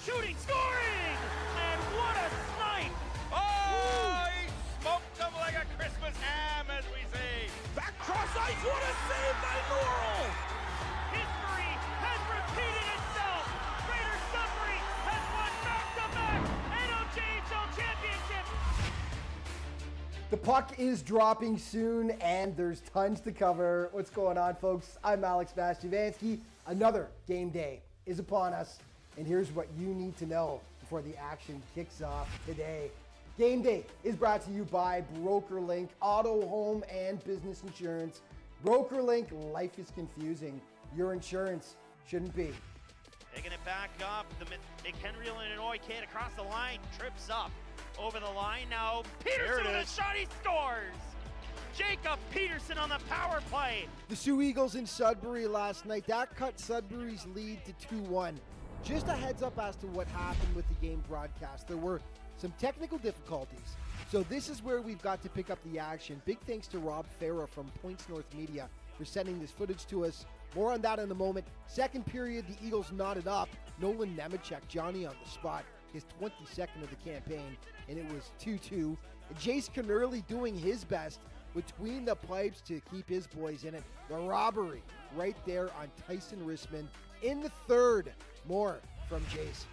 shooting, scoring! And what a snipe! Oh, he smoked them like a Christmas ham, as we say. Back cross ice, what a save by Laurel! History has repeated itself! Greater Sudbury has won back-to-back NOJHL championships! The puck is dropping soon, and there's tons to cover. What's going on, folks? I'm Alex Bastiavansky. Another game day is upon us, and here's what you need to know before the action kicks off today. Game day is brought to you by BrokerLink, auto, home, and business insurance. BrokerLink, life is confusing. Your insurance shouldn't be. Taking it back up, the McHenry, Illinois kid across the line, trips up over the line. Now Peterson with a shot, he scores! Jacob Peterson on the power play. The Sioux Eagles in Sudbury last night, that cut Sudbury's lead to 2-1. Just a heads up as to what happened with the game broadcast. There were some technical difficulties. So this is where we've got to pick up the action. Big thanks to Rob Farah from Points North Media for sending this footage to us. More on that in a moment. Second period, the Eagles knotted up. Nolan Nemechek, Johnny on the spot, his 22nd of the campaign, and it was 2-2. Jace Connerly doing his best between the pipes to keep his boys in it. The robbery right there on Tyson Rissman in the third. More from Jace.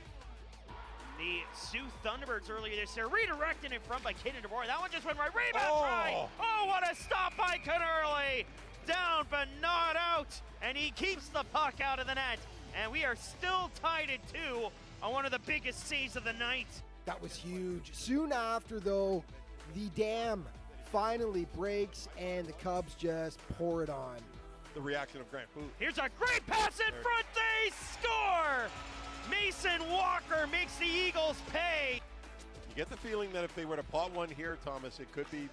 The Sioux Thunderbirds earlier this year redirected in front by Caden DeBoer. That one just went right. Rebound try. Oh, what a stop by Connerly. Down but not out. And he keeps the puck out of the net. And we are still tied at 2 on one of the biggest saves of the night. That was huge. Soon after, though, the dam finally breaks and the Cubs just pour it on. The reaction of Grant Booth. Here's a great pass in front. They score! Mason Walker makes the Eagles pay. You get the feeling that if they were to pot one here, Thomas, it could be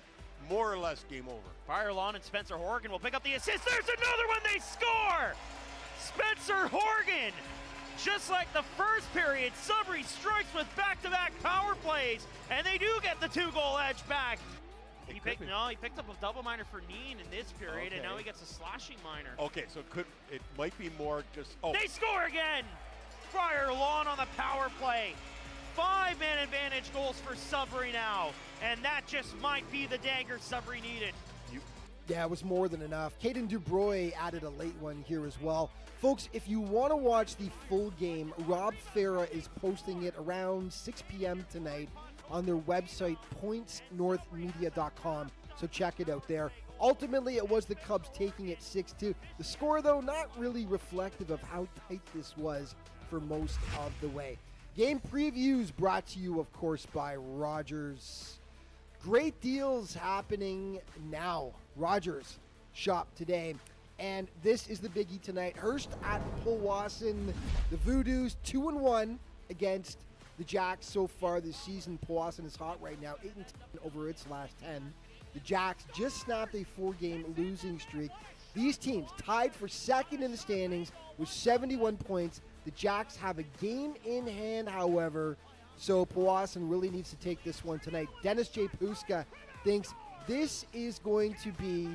more or less game over. Fire Lawn and Spencer Horgan will pick up the assist. There's another one. They score! Spencer Horgan! Just like the first period, Sudbury strikes with back-to-back power plays, and they do get the 2-goal edge back. He picked up a double minor for Neen in this period, and now he gets a slashing minor. Okay, so it might be more just. They score again! Friar Lawn on the power play. 5-man advantage goals for Sudbury now, and that just might be the dagger Sudbury needed. Yeah, it was more than enough. Caden DuBroy added a late one here as well. Folks, if you want to watch the full game, Rob Farah is posting it around 6 p.m. tonight on their website, pointsnorthmedia.com. So check it out there. Ultimately, it was the Cubs taking it 6-2. The score, though, not really reflective of how tight this was for most of the way. Game previews brought to you, of course, by Rogers. Great deals happening now. Rogers shop today. And this is the biggie tonight. Hearst at Powassan. The Voodoos 2-1 against the Jacks so far this season. Powassan is hot right now, 8-10 over its last 10. The Jacks just snapped a 4-game losing streak. These teams tied for second in the standings with 71 points. The Jacks have a game in hand, however, so Powassan really needs to take this one tonight. Dennis J. Puska thinks this is going to be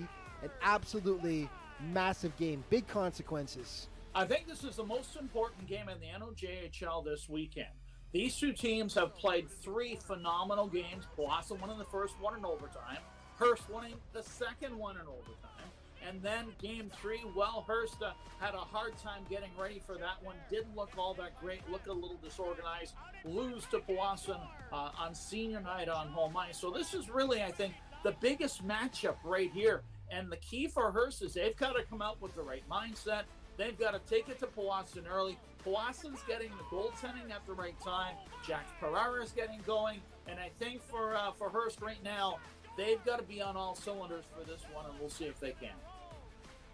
an absolutely massive game. Big consequences. I think this is the most important game in the NOJHL this weekend. These two teams have played 3 phenomenal games. Powassan winning the first one in overtime. Hearst winning the second one in overtime. And then game 3, well, Hearst had a hard time getting ready for that one. Didn't look all that great, looked a little disorganized. Lose to Powassan on senior night on home ice. So this is really, I think, the biggest matchup right here. And the key for Hearst is they've got to come out with the right mindset. They've got to take it to Powassan early. Powassan's getting the goaltending at the right time. Jack Pereira's getting going. And I think for Hearst right now, they've got to be on all cylinders for this one, and we'll see if they can.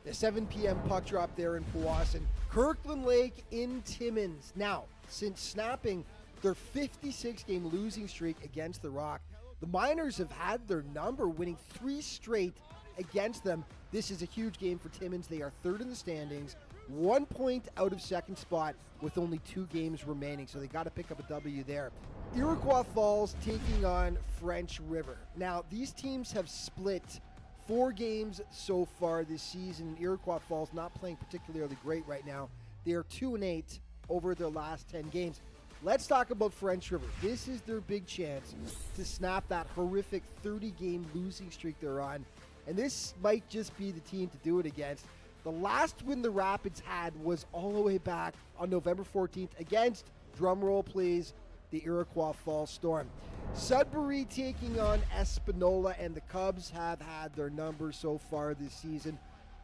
The 7 p.m. puck drop there in Powassan. Kirkland Lake in Timmins. Now, since snapping their 56-game losing streak against the Rock, the Miners have had their number, winning 3 straight against them. This is a huge game for Timmins. They are third in the standings, 1 point out of second spot with only 2 games remaining, so they got to pick up a W there. Iroquois Falls taking on French River. Now, these teams have split 4 games so far this season. Iroquois Falls not playing particularly great right now. They are 2-8 over their last 10 games. Let's talk about French River. This is their big chance to snap that horrific 30-game losing streak they're on, and this might just be the team to do it against. The last win the Rapids had was all the way back on November 14th against, drumroll please, the Iroquois Falls Storm. Sudbury taking on Espanola, and the Cubs have had their number so far this season,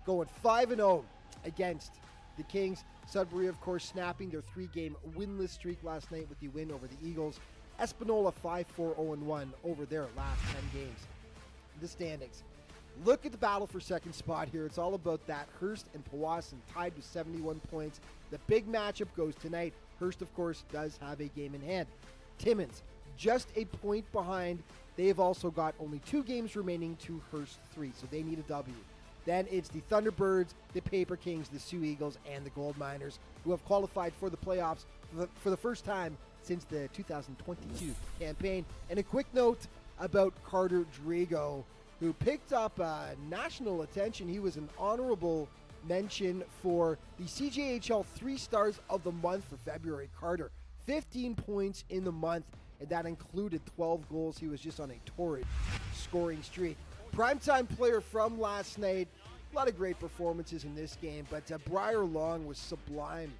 going 5-0 against the Kings. Sudbury, of course, snapping their 3-game winless streak last night with the win over the Eagles. Espanola 5-4-0-1 over their last 10 games. The standings. Look at the battle for second spot here. It's all about that. Hearst and Powassan tied with 71 points. The big matchup goes tonight. Hearst, of course, does have a game in hand. Timmins, just a point behind. They've also got only 2 games remaining to Hearst 3, so they need a W. Then it's the Thunderbirds, the Paper Kings, the Sioux Eagles, and the Gold Miners, who have qualified for the playoffs for the first time since the 2022 campaign. And a quick note about Carter Drago, who picked up national attention. He was an honorable mention for the CJHL 3 Stars of the Month for February. Carter, 15 points in the month, and that included 12 goals. He was just on a torrid scoring streak. Primetime player from last night. A lot of great performances in this game, but Briar Long was sublime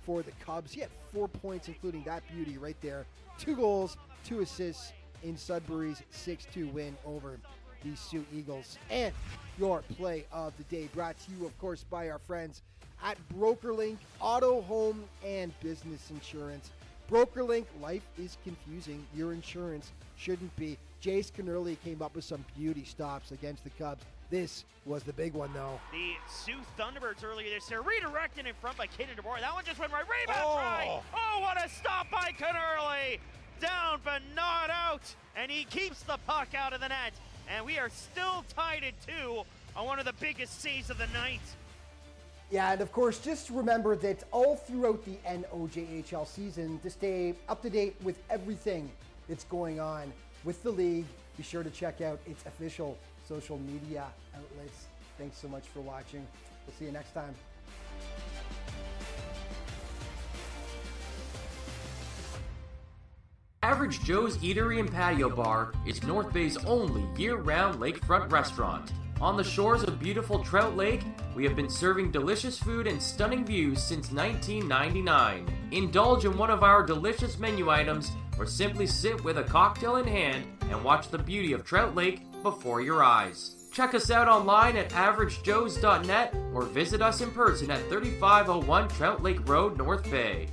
for the Cubs. He had 4 points, including that beauty right there. 2 goals, 2 assists in Sudbury's 6-2 win over the Sioux Eagles. And your play of the day brought to you, of course, by our friends at BrokerLink Auto, Home, and Business Insurance. BrokerLink, life is confusing. Your insurance shouldn't be. Jace Connerly came up with some beauty stops against the Cubs. This was the big one, though. The Sioux Thunderbirds earlier this year, redirected in front by Kaden DeBoer. That one just went right. Rebound try! Oh, what a stop by Connerly! Down but not out, and he keeps the puck out of the net. And we are still tied at 2 on one of the biggest saves of the night. Yeah, and of course, just remember that all throughout the NOJHL season, to stay up to date with everything that's going on with the league, be sure to check out its official social media outlets. Thanks so much for watching. We'll see you next time. Average Joe's Eatery and Patio Bar is North Bay's only year-round lakefront restaurant. On the shores of beautiful Trout Lake, we have been serving delicious food and stunning views since 1999. Indulge in one of our delicious menu items or simply sit with a cocktail in hand and watch the beauty of Trout Lake before your eyes. Check us out online at averagejoes.net or visit us in person at 3501 Trout Lake Road, North Bay.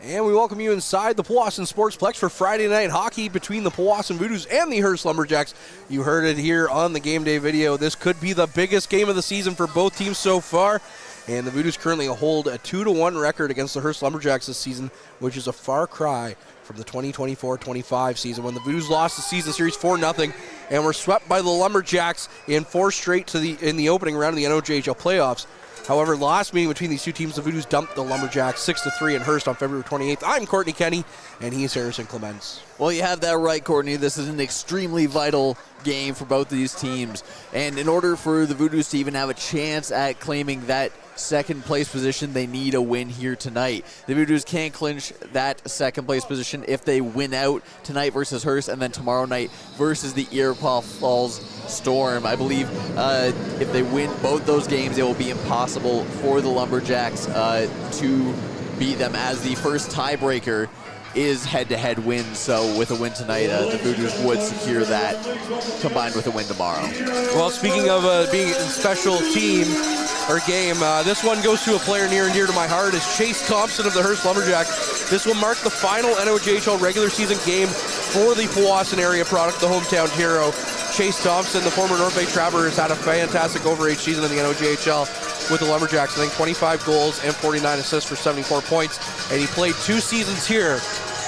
And we welcome you inside the Powassan Sportsplex for Friday night hockey between the Powassan Voodoos and the Hearst Lumberjacks. You heard it here on the game day video. This could be the biggest game of the season for both teams so far. And the Voodoos currently hold a 2-1 record against the Hearst Lumberjacks this season, which is a far cry from the 2024-25 season when the Voodoos lost the season series 4-0 and were swept by the Lumberjacks in 4 straight in the opening round of the NOJHL playoffs. However, the last meeting between these two teams, the Voodoos dumped the Lumberjacks 6-3 in Hearst on February 28th. I'm Courtney Kenny, and he's Harrison Clements. Well, you have that right, Courtney. This is an extremely vital game for both of these teams. And in order for the Voodoos to even have a chance at claiming that second place position, they need a win here tonight. The Voodoos can't clinch that second place position if they win out tonight versus Hearst and then tomorrow night versus the Iroquois Falls Storm. I believe if they win both those games, it will be impossible for the Lumberjacks to beat them, as the first tiebreaker is head-to-head win. So with a win tonight, the Voodoos would secure that, combined with a win tomorrow. Well, speaking of being a special team or game, this one goes to a player near and dear to my heart, is Chase Thompson of the Hearst Lumberjacks. This will mark the final NOJHL regular season game for the Powassan area product, the hometown hero. Chase Thompson, the former North Bay Trapper, has had a fantastic overage season in the NOJHL with the Lumberjacks. I think 25 goals and 49 assists for 74 points. And he played 2 seasons here,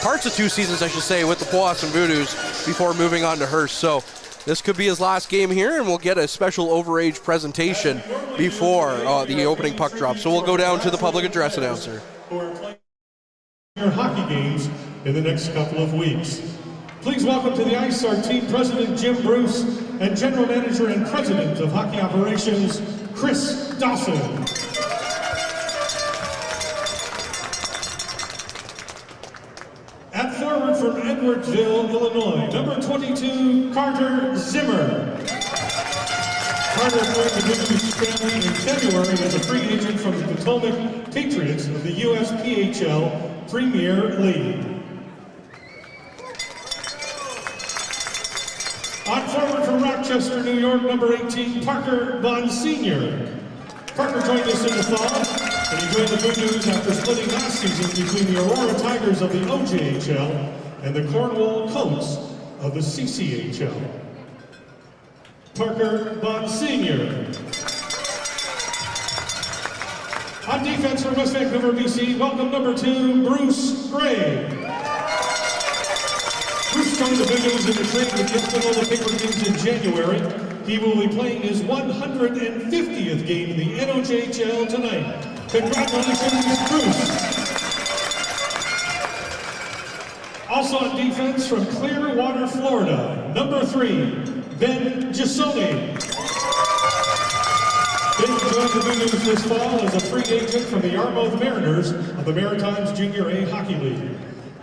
parts of 2 seasons, I should say, with the Powassan Voodoos before moving on to Hearst. So this could be his last game here, and we'll get a special overage presentation before the opening puck drop. So we'll go down to the public address announcer. Your hockey games in the next couple of weeks. Please welcome to the ice our team president, Jim Bruce, and general manager and president of hockey operations, Chris Dawson. from Edwardsville, Illinois, number 22, Carter Zimmer. Carter joined the Voodoo's family in February as a free agent from the Potomac Patriots of the USPHL Premier League. On forward from Rochester, New York, number 18, Parker Bond Sr. Parker joined us in the fall, and he joined the Voodoos after splitting last season between the Aurora Tigers of the OJHL and the Cornwall Colts of the CCHL. Parker Bond Sr. On defense from West Vancouver, BC, welcome number 2, Bruce Gray. Bruce joined the Voodoos in the trade with the Espanola Paper Kings in January. He will be playing his 150th game in the NOJHL tonight. Congratulations, Bruce. Also on defense from Clearwater, Florida, number 3, Ben Gisoni. Ben joined the Voodoos this fall as a free agent from the Yarmouth Mariners of the Maritimes Junior A Hockey League.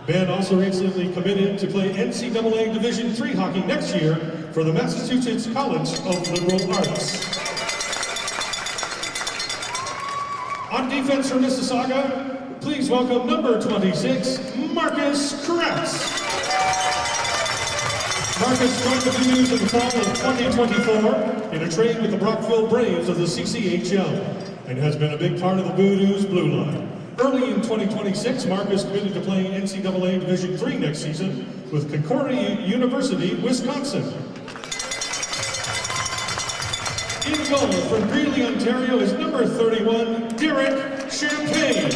Ben also recently committed to play NCAA Division III hockey next year for the Massachusetts College of Liberal Arts. On defense from Mississauga, please welcome number 26, Marcus Kretz. Marcus joined the Voodoos in the fall of 2024 in a trade with the Brockville Braves of the CCHL and has been a big part of the Voodoos blue line. Early in 2026, Marcus committed to playing NCAA Division III next season with Concordia University, Wisconsin. In goal from Greeley, Ontario is number 31, Derek Champagne.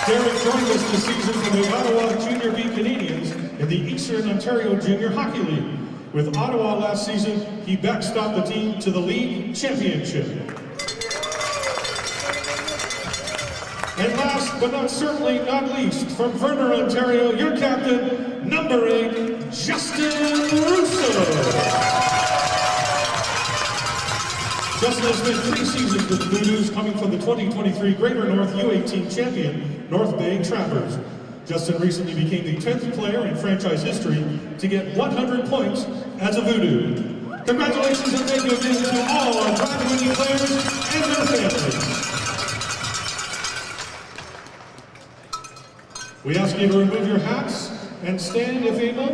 Derek joined us this season from the Ottawa Junior B Canadians in the Eastern Ontario Junior Hockey League. With Ottawa last season, he backstopped the team to the league championship. And last but not certainly not least, from Verner, Ontario, your captain, number 8, Justin Russo. Justin has spent 3 seasons with the Voodoos, coming from the 2023 Greater North U18 champion, North Bay Trappers. Justin recently became the 10th player in franchise history to get 100 points as a Voodoo. Congratulations and thank you again to all our graduating players and their families. We ask you to remove your hats and stand if able,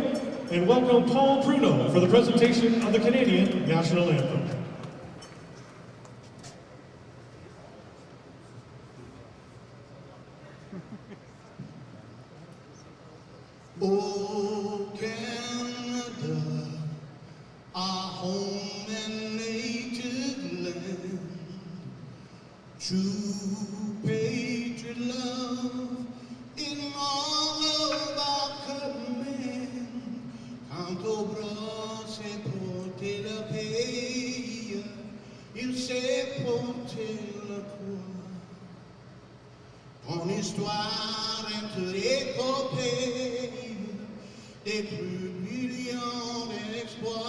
and welcome Paul Pruno for the presentation of the Canadian National Anthem. Oh, Canada, our home and native land, true patriot love in all of our command. Canto se porte la paix, il se porte la croix. Ton histoire est l'épopée des plus brillants exploits.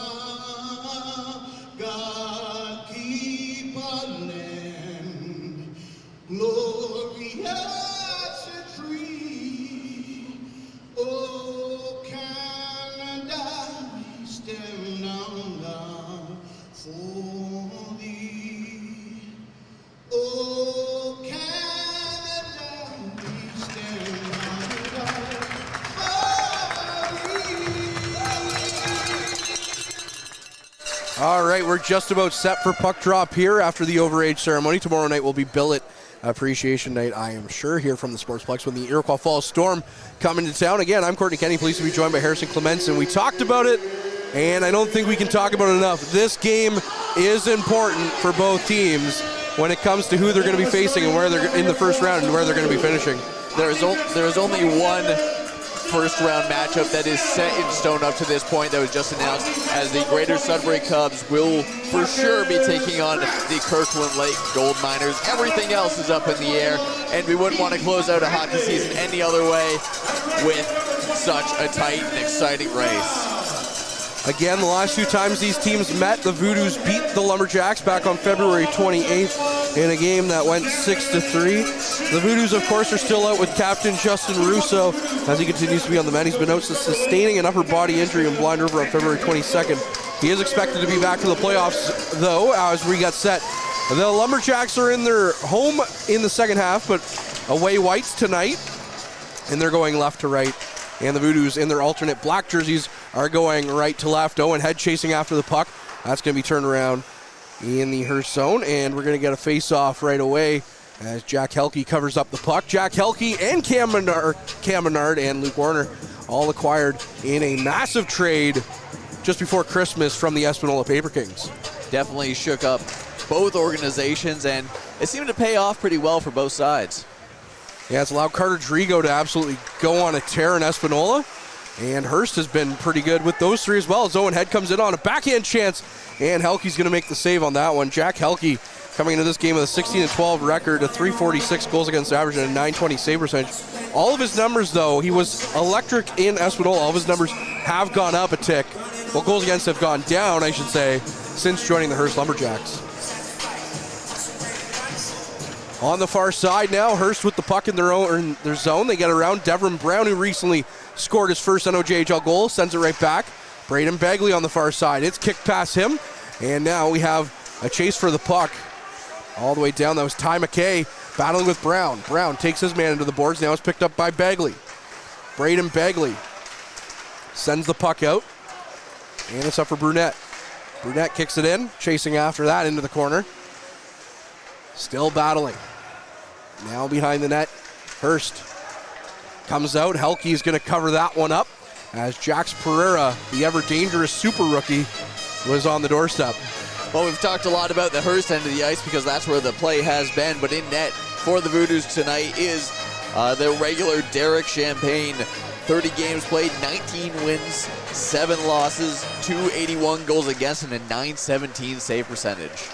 God keep our land glorious and free. Oh, Canada, we stand on love for thee. Oh, Canada, we stand on love for thee. All right, we're just about set for puck drop here after the overage ceremony. Tomorrow night will be Billet Appreciation Night, I am sure, here from the Sportsplex when the Iroquois Falls Storm come into town. Again, I'm Courtney Kenny, pleased to be joined by Harrison Clements, and we talked about it, and I don't think we can talk about it enough. This game is important for both teams when it comes to who they're going to be facing and where they're in the first round and where they're going to be finishing. There is only one first-round matchup that is set in stone up to this point that was just announced, as the Greater Sudbury Cubs will for sure be taking on the Kirkland Lake Gold Miners. Everything else is up in the air, and we wouldn't want to close out a hockey season any other way with such a tight and exciting race. Again, the last 2 times these teams met, the Voodoos beat the Lumberjacks back on February 28th. in a game that went 6-3. The Voodoos, of course, are still out with captain Justin Russo as he continues to be on the mend. He's been out since sustaining an upper body injury in Blind River on February 22nd. He is expected to be back for the playoffs, though, as we got set. The Lumberjacks are in their home in the second half, but away whites tonight, and they're going left to right. And the Voodoos in their alternate black jerseys are going right to left. Owen Head chasing after the puck. That's going to be turned around in the Hearst zone, and we're going to get a face-off right away as Jack Helke covers up the puck. Jack Helke and Cam Menard and Luke Warner all acquired in a massive trade just before Christmas from the Espanola Paper Kings. Definitely shook up both organizations, and it seemed to pay off pretty well for both sides. Yeah, it's allowed Carter Drigo to absolutely go on a tear in Espanola, and Hearst has been pretty good with those three as well as Owen Head comes in on a backhand chance, and Helke's going to make the save on that one. Jack Helke coming into this game with a 16-12 record, a .346 goals against average, and a .920 save percentage. All of his numbers, though, he was electric in Espanola. All of his numbers have gone up a tick. Well, goals against have gone down, I should say, since joining the Hearst Lumberjacks. On the far side now, Hearst with the puck in their zone. They get around Devin Brown, who recently scored his first NOJHL goal, sends it right back. Braden Bagley on the far side. It's kicked past him, and now we have a chase for the puck. All the way down, that was Ty McKay battling with Brown. Brown takes his man into the boards. Now it's picked up by Bagley. Braden Bagley sends the puck out, and it's up for Brunette. Brunette kicks it in, chasing after that into the corner. Still battling. Now behind the net, Hearst comes out. Helke's going to cover that one up as Jax Pereira, the ever-dangerous super rookie, was on the doorstep. Well, we've talked a lot about the Hearst end of the ice because that's where the play has been, but in net for the Voodoos tonight is their regular Derek Champagne. 30 games played, 19 wins, 7 losses, 281 goals against, and a .917 save percentage.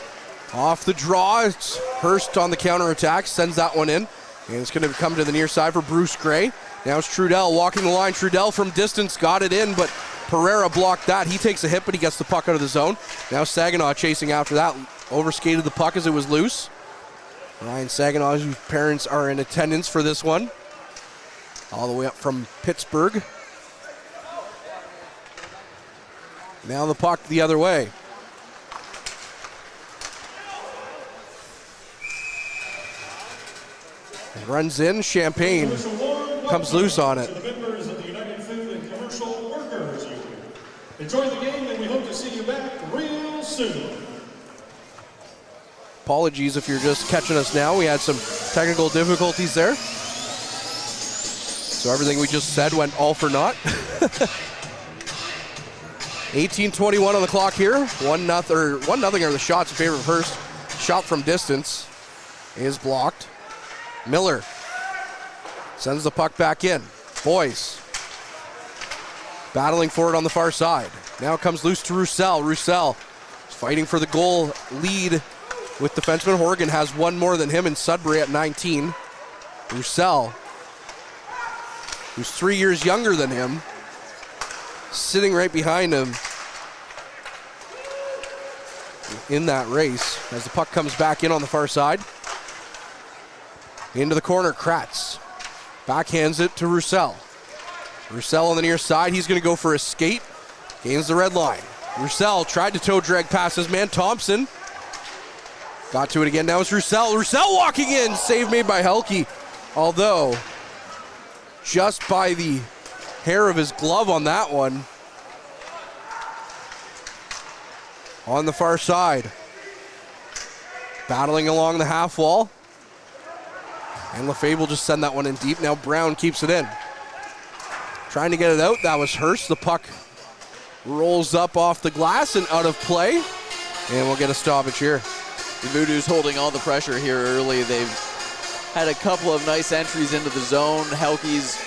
Off the draw, it's Hearst on the counterattack, sends that one in, and it's going to come to the near side for Bruce Gray. Now it's Trudell walking the line. Trudell from distance got it in, but Pereira blocked that. He takes a hit, but he gets the puck out of the zone. Now Saginaw chasing after that. Overskated the puck as it was loose. Ryan Saginaw, whose parents are in attendance for this one. All the way up from Pittsburgh. Now the puck the other way. Runs in, Champagne comes loose on it. Enjoy the game, and we hope to see you back real soon. Apologies if you're just catching us now. We had some technical difficulties there. So everything we just said went all for naught. 18:21 on the clock here. 1-0 are the shots in favor of Hearst. Shot from distance is blocked. Miller sends the puck back in. Boys battling for it on the far side. Now it comes loose to Roussel. Roussel is fighting for the goal lead with defenseman. Horgan has one more than him in Sudbury at 19. Roussel, who's 3 years younger than him, sitting right behind him in that race as the puck comes back in on the far side. Into the corner, Kratz backhands it to Roussel. Roussel on the near side, he's going to go for a skate. Gains the red line. Roussel tried to toe drag past his man, Thompson. Got to it again, now it's Roussel. Roussel walking in, save made by Helke. Although, just by the hair of his glove on that one. On the far side. Battling along the half wall. And Lefebvre will just send that one in deep. Now Brown keeps it in. Trying to get it out. That was Hearst. The puck rolls up off the glass and out of play. And we'll get a stoppage here. The Voodoos holding all the pressure here early. They've had a couple of nice entries into the zone. Helke's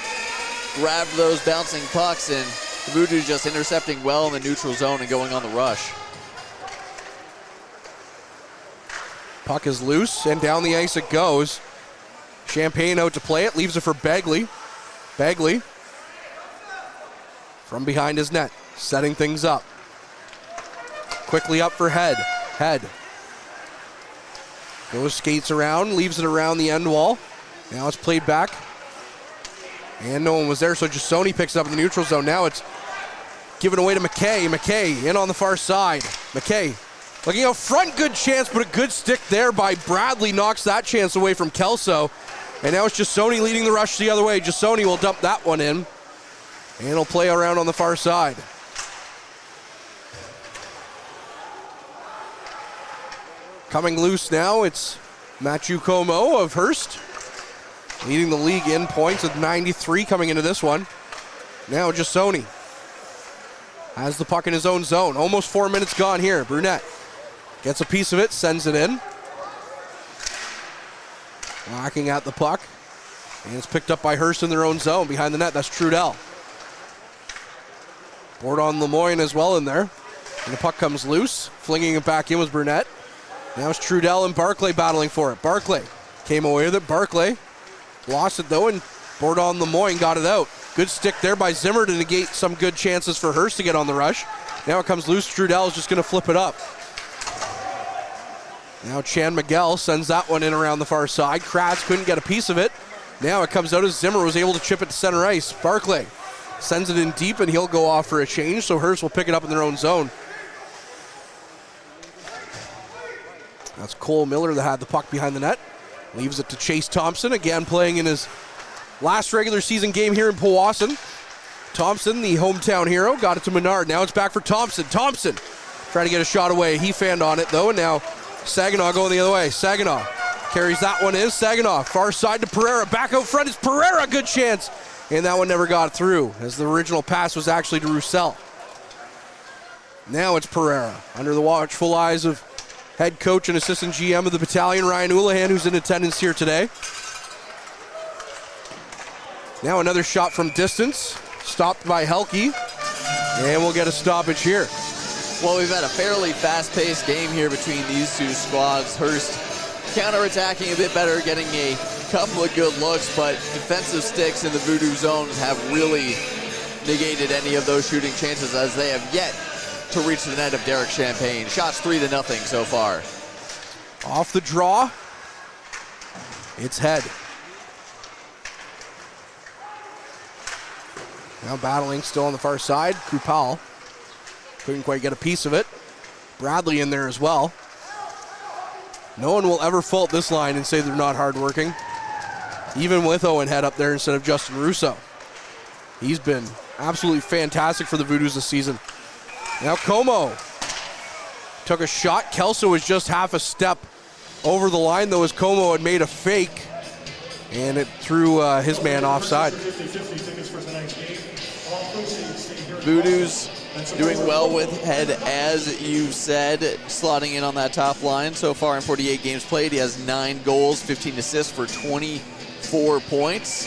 grabbed those bouncing pucks, and the Voodoos just intercepting well in the neutral zone and going on the rush. Puck is loose, and down the ice it goes. Champagne out to play it, leaves it for Bagley. Bagley from behind his net, setting things up. Quickly up for Head. Head Goes, skates around, leaves it around the end wall. Now it's played back. And no one was there, so Jasoni picks it up in the neutral zone. Now it's given away to McKay. McKay in on the far side. McKay looking out front, good chance, but a good stick there by Bradley knocks that chance away from Kelso. And now it's Jasoni leading the rush the other way. Jasoni will dump that one in. And he'll play around on the far side. Coming loose now, it's Matthew Como of Hearst, leading the league in points with 93 coming into this one. Now Jasoni has the puck in his own zone. Almost 4 minutes gone here. Brunette gets a piece of it, sends it in. Whacking at the puck. And it's picked up by Hearst in their own zone. Behind the net, that's Trudell. Board on Lemoyne as well in there. And the puck comes loose. Flinging it back in was Brunette. Now it's Trudell and Barclay battling for it. Barclay came away with it. Barclay lost it though, and Bourdon Lemoyne got it out. Good stick there by Zimmer to negate some good chances for Hearst to get on the rush. Now it comes loose. Trudell is just going to flip it up. Now Chan Miguel sends that one in around the far side. Kratz couldn't get a piece of it. Now it comes out as Zimmer was able to chip it to center ice. Barclay sends it in deep, and he'll go off for a change, so Hearst will pick it up in their own zone. That's Cole Miller that had the puck behind the net. Leaves it to Chase Thompson, again playing in his last regular season game here in Powassan. Thompson, the hometown hero, got it to Menard. Now it's back for Thompson. Thompson trying to get a shot away. He fanned on it though, and now Saginaw going the other way. Saginaw carries that one in. Saginaw, far side to Pereira. Back out front is Pereira, good chance. And that one never got through, as the original pass was actually to Roussel. Now it's Pereira, under the watchful eyes of head coach and assistant GM of the battalion, Ryan Houlihan, who's in attendance here today. Now another shot from distance, stopped by Helke, and we'll get a stoppage here. Well, we've had a fairly fast-paced game here between these two squads. Hearst counter-attacking a bit better, getting a couple of good looks, but defensive sticks in the Voodoo zones have really negated any of those shooting chances, as they have yet to reach the net of Derek Champagne. Shots 3-0 so far. Off the draw, it's Head. Now battling still on the far side. Krupal couldn't quite get a piece of it. Bradley in there as well. No one will ever fault this line and say they're not hardworking, even with Owen Head up there instead of Justin Russo. He's been absolutely fantastic for the Voodoos this season. Now Como took a shot. Kelso was just half a step over the line, though, as Como had made a fake, and it threw his man offside. Voodoos doing well with Head, as you said, slotting in on that top line. So far in 48 games played, he has 9 goals, 15 assists for 24 points.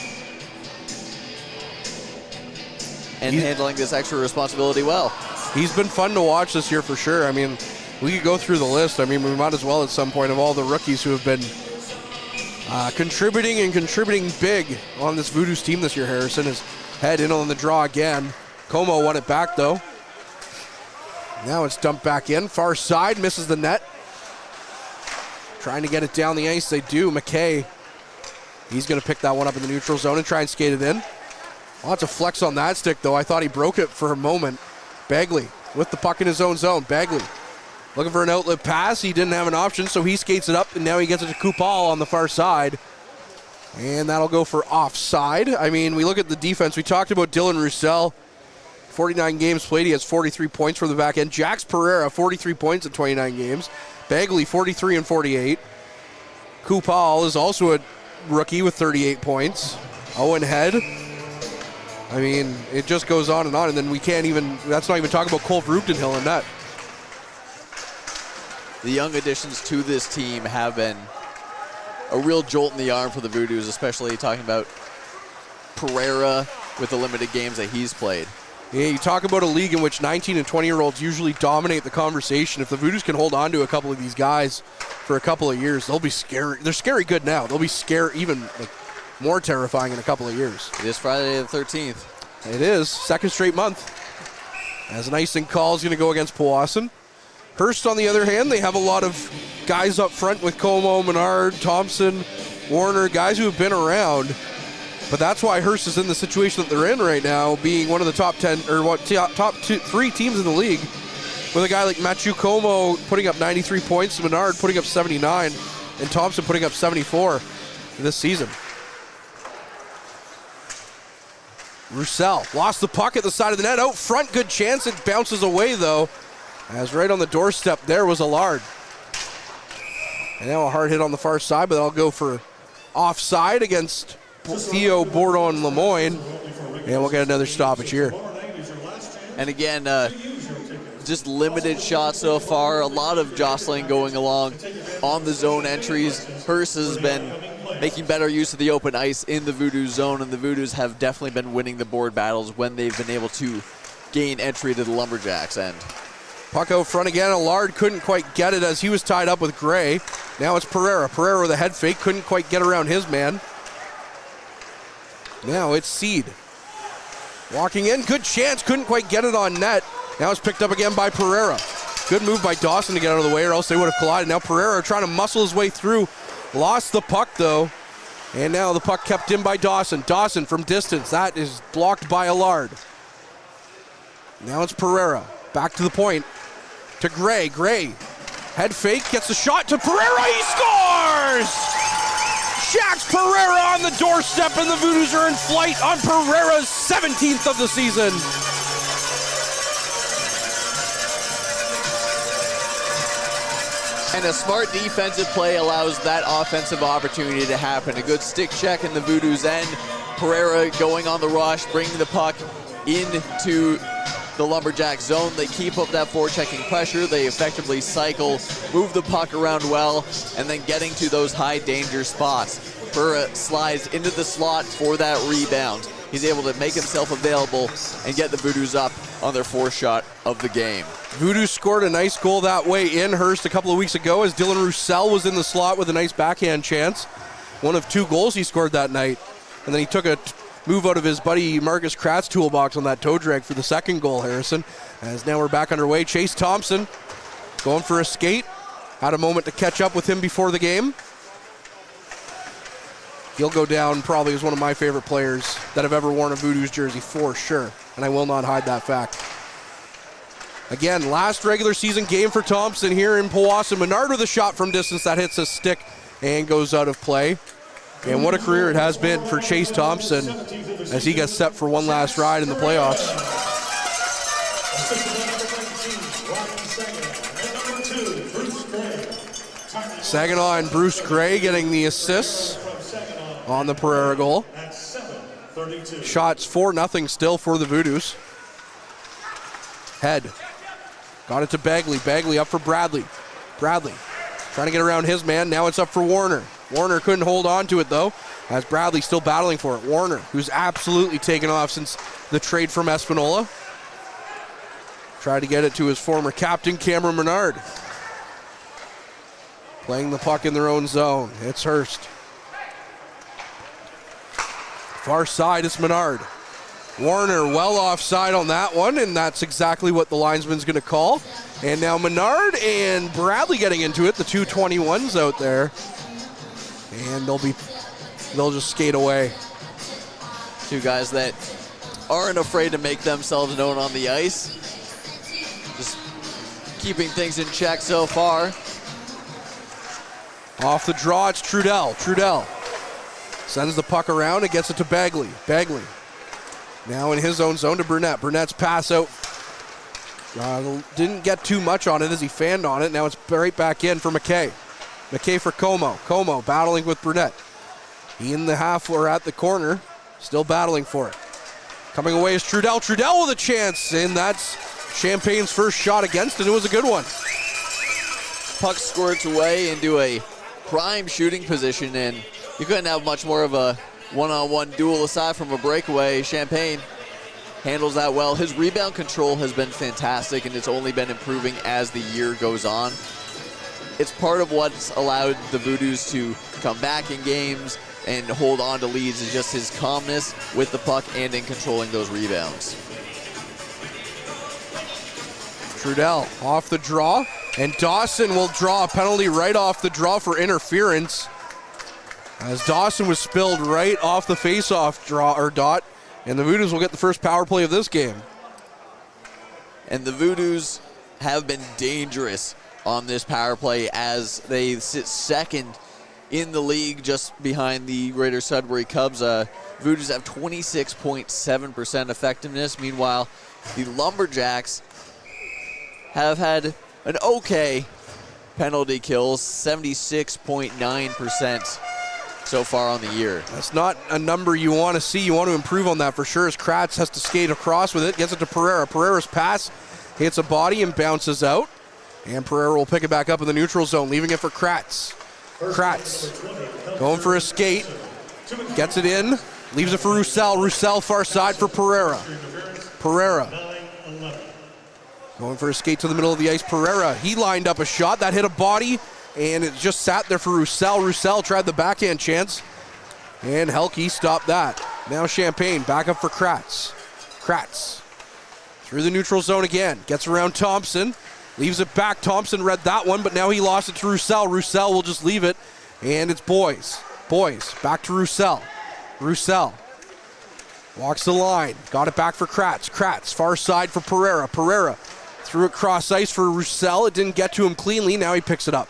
And handling this extra responsibility well. He's been fun to watch this year for sure. I mean, we could go through the list. I mean, we might as well at some point of all the rookies who have been contributing big on this Voodoos team this year. Harrison is Head in on the draw again. Como won it back though. Now it's dumped back in. Far side, misses the net. Trying to get it down the ice, they do. McKay, he's going to pick that one up in the neutral zone and try and skate it in. Lots of flex on that stick though. I thought he broke it for a moment. Bagley with the puck in his own zone. Bagley looking for an outlet pass. He didn't have an option, so he skates it up, and now he gets it to Kupal on the far side. And that'll go for offside. I mean, we look at the defense. We talked about Dylan Roussel. 49 games played. He has 43 points for the back end. Jax Pereira, 43 points in 29 games. Bagley, 43 and 48. Kupal is also a rookie with 38 points. Owen Head. I mean, it just goes on, and then we can't even, that's not even talking about Cole Vrugdenhill in that. The young additions to this team have been a real jolt in the arm for the Voodoos, especially talking about Pereira with the limited games that he's played. Yeah, you talk about a league in which 19 and 20-year-olds usually dominate the conversation. If the Voodoos can hold on to a couple of these guys for a couple of years, they'll be scary. They're scary good now. They'll be scary, even like, more terrifying in a couple of years. It is Friday the 13th. It is, second straight month. As an icing call is going to go against Powassan. Hearst, on the other hand, they have a lot of guys up front with Como, Menard, Thompson, Warner, guys who have been around. But that's why Hearst is in the situation that they're in right now, being one of the top 10 or top 3 teams in the league, with a guy like Mathieu Como putting up 93 points, Menard putting up 79, and Thompson putting up 74 this season. Roussel lost the puck at the side of the net. Out front, good chance. It bounces away, though, as right on the doorstep there was Allard. And now a hard hit on the far side, but that'll go for offside against Theo Bourdon Lemoyne. And we'll get another stoppage here. And again, just limited shots so far. A lot of jostling going along on the zone entries. Hearst has been making better use of the open ice in the Voodoo zone, and the Voodoos have definitely been winning the board battles when they've been able to gain entry to the Lumberjacks end. Puck out front again. Allard couldn't quite get it as he was tied up with Gray. Now it's Pereira. Pereira with a head fake. Couldn't quite get around his man. Now it's Seed. Walking in. Good chance. Couldn't quite get it on net. Now it's picked up again by Pereira. Good move by Dawson to get out of the way, or else they would have collided. Now Pereira trying to muscle his way through. Lost the puck, though. And now the puck kept in by Dawson. Dawson from distance. That is blocked by Allard. Now it's Pereira. Back to the point. To Gray. Gray. Head fake. Gets the shot to Pereira. He scores! Shax Pereira on the doorstep, and the Voodoos are in flight on Pereira's 17th of the season. And a smart defensive play allows that offensive opportunity to happen. A good stick check in the Voodoo's end. Pereira going on the rush, bringing the puck into the Lumberjack zone. They keep up that forechecking pressure. They effectively cycle, move the puck around well, and then getting to those high danger spots. Pereira slides into the slot for that rebound. He's able to make himself available and get the Voodoos up on their fourth shot of the game. Voodoo scored a nice goal that way in Hearst a couple of weeks ago as Dylan Roussel was in the slot with a nice backhand chance. One of 2 goals he scored that night. And then he took a move out of his buddy Marcus Kratz's toolbox on that toe drag for the second goal, Harrison. As now we're back underway. Chase Thompson going for a skate. Had a moment to catch up with him before the game. He'll go down probably as one of my favorite players that have ever worn a Voodoo's jersey for sure. And I will not hide that fact. Again, last regular season game for Thompson here in Powassan. Menard with a shot from distance that hits a stick and goes out of play. And what a career it has been for Chase Thompson as he gets set for one last ride in the playoffs. Saginaw and Bruce Gray getting the assists on the Pereira goal. Shots 4-0 still for the Voodoos. Head. Got it to Bagley. Bagley up for Bradley. Bradley trying to get around his man. Now it's up for Warner. Warner couldn't hold on to it, though, as Bradley still battling for it. Warner, who's absolutely taken off since the trade from Espanola. Tried to get it to his former captain, Cameron Menard. Playing the puck in their own zone. It's Hearst. Far side, it's Menard. Warner well offside on that one, and that's exactly what the linesman's going to call. And now Menard and Bradley getting into it, the 221s out there. And they'll just skate away. 2 guys that aren't afraid to make themselves known on the ice. Just keeping things in check so far. Off the draw, it's Trudell. Trudell sends the puck around and gets it to Bagley. Bagley now in his own zone to Burnett. Burnett's pass out. Didn't get too much on it as he fanned on it. Now it's right back in for McKay. McKay for Como. Como battling with Burnett. He in the half or at the corner, still battling for it. Coming away is Trudell. Trudell with a chance, and that's Champagne's first shot against it. It was a good one. Puck squirts away into a prime shooting position, and you couldn't have much more of a one-on-one duel aside from a breakaway. Champagne handles that well. His rebound control has been fantastic, and it's only been improving as the year goes on. It's part of what's allowed the Voodoos to come back in games and hold on to leads, is just his calmness with the puck and in controlling those rebounds. Trudell off the draw. And Dawson will draw a penalty right off the draw for interference, as Dawson was spilled right off the face-off draw or dot, and the Voodoos will get the first power play of this game. And the Voodoos have been dangerous on this power play as they sit second in the league just behind the Greater Sudbury Cubs. Voodoos have 26.7% effectiveness. Meanwhile, the Lumberjacks have had an okay penalty kills, 76.9% so far on the year. That's not a number you want to see. You want to improve on that for sure, as Kratz has to skate across with it, gets it to Pereira. Pereira's pass hits a body and bounces out, and Pereira will pick it back up in the neutral zone, leaving it for Kratz. Kratz going for a skate, gets it in, leaves it for Roussel. Roussel far side for Pereira. Pereira going for a skate to the middle of the ice. Pereira, he lined up a shot that hit a body, and it just sat there for Roussel. Roussel tried the backhand chance, and Helke stopped that. Now Champagne back up for Kratz. Kratz through the neutral zone again, gets around Thompson, leaves it back. Thompson read that one, but now he lost it to Roussel. Roussel will just leave it, and it's Boys. Boys back to Roussel. Roussel walks the line, got it back for Kratz. Kratz far side for Pereira. Pereira threw it cross ice for Roussel. It didn't get to him cleanly. Now he picks it up.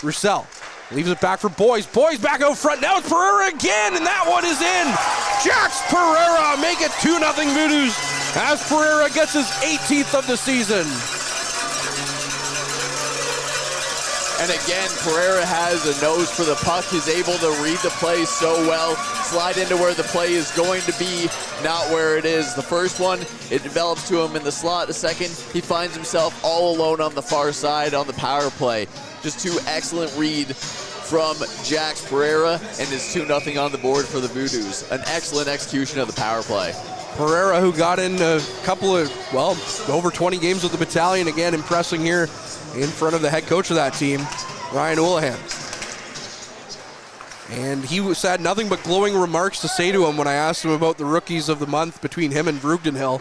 Roussel leaves it back for Boys. Boys back out front. Now it's Pereira again, and that one is in. Jax Pereira make it 2-0 Voodoos as Pereira gets his 18th of the season. And again, Pereira has a nose for the puck. He's able to read the play so well, slide into where the play is going to be, not where it is. The first one, it develops to him in the slot. The second, he finds himself all alone on the far side on the power play. Just two excellent read from Jax Pereira, and it's 2-0 on the board for the Voodoos. An excellent execution of the power play. Pereira, who got in a couple of, well, over 20 games with the battalion, again impressing here in front of the head coach of that team, Ryan Houlihan. And he had nothing but glowing remarks to say to him when I asked him about the rookies of the month between him and Vroogdenhill.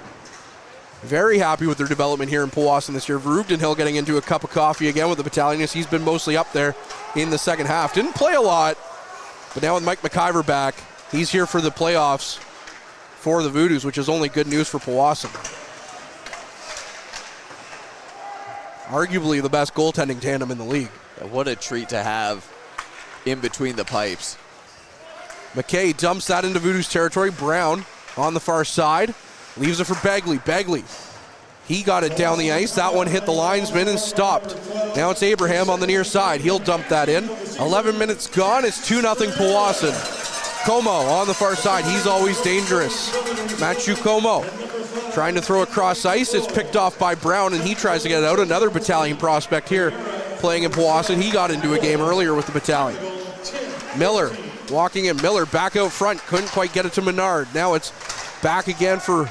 Very happy with their development here in Powassan this year. Vroogdenhill getting into a cup of coffee again with the battalion, as he's been mostly up there in the second half. Didn't play a lot, but now with Mike McIver back, he's here for the playoffs for the Voodoos, which is only good news for Powassan. Arguably the best goaltending tandem in the league. What a treat to have in between the pipes. McKay dumps that into Voodoos territory. Brown on the far side, leaves it for Begley. Begley, he got it down the ice. That one hit the linesman and stopped. Now it's Abraham on the near side. He'll dump that in. 11 minutes gone. It's 2-0 Powassan. Como on the far side. He's always dangerous. Matthew Como trying to throw across ice. It's picked off by Brown, and he tries to get it out. Another battalion prospect here playing in Powassan. He got into a game earlier with the battalion. Miller walking in. Miller back out front. Couldn't quite get it to Menard. Now it's back again for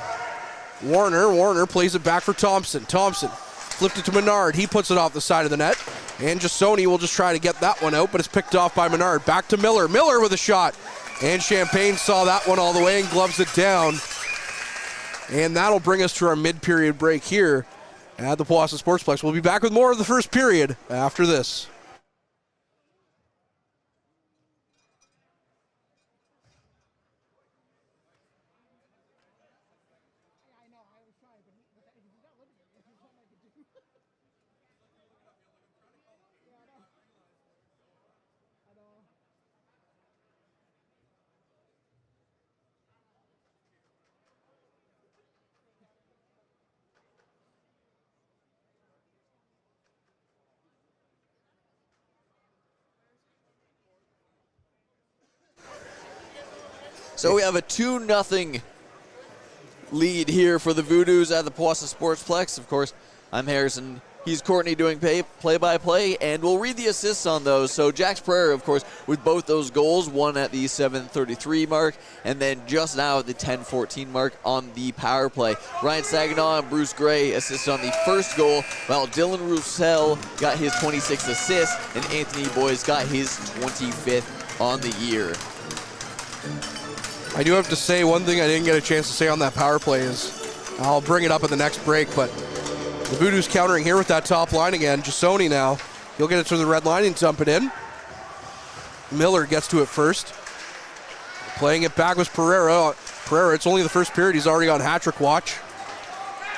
Warner. Warner plays it back for Thompson. Thompson flipped it to Menard. He puts it off the side of the net. And Jasoni will just try to get that one out, but it's picked off by Menard. Back to Miller. Miller with a shot. And Champagne saw that one all the way and gloves it down. And that'll bring us to our mid-period break here at the Powassan Sportsplex. We'll be back with more of the first period after this. So we have a 2-0 lead here for the Voodoos at the Powassan Sportsplex. Of course, I'm Harrison. He's Courtney doing play-by-play, and we'll read the assists on those. So Jax Pereira, of course, with both those goals, one at the 7:33 mark, and then just now at the 10:14 mark on the power play. Ryan Saginaw and Bruce Gray assisted on the first goal, while Dylan Roussel got his 26th assist, and Anthony Boyes got his 25th on the year. I do have to say one thing I didn't get a chance to say on that power play is, I'll bring it up in the next break, but The Voodoos countering here with that top line again. Jasoni now. He'll get it to the red line and dump it in. Miller gets to it first. Playing it back was Pereira. Pereira, it's only the first period. He's already on hat-trick watch.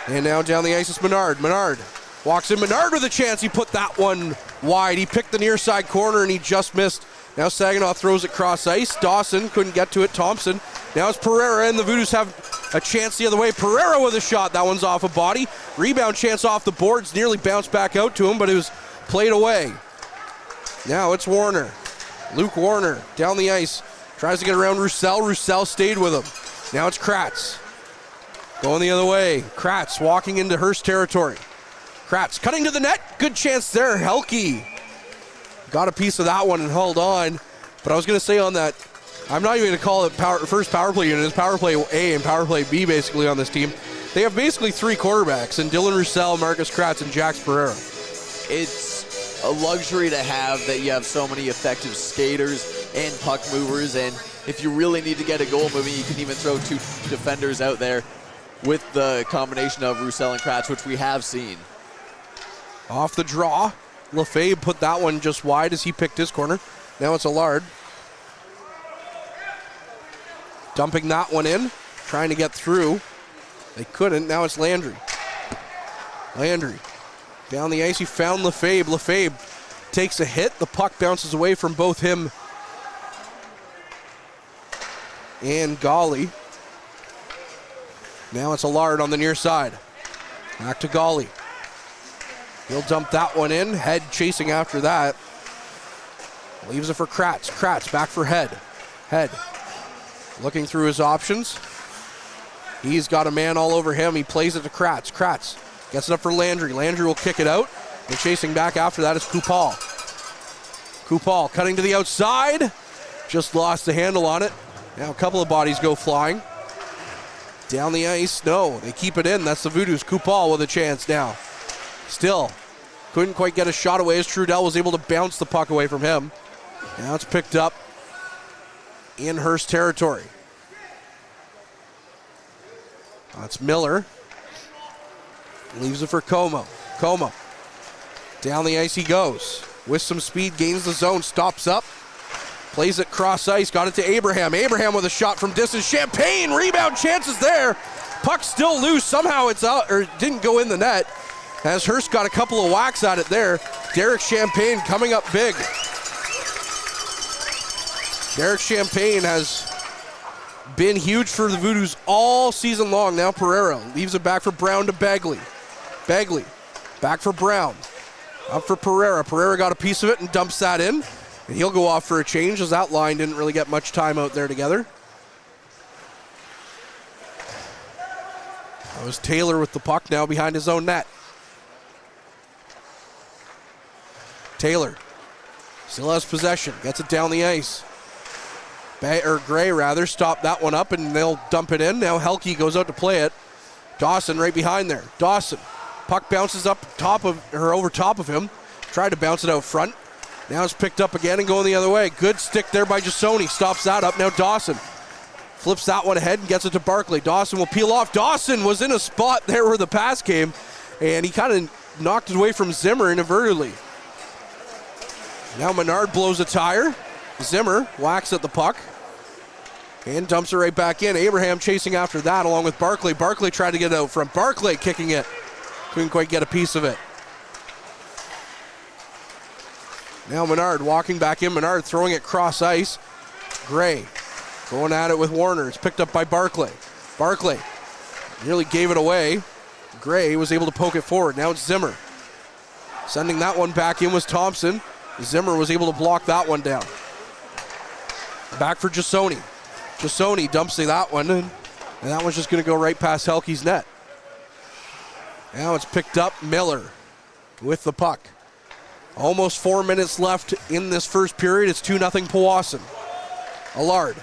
And now down the ice is Menard. Menard walks in. Menard with a chance. He put that one wide. He picked the near side corner and he just missed. Now Saginaw throws it cross ice. Dawson couldn't get to it. Thompson. Now it's Pereira, and the Voodoos have a chance the other way. Pereira with a shot. That one's off a body. Rebound chance off the boards. Nearly bounced back out to him, but it was played away. Now it's Warner. Luke Warner down the ice. Tries to get around Roussel. Roussel stayed with him. Now it's Kratz. Going the other way. Kratz walking into Hearst territory. Kratz cutting to the net. Good chance there. Helke got a piece of that one and held on. But I was going to say on that, I'm not even going to call it first power play unit. It's power play A and power play B basically on this team. They have basically three quarterbacks in Dylan Roussel, Marcus Kratz, and Jax Pereira. It's a luxury to have that you have so many effective skaters and puck movers, and if you really need to get a goal moving, you can even throw two defenders out there with the combination of Roussel and Kratz, which we have seen. Off the draw, Lefebvre put that one just wide as he picked his corner. Now it's Allard. Dumping that one in, trying to get through. They couldn't. Now it's Landry. Landry down the ice. He found Lefebvre. Lefebvre takes a hit. The puck bounces away from both him and Golly. Now it's Allard on the near side. Back to Golly. He'll dump that one in. Head chasing after that. Leaves it for Kratz. Kratz back for Head. Head looking through his options. He's got a man all over him. He plays it to Kratz. Kratz gets it up for Landry. Landry will kick it out. And chasing back after that is Kupal. Kupal cutting to the outside. Just lost the handle on it. Now a couple of bodies go flying. Down the ice. No, they keep it in. That's the Voodoos. Kupal with a chance now. Still couldn't quite get a shot away as Trudell was able to bounce the puck away from him. Now it's picked up in Hearst territory. That's Miller. Leaves it for Como. Como. Down the ice he goes. With some speed, gains the zone, stops up. Plays it cross ice, got it to Abraham. Abraham with a shot from distance. Champagne, rebound chances there. Puck still loose. Somehow it's out, or didn't go in the net. As Hearst got a couple of whacks at it there. Derek Champagne coming up big. Derek Champagne has been huge for the Voodoos all season long. Now Pereira leaves it back for Brown to Bagley. Bagley back for Brown. Up for Pereira. Pereira got a piece of it and dumps that in. And he'll go off for a change as that line didn't really get much time out there together. That was Taylor with the puck now behind his own net. Taylor still has possession. Gets it down the ice. Gray rather stopped that one up and they'll dump it in. Now Helke goes out to play it. Dawson right behind there. Dawson. Puck bounces up top of, or over top of him. Tried to bounce it out front. Now it's picked up again and going the other way. Good stick there by Jasoni. Stops that up. Now Dawson flips that one ahead and gets it to Barkley. Dawson will peel off. Dawson was in a spot there where the pass came, and he kind of knocked it away from Zimmer inadvertently. Now Menard blows a tire. Zimmer whacks at the puck and dumps it right back in. Abraham chasing after that along with Barkley. Barkley tried to get it out front. Barkley kicking it. Couldn't quite get a piece of it. Now Menard walking back in. Menard throwing it cross ice. Gray going at it with Warner. It's picked up by Barkley. Barkley nearly gave it away. Gray was able to poke it forward. Now it's Zimmer. Sending that one back in was Thompson. Zimmer was able to block that one down. Back for Jasoni. Jasoni dumps that one in, and that one's just going to go right past Helke's net. Now it's picked up. Miller with the puck. Almost 4 minutes left in this first period. It's 2-0 Powassan. Allard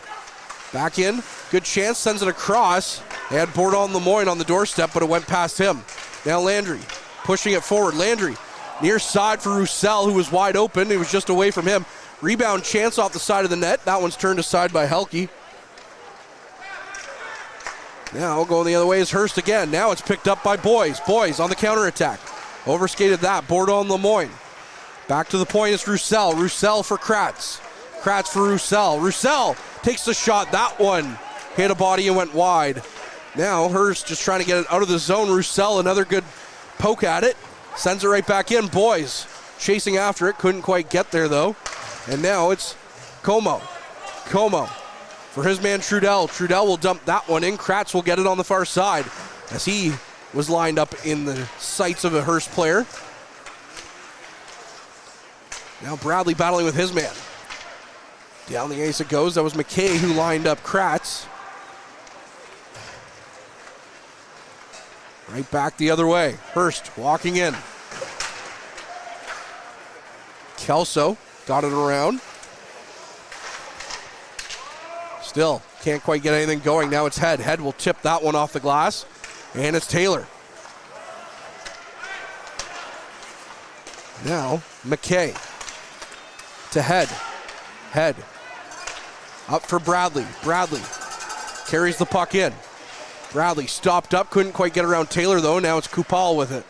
back in. Good chance. Sends it across. They had Bourdon Lemoyne on the doorstep, but it went past him. Now Landry pushing it forward. Landry near side for Roussel, who was wide open. He was just away from him. Rebound chance off the side of the net. That one's turned aside by Helke. Now going the other way is Hearst again. Now it's picked up by Boys. Boys on the counterattack. Overskated that. Bordeaux and Lemoyne. Back to the point is Roussel. Roussel for Kratz. Kratz for Roussel. Roussel takes the shot. That one hit a body and went wide. Now Hearst just trying to get it out of the zone. Roussel, another good poke at it. Sends it right back in. Boys chasing after it. Couldn't quite get there though. And now it's Como. Como for his man Trudell. Trudell will dump that one in. Kratz will get it on the far side as he was lined up in the sights of a Hearst player. Now Bradley battling with his man. Down the ice it goes. That was McKay who lined up Kratz. Right back the other way. Hearst walking in. Kelso got it around. Still can't quite get anything going. Now it's Head. Head will tip that one off the glass. And it's Taylor. Now McKay to Head. Head up for Bradley. Bradley carries the puck in. Bradley stopped up, couldn't quite get around Taylor though. Now it's Kupal with it.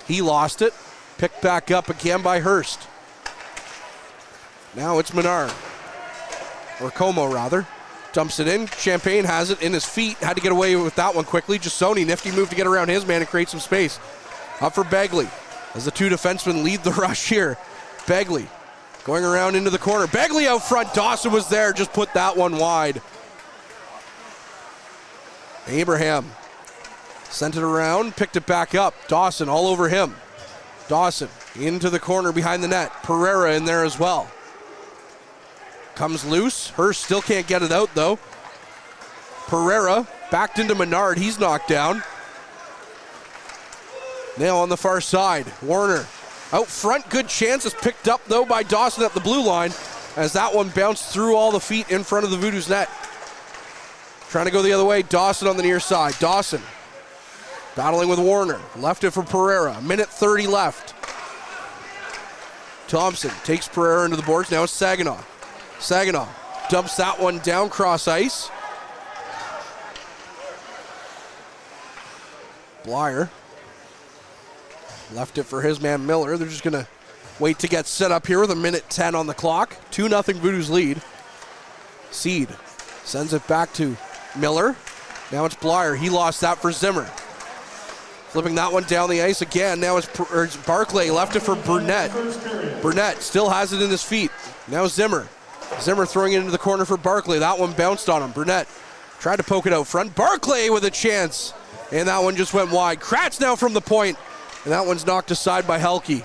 He lost it. Picked back up again by Hearst. Now it's Menard. Or Como rather. Dumps it in. Champagne has it in his feet. Had to get away with that one quickly. Jasoni, nifty move to get around his man and create some space. Up for Begley as the two defensemen lead the rush here. Begley going around into the corner. Begley out front. Dawson was there. Just put that one wide. Abraham sent it around. Picked it back up. Dawson all over him. Dawson into the corner behind the net. Pereira in there as well. Comes loose. Hearst still can't get it out though. Pereira backed into Menard. He's knocked down. Now on the far side. Warner out front. Good chance is picked up though by Dawson at the blue line as that one bounced through all the feet in front of the Voodoo's net. Trying to go the other way. Dawson on the near side. Dawson battling with Warner. Left it for Pereira. A minute 30 left. Thompson takes Pereira into the boards. Now it's Saginaw. Saginaw dumps that one down cross ice. Blyer left it for his man Miller. They're just going to wait to get set up here with a minute 10 on the clock. 2-0 Voodoo's lead. Seed sends it back to Miller. Now it's Blyer. He lost that for Zimmer. Flipping that one down the ice again. Now it's Barclay. Left it for Burnett. Burnett still has it in his feet. Now Zimmer. Zimmer throwing it into the corner for Barclay. That one bounced on him. Burnett tried to poke it out front. Barclay with a chance. And that one just went wide. Kratz now from the point. And that one's knocked aside by Helke.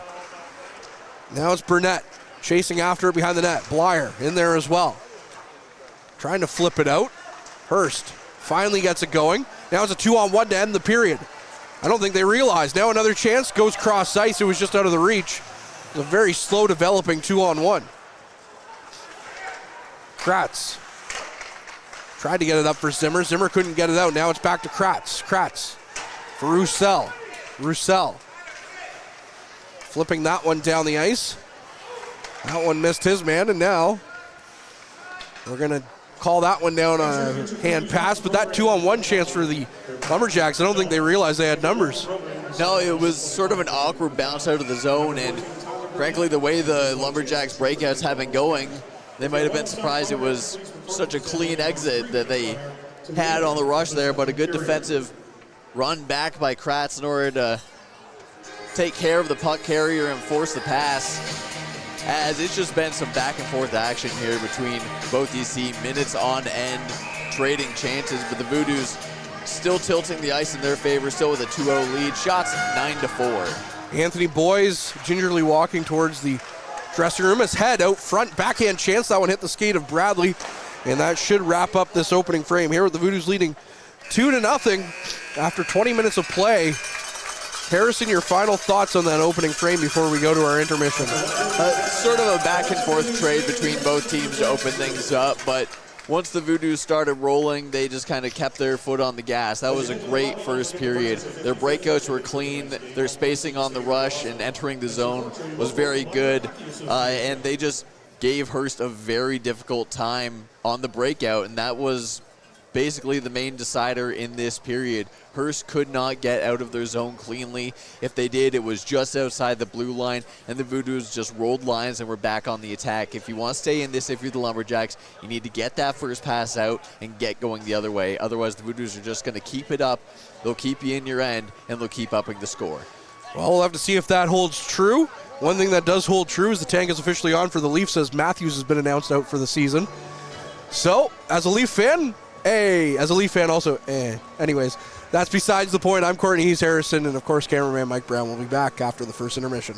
Now it's Burnett chasing after it behind the net. Blyer in there as well. Trying to flip it out. Hearst finally gets it going. Now it's a 2-on-1 to end the period. I don't think they realized. Now another chance. Goes cross ice. It was just out of the reach. It was a very slow developing 2-on-1. Kratz tried to get it up for Zimmer. Zimmer couldn't get it out. Now it's back to Kratz. Kratz for Roussel. Roussel flipping that one down the ice. That one missed his man, and now we're going to call that one down a hand pass, but that 2-on-1 chance for the Lumberjacks, I don't think they realized they had numbers. No, it was sort of an awkward bounce out of the zone, and frankly, the way the Lumberjacks breakouts have been going, they might have been surprised it was such a clean exit that they had on the rush there, but a good defensive run back by Kratz in order to take care of the puck carrier and force the pass. As it's just been some back and forth action here between both these teams, minutes on end, trading chances, but the Voodoos still tilting the ice in their favor, still with a 2-0 lead. Shots 9-4. Anthony Boys gingerly walking towards the dressing room. His head out front, backhand chance. That one hit the skate of Bradley, and that should wrap up this opening frame here with the Voodoos leading 2-0 after 20 minutes of play. Harrison, your final thoughts on that opening frame before we go to our intermission? Sort of a back and forth trade between both teams to open things up, but once the Voodoos started rolling, they just kind of kept their foot on the gas. That was a great first period. Their breakouts were clean. Their spacing on the rush and entering the zone was very good, and they just gave Hearst a very difficult time on the breakout, and that was basically the main decider in this period. Hearst could not get out of their zone cleanly. If they did, it was just outside the blue line, and the Voodoos just rolled lines and were back on the attack. If you want to stay in this, if you're the Lumberjacks, you need to get that first pass out and get going the other way. Otherwise, the Voodoos are just going to keep it up. They'll keep you in your end, and they'll keep upping the score. Well, we'll have to see if that holds true. One thing that does hold true is the tank is officially on for the Leafs, as Matthews has been announced out for the season. So, as a Leaf fan, as a Leaf fan also, Anyways, that's besides the point. I'm Courtney, he's Harrison, and of course, cameraman Mike Brown will be back after the first intermission.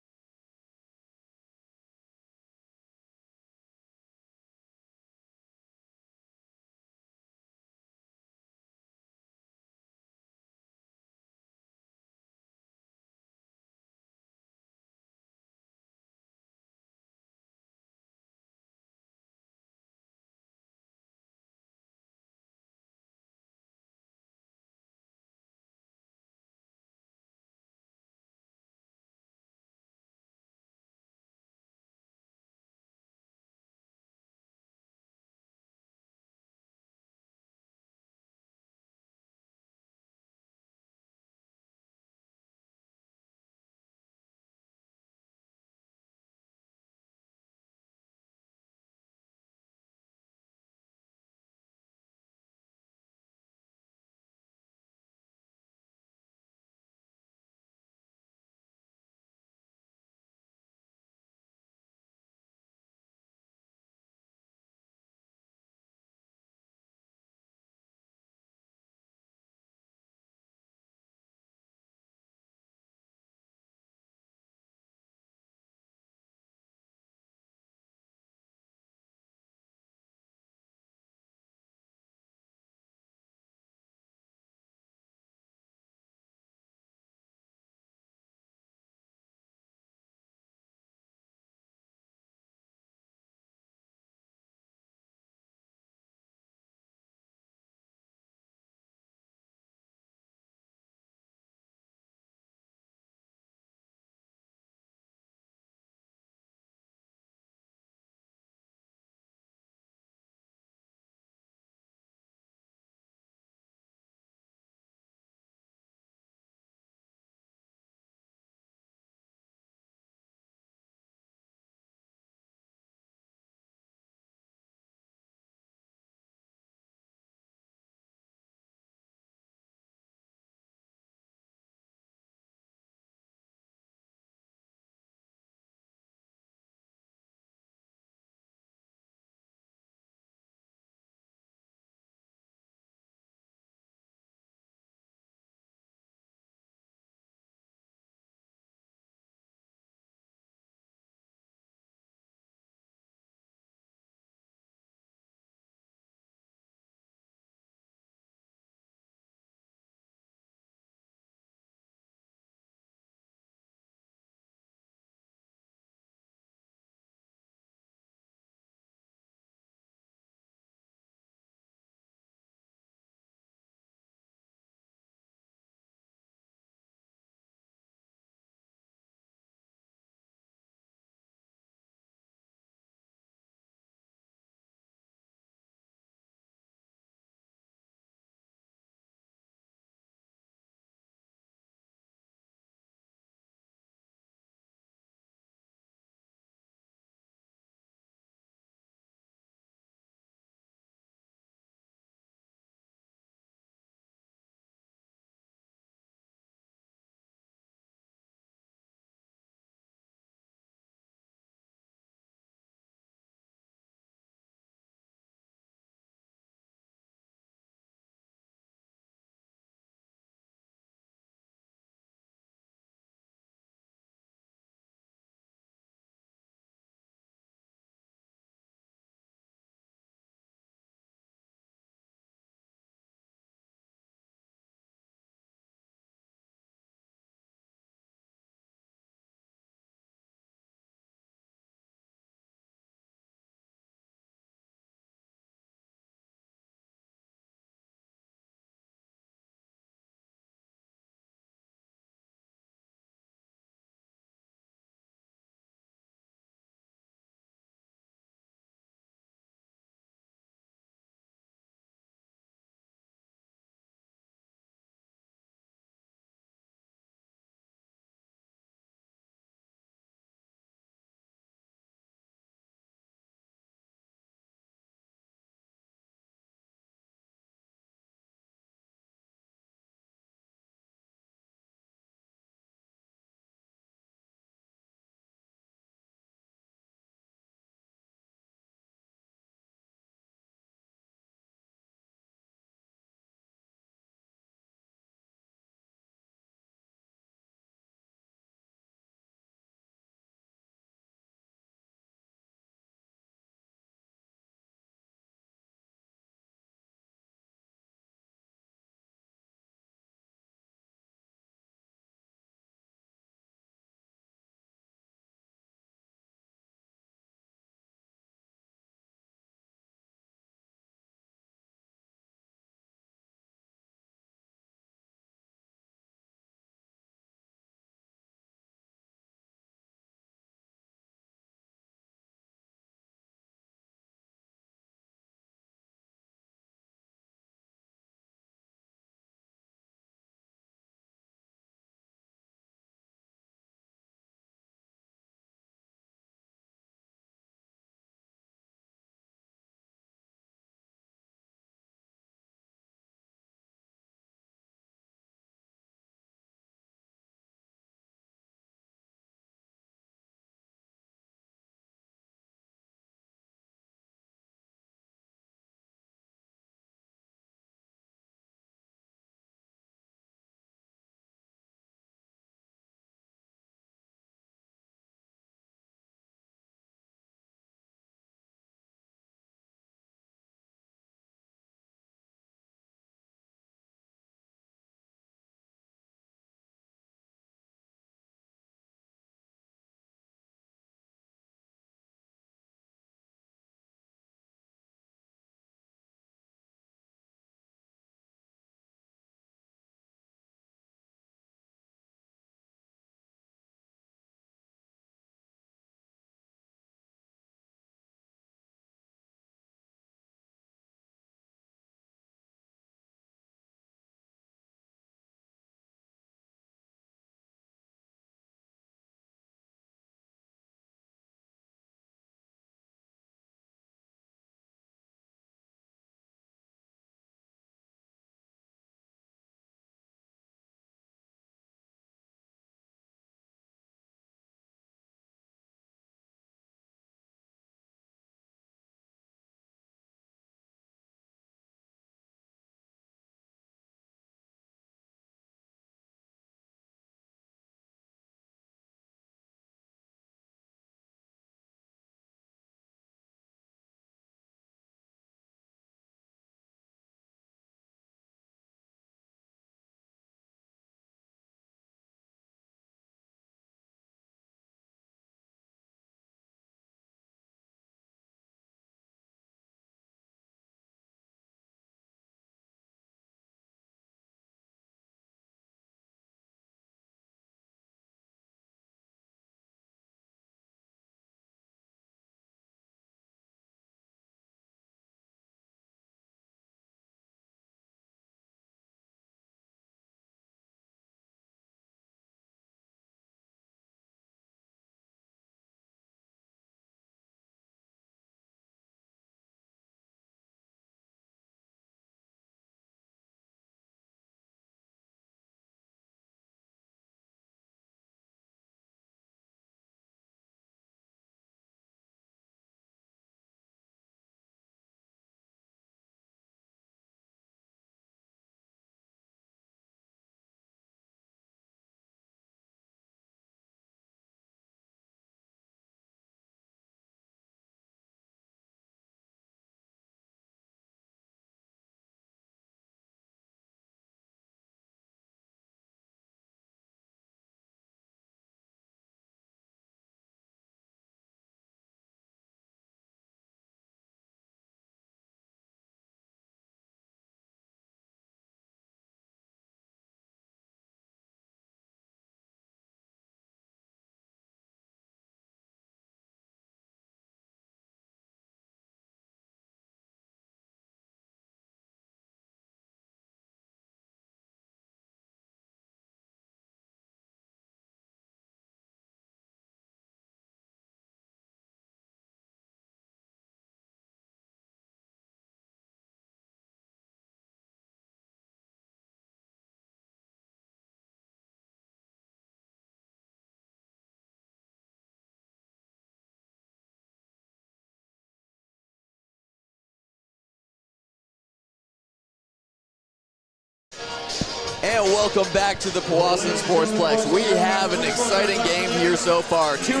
And welcome back to the Powassan Sportsplex. We have an exciting game here so far. 2-0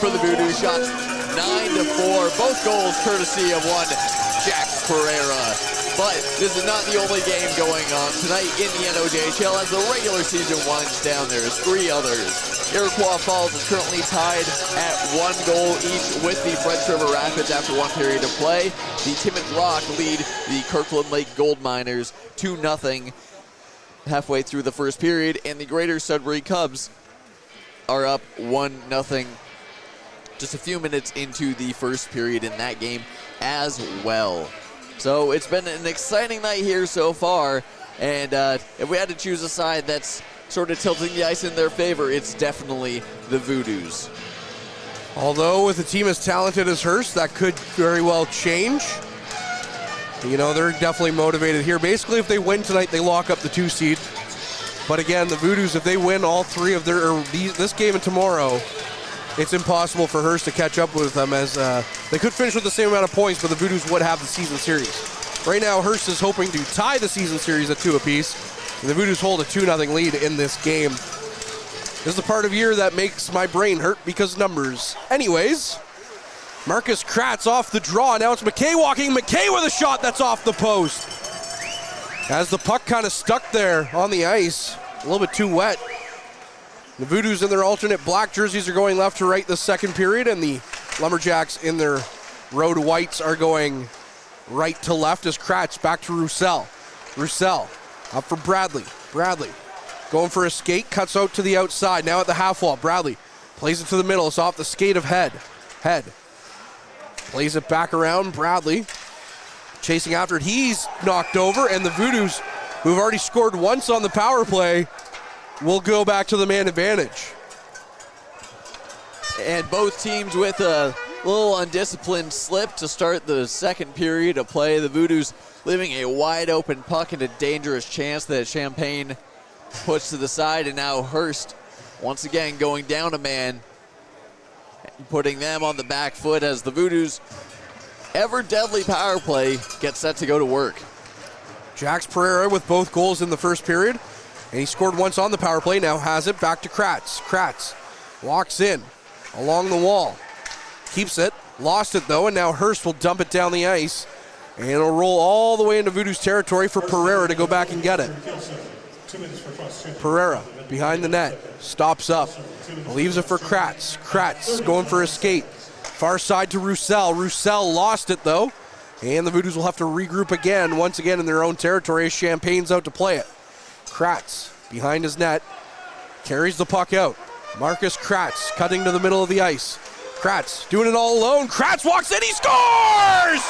for the Voodoo Shots, 9-4. Both goals courtesy of one Jack Pereira. But this is not the only game going on tonight in the NOJHL as the regular season winds down. There's 3 others. Iroquois Falls is currently tied at 1 goal each with the French River Rapids after 1 period of play. The Timmins Rock lead the Kirkland Lake Gold Miners 2-0 halfway through the first period, and the Greater Sudbury Cubs are up 1-0 just a few minutes into the first period in that game as well. So it's been an exciting night here so far, and if we had to choose a side that's sort of tilting the ice in their favor, it's definitely the Voodoos. Although with a team as talented as Hearst, that could very well change. You know, they're definitely motivated here. Basically, if they win tonight, they lock up the 2 seed. But again, the Voodoos, if they win all 3 of this game and tomorrow, it's impossible for Hearst to catch up with them, as they could finish with the same amount of points, but the Voodoos would have the season series. Right now, Hearst is hoping to tie the season series at 2 apiece, and the Voodoos hold a 2-0 lead in this game. This is the part of year that makes my brain hurt because numbers. Anyways, Marcus Kratz off the draw. Now it's McKay walking. McKay with a shot that's off the post. As the puck kind of stuck there on the ice, a little bit too wet. The Voodoos in their alternate black jerseys are going left to right this second period, and the Lumberjacks in their road whites are going right to left as Kratz back to Roussel. Roussel up for Bradley. Bradley going for a skate, cuts out to the outside. Now at the half wall, Bradley plays it to the middle. It's off the skate of Head. Plays it back around. Bradley chasing after it. He's knocked over, and the Voodoos, who've already scored once on the power play, will go back to the man advantage. And both teams with a little undisciplined slip to start the second period of play. The Voodoos leaving a wide open puck and a dangerous chance that Champagne puts to the side, and now Hearst once again going down a man, putting them on the back foot as the Voodoos' ever deadly power play gets set to go to work. Jax Pereira with both goals in the first period, and he scored once on the power play. Now has it back to Kratz. Kratz walks in along the wall, keeps it, lost it though, and now Hearst will dump it down the ice, and it'll roll all the way into Voodoo's territory for Pereira to go back and get it. Pereira behind the net, stops up, leaves it for Kratz. Kratz going for a skate, far side to Roussel. Roussel lost it though, and the Voodoos will have to regroup again, once again in their own territory as Champagne's out to play it. Kratz behind his net, carries the puck out. Marcus Kratz cutting to the middle of the ice. Kratz doing it all alone. Kratz walks in, he scores!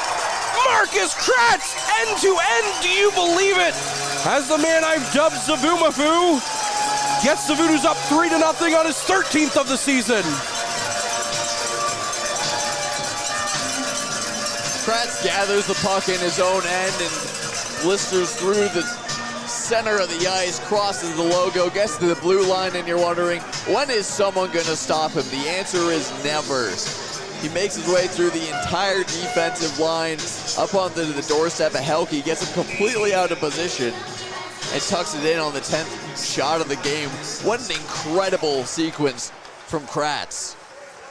Marcus Kratz, end to end, do you believe it? As the man I've dubbed Zabumafu gets the Voodoos up 3-0 on his 13th of the season. Kratz gathers the puck in his own end and blisters through the center of the ice, crosses the logo, gets to the blue line, and you're wondering, when is someone going to stop him? The answer is never. He makes his way through the entire defensive line up onto the doorstep of Helke, gets him completely out of position, and tucks it in on the 10th shot of the game. What an incredible sequence from Kratz.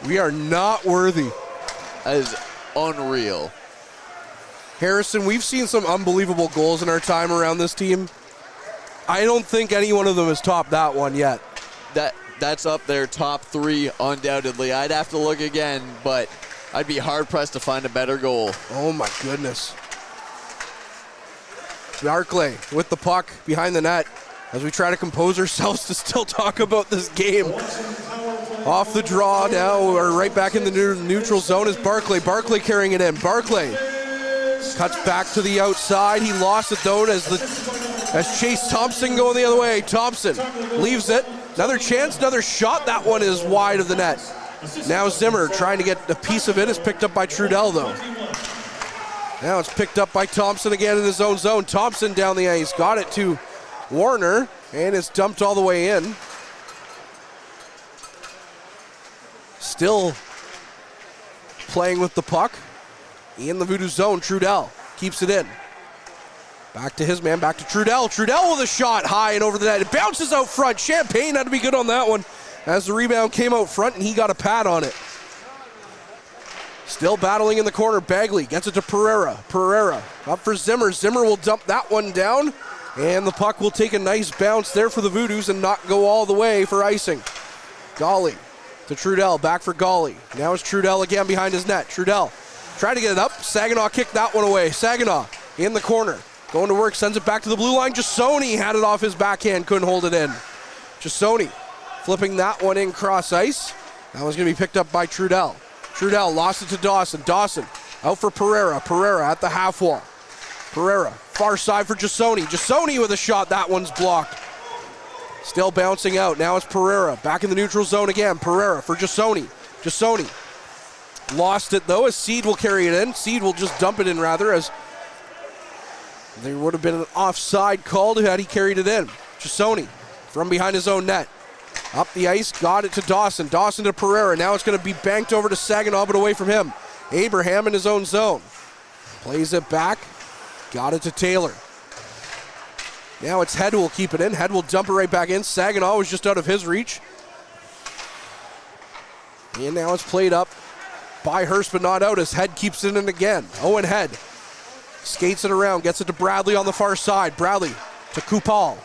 We are not worthy. That is unreal. Harrison, we've seen some unbelievable goals in our time around this team. I don't think any one of them has topped that one yet. That's up there, top 3 undoubtedly. I'd have to look again, but I'd be hard-pressed to find a better goal. Oh my goodness. Barclay with the puck behind the net as we try to compose ourselves to still talk about this game. Off the draw now, we're right back in the neutral zone is Barclay. Barclay carrying it in. Barclay cuts back to the outside. He lost it though as Chase Thompson going the other way. Thompson leaves it. Another chance, another shot. That one is wide of the net. Now Zimmer trying to get a piece of it. Is picked up by Trudell though. Now it's picked up by Thompson again in his own zone. Thompson down the ice. Got it to Warner and it's dumped all the way in. Still playing with the puck in the Voodoo zone. Trudell keeps it in. Back to his man, back to Trudell. Trudell with a shot high and over the net. It bounces out front. Champagne had to be good on that one as the rebound came out front and he got a pad on it. Still battling in the corner. Bagley gets it to Pereira. Pereira up for Zimmer. Zimmer will dump that one down. And the puck will take a nice bounce there for the Voodoos and not go all the way for icing. Golly to Trudell. Back for Golly. Now it's Trudell again behind his net. Trudell tried to get it up. Saginaw kicked that one away. Saginaw in the corner. Going to work, sends it back to the blue line. Jasoni had it off his backhand, couldn't hold it in. Jasoni flipping that one in cross ice. That one's going to be picked up by Trudell. Trudell lost it to Dawson. Dawson out for Pereira. Pereira at the half wall. Pereira far side for Jasoni. Jasoni with a shot. That one's blocked. Still bouncing out. Now it's Pereira. Back in the neutral zone again. Pereira for Jasoni. Jasoni lost it though as Seed will carry it in. Seed will just dump it in rather as there would have been an offside called had he carried it in. Jasoni from behind his own net. Up the ice, got it to Dawson. Dawson to Pereira. Now it's going to be banked over to Saginaw, but away from him. Abraham in his own zone. Plays it back. Got it to Taylor. Now it's Head who will keep it in. Head will dump it right back in. Saginaw was just out of his reach. And now it's played up by Hearst, but not out as Head keeps it in again. Owen Head skates it around, gets it to Bradley on the far side. Bradley to Kupal.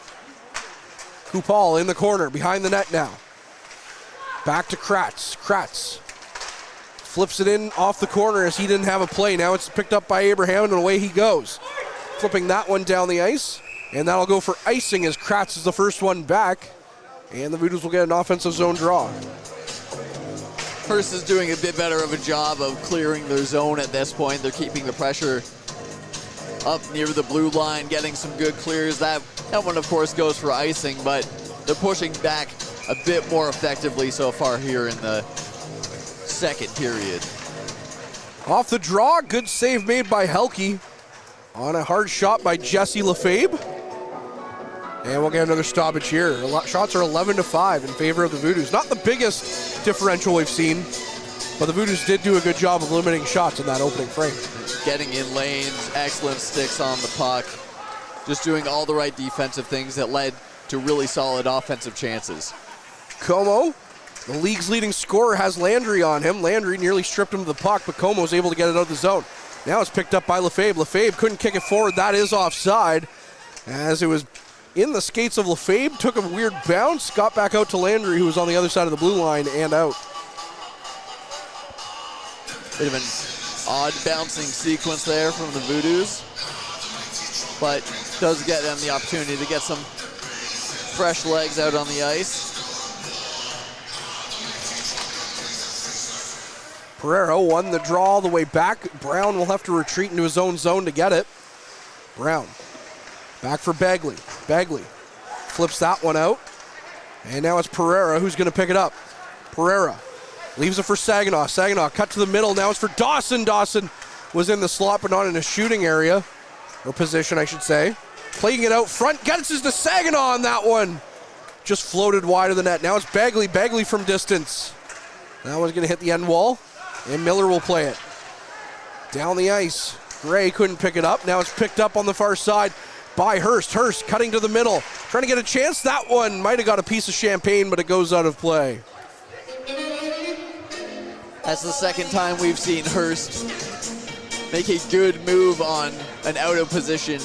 Kupal in the corner, behind the net now. Back to Kratz. Kratz flips it in off the corner as he didn't have a play. Now it's picked up by Abraham and away he goes. Flipping that one down the ice. And that'll go for icing as Kratz is the first one back. And the Voodoos will get an offensive zone draw. Hearst is doing a bit better of a job of clearing their zone at this point. They're keeping the pressure up near the blue line, getting some good clears. That one, of course, goes for icing, but they're pushing back a bit more effectively so far here in the second period. Off the draw, good save made by Helke on a hard shot by Jesse Lefebvre. And we'll get another stoppage here. Shots are 11-5 in favor of the Voodoos. Not the biggest differential we've seen, but the Voodoos did do a good job of limiting shots in that opening frame. Getting in lanes, excellent sticks on the puck. Just doing all the right defensive things that led to really solid offensive chances. Como, the league's leading scorer, has Landry on him. Landry nearly stripped him to the puck, but Como was able to get it out of the zone. Now it's picked up by Lefebvre. Lefebvre couldn't kick it forward. That is offside as it was in the skates of Lefebvre. Took a weird bounce, got back out to Landry, who was on the other side of the blue line and out. Bit of an odd bouncing sequence there from the Voodoos, but does get them the opportunity to get some fresh legs out on the ice. Pereira won the draw all the way back. Brown will have to retreat into his own zone to get it. Brown back for Bagley. Bagley flips that one out. And now it's Pereira who's going to pick it up. Pereira leaves it for Saginaw. Saginaw cut to the middle. Now it's for Dawson. Dawson was in the slot but not in a shooting area. Or position, I should say. Playing it out front. Gets it to Saginaw on that one. Just floated wide of the net. Now it's Bagley. Bagley from distance. That one's going to hit the end wall. And Miller will play it. Down the ice. Gray couldn't pick it up. Now it's picked up on the far side by Hearst. Hearst cutting to the middle. Trying to get a chance. That one might have got a piece of champagne, but it goes out of play. That's the second time we've seen Hearst make a good move on an out-of-position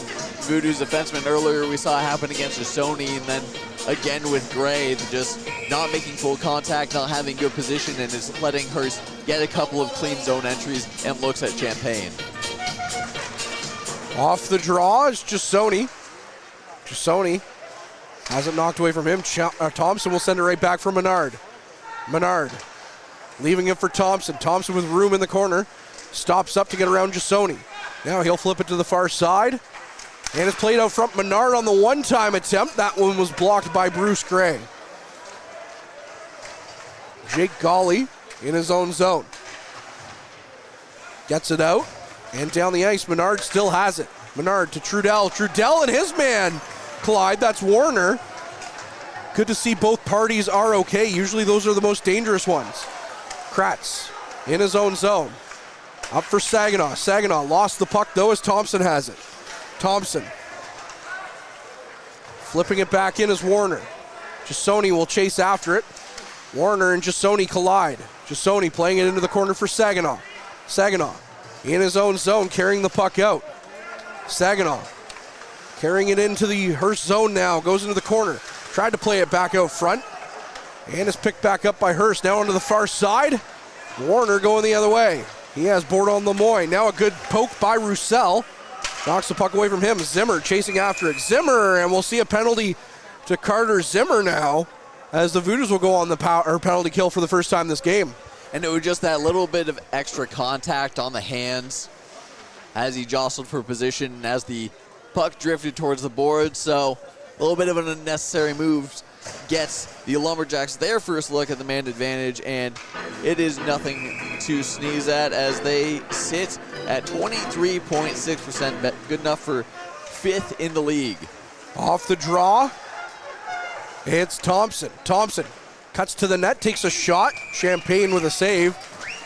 Voodoos defenseman. Earlier we saw it happen against Sony, and then again with Gray, just not making full contact, not having good position, and is letting Hearst get a couple of clean zone entries and looks at Champagne. Off the draw is Jasoni. Jasoni has it knocked away from him. Thompson will send it right back for Menard. Menard leaving it for Thompson. Thompson with room in the corner. Stops up to get around Jasoni. Now he'll flip it to the far side. And it's played out front. Menard on the one-time attempt. That one was blocked by Bruce Gray. Jake Golly in his own zone. Gets it out. And down the ice, Menard still has it. Menard to Trudell. Trudell and his man collide. That's Warner. Good to see both parties are okay. Usually those are the most dangerous ones. Kratz in his own zone. Up for Saginaw. Saginaw lost the puck though as Thompson has it. Thompson Flipping it back in is Warner. Jasoni will chase after it. Warner and Jasoni collide. Jasoni playing it into the corner for Saginaw. Saginaw in his own zone, carrying the puck out. Saginaw carrying it into the Hearst zone now, goes into the corner. Tried to play it back out front, and is picked back up by Hearst. Now onto the far side. Warner going the other way. He has board on Lemoyne. Now a good poke by Roussel. Knocks the puck away from him. Zimmer chasing after it. Zimmer, and we'll see a penalty to Carter Zimmer now, as the Voodoos will go on the penalty kill for the first time this game. And it was just that little bit of extra contact on the hands as he jostled for position and as the puck drifted towards the board. So a little bit of an unnecessary move gets the Lumberjacks their first look at the man advantage, and it is nothing to sneeze at as they sit at 23.6%, good enough for 5th in the league. Off the draw, it's Thompson. Thompson cuts to the net, takes a shot. Champagne with a save,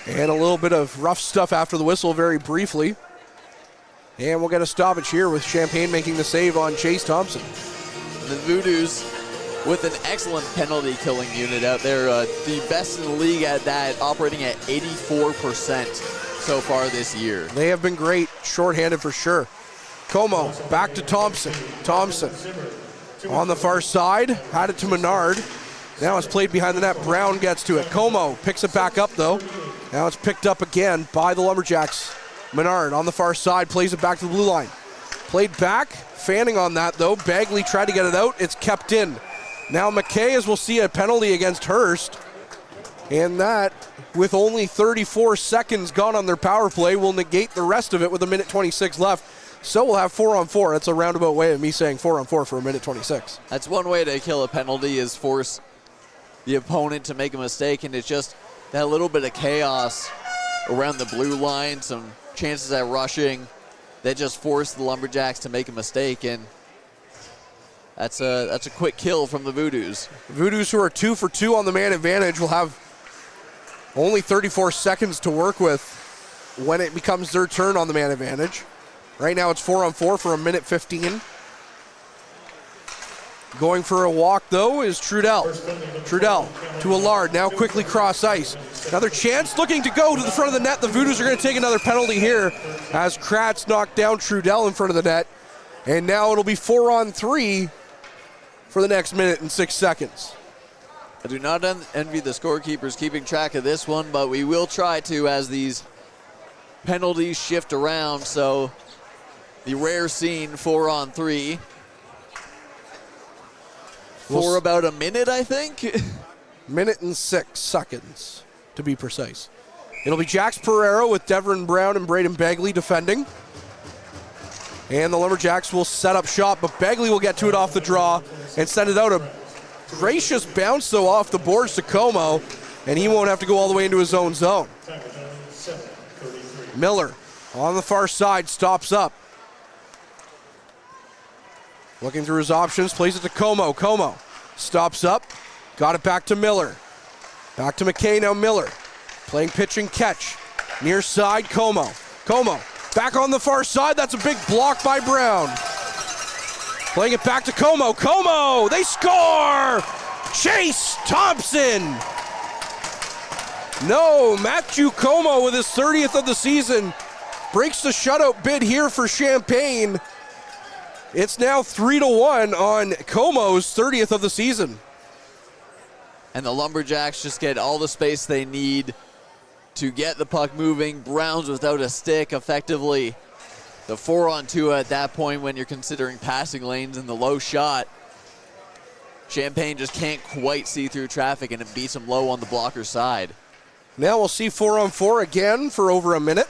and a little bit of rough stuff after the whistle very briefly. And we'll get a stoppage here with Champagne making the save on Chase Thompson. The Voodoos with an excellent penalty killing unit out there. The best in the league at that, operating at 84% so far this year. They have been great, shorthanded for sure. Como back to Thompson. Thompson on the far side, had it to Menard. Now it's played behind the net. Brown gets to it. Como picks it back up though. Now it's picked up again by the Lumberjacks. Menard on the far side, plays it back to the blue line. Played back, fanning on that though. Bagley tried to get it out, it's kept in. Now McKay, as we'll see, a penalty against Hearst. And that, with only 34 seconds gone on their power play, will negate the rest of it with 1:26 left. So we'll have 4-on-4. That's a roundabout way of me saying 4-on-4 for 1:26. That's one way to kill a penalty, is force the opponent to make a mistake, and it's just that little bit of chaos around the blue line, some chances at rushing that just force the Lumberjacks to make a mistake, and that's a quick kill from the Voodoos. Voodoos, who are 2 for 2 on the man advantage, will have only 34 seconds to work with when it becomes their turn on the man advantage. Right now it's 4-on-4 for 1:15. Going for a walk, though, is Trudell. Trudell to Allard, now quickly cross ice. Another chance, looking to go to the front of the net. The Voodoos are going to take another penalty here as Kratz knocked down Trudell in front of the net. And now it'll be 4-on-3 for the next 1:06 seconds. I do not envy the scorekeepers keeping track of this one, but we will try to as these penalties shift around. So the rare scene 4-on-3 for about a minute, I think. 1:06 seconds, to be precise. It'll be Jax Pereira with Devin Brown and Braden Bagley defending. And the Lumberjacks will set up shop, but Bagley will get to it off the draw and send it out. A gracious bounce, though, off the boards to Como, and he won't have to go all the way into his own zone. Miller on the far side stops up. Looking through his options, plays it to Como. Como stops up, got it back to Miller. Back to McKay, now Miller. Playing pitch and catch. Near side, Como. Como back on the far side, that's a big block by Brown. Playing it back to Como. Como, they score! Chase Thompson! No, Matthew Como with his 30th of the season breaks the shutout bid here for Champagne. It's now 3-1 on Como's 30th of the season. And the Lumberjacks just get all the space they need to get the puck moving. Browns without a stick, effectively the 4-on-2 at that point when you're considering passing lanes and the low shot. Champagne just can't quite see through traffic, and it beats them low on the blocker side. Now we'll see 4-on-4 again for over a minute.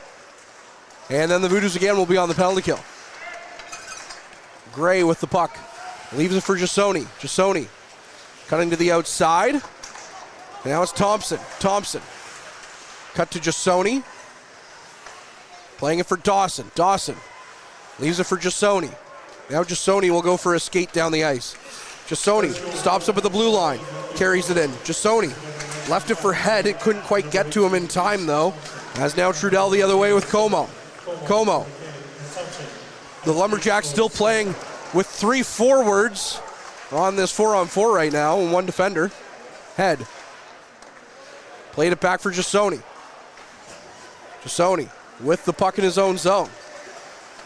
And then the Voodoos again will be on the penalty kill. Gray with the puck. Leaves it for Jasoni. Jasoni cutting to the outside. Now it's Thompson. Thompson. Cut to Jasoni. Playing it for Dawson. Dawson leaves it for Jasoni. Now Jasoni will go for a skate down the ice. Jasoni stops up at the blue line. Carries it in. Jasoni left it for Head. It couldn't quite get to him in time, though. As now Trudell the other way with Como. Como. The Lumberjacks still playing with 3 forwards on this 4-on-4 right now, and one defender. Head. Played it back for Jasoni. Jasoni with the puck in his own zone.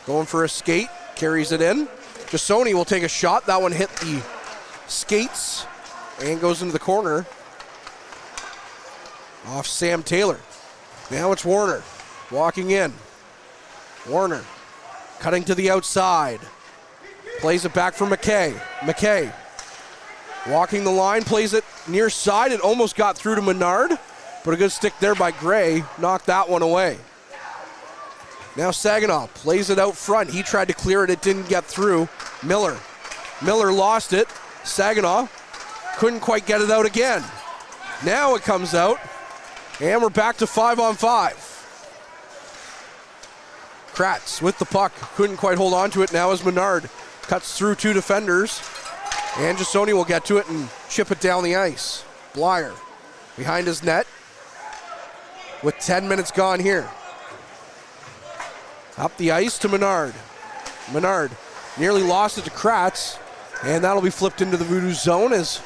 Going for a skate, carries it in. Jasoni will take a shot. That one hit the skates and goes into the corner. Off Sam Taylor. Now it's Warner walking in. Warner cutting to the outside. Plays it back for McKay. McKay walking the line, plays it near side. It almost got through to Menard, but a good stick there by Gray. Knocked that one away. Now Saginaw plays it out front. He tried to clear it. It didn't get through. Miller lost it. Saginaw couldn't quite get it out again. Now it comes out, and we're back to 5-on-5. Kratz with the puck. Couldn't quite hold on to it. Now as Menard cuts through two defenders. And Jasoni will get to it and chip it down the ice. Blyer behind his net with 10 minutes gone here. Up the ice to Menard. Menard nearly lost it to Kratz. And that'll be flipped into the Voodoos zone as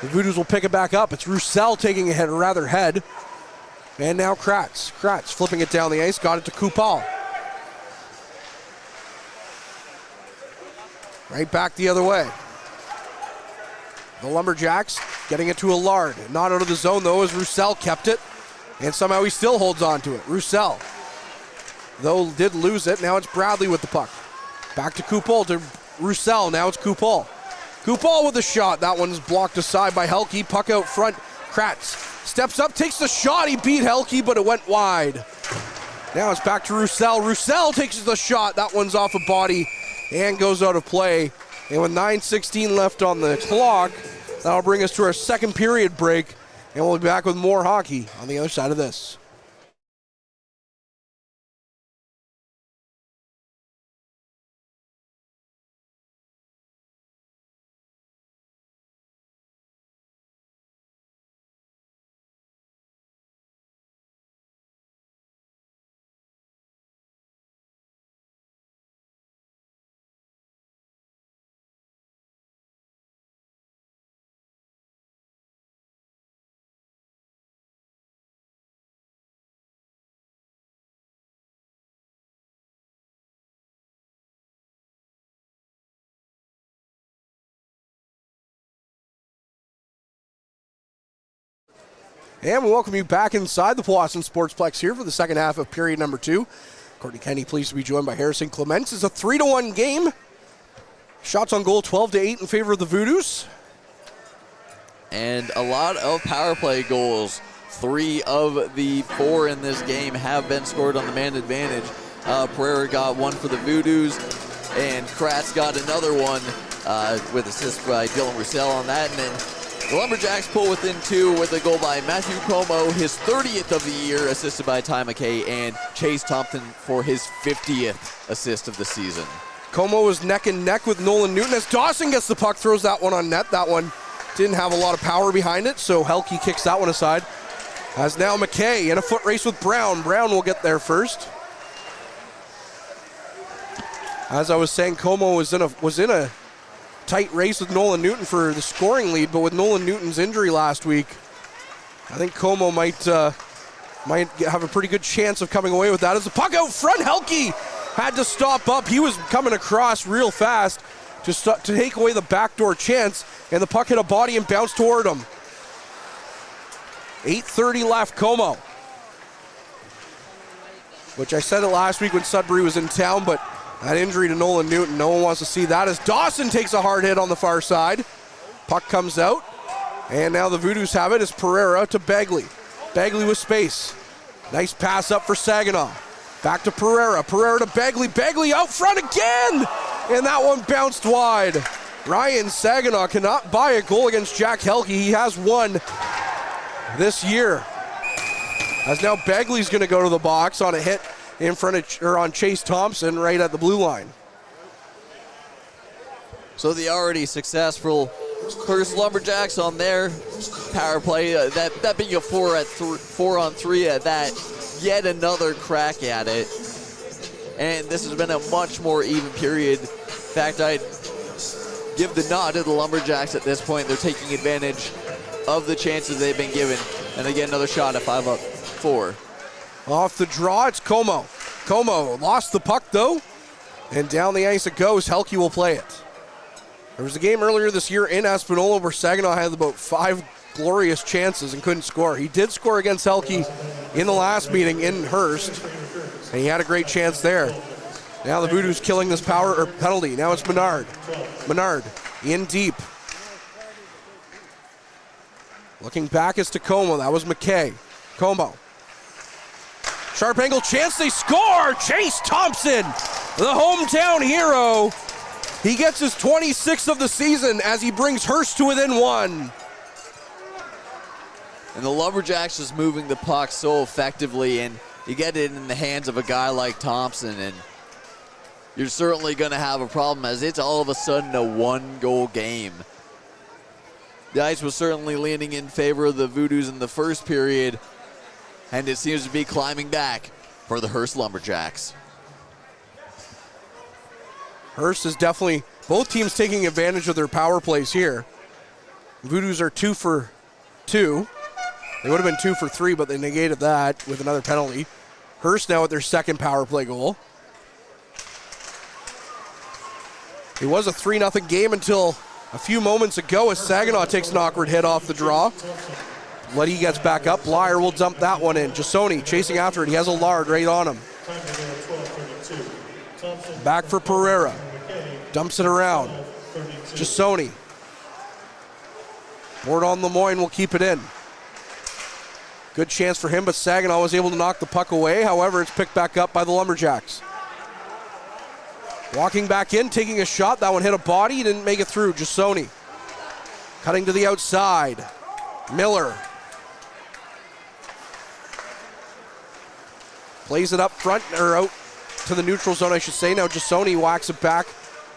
the Voodoos will pick it back up. It's Roussel taking a head. And now Kratz. Kratz flipping it down the ice. Got it to Kupal. Right back the other way. The Lumberjacks getting it to Allard. Not out of the zone though as Roussel kept it. And somehow he still holds on to it. Roussel, though, did lose it. Now it's Bradley with the puck. Back to Kupal to Roussel. Now it's Kupal. Kupal with a shot. That one's blocked aside by Helke. Puck out front. Kratz steps up, takes the shot. He beat Helke, but it went wide. Now it's back to Roussel. Roussel takes the shot. That one's off a body and goes out of play. And with 9:16 left on the clock, that'll bring us to our second period break. And we'll be back with more hockey on the other side of this. And we welcome you back inside the Powassan Sportsplex here for the second half of period number 2. Courtney Kenny pleased to be joined by Harrison Clements. It's a 3-1 game. Shots on goal 12-8 in favor of the Voodoos. And a lot of power play goals. 3 of the 4 in this game have been scored on the man advantage. Pereira got one for the Voodoos, and Kratz got another one with assist by Dylan Roussel on that. And then the Lumberjacks pull within 2 with a goal by Matthew Como, his 30th of the year, assisted by Ty McKay, and Chase Thompson for his 50th assist of the season. Como was neck and neck with Nolan Newton as Dawson gets the puck, throws that one on net. That one didn't have a lot of power behind it, so Helke kicks that one aside. As now McKay in a foot race with Brown. Brown will get there first. As I was saying, Como was in a tight race with Nolan Newton for the scoring lead, but with Nolan Newton's injury last week, I think Como might have a pretty good chance of coming away with that. As the puck out front, Helke had to stop up. He was coming across real fast to take away the backdoor chance, and the puck hit a body and bounced toward him. 8:30 left, Como. Which I said it last week when Sudbury was in town, but that injury to Nolan Newton, no one wants to see that as Dawson takes a hard hit on the far side. Puck comes out, and now the Voodoos have it as Pereira to Bagley. Bagley with space. Nice pass up for Saginaw. Back to Pereira. Pereira to Bagley. Bagley out front again! And that one bounced wide. Ryan Saginaw cannot buy a goal against Jack Helke. He has one this year. As now Bagley's going to go to the box on a hit in front of, or on Chase Thompson right at the blue line. So the already successful Hearst Lumberjacks on their power play, that being a 4-on-3 at that, yet another crack at it. And this has been a much more even period. In fact, I'd give the nod to the Lumberjacks at this point. They're taking advantage of the chances they've been given. And again, another shot at 5-up-4. Off the draw, it's Como. Como lost the puck, though, and down the ice it goes. Helke will play it. There was a game earlier this year in Espanola where Saginaw had about 5 glorious chances and couldn't score. He did score against Helke in the last meeting in Hearst, and he had a great chance there. Now the Voodoos killing this penalty. Now it's Menard. Menard in deep. Looking back is to Como. That was McKay. Como. Sharp angle chance. They score. Chase Thompson, the hometown hero. He gets his 26th of the season as he brings Hearst to within 1. And the Lumberjacks just moving the puck so effectively, and you get it in the hands of a guy like Thompson, and you're certainly going to have a problem as it's all of a sudden a 1-goal game. The ice was certainly leaning in favor of the Voodoos in the first period, and it seems to be climbing back for the Hearst Lumberjacks. Hearst is definitely, both teams taking advantage of their power plays here. Voodoos are 2 for 2. They would have been 2 for 3, but they negated that with another penalty. Hearst now with their second power play goal. It was a 3-0 game until a few moments ago as Saginaw takes an awkward hit off the draw. Letty gets back up. Blyer will dump that one in. Jasoni chasing after it. He has a Lard right on him. Back for Pereira. Dumps it around. Jasoni. Board on Lemoyne will keep it in. Good chance for him, but Saginaw was able to knock the puck away. However, it's picked back up by the Lumberjacks. Walking back in, taking a shot. That one hit a body. He didn't make it through. Jasoni cutting to the outside. Miller plays it up front, or out to the neutral zone, I should say. Now Jasoni whacks it back.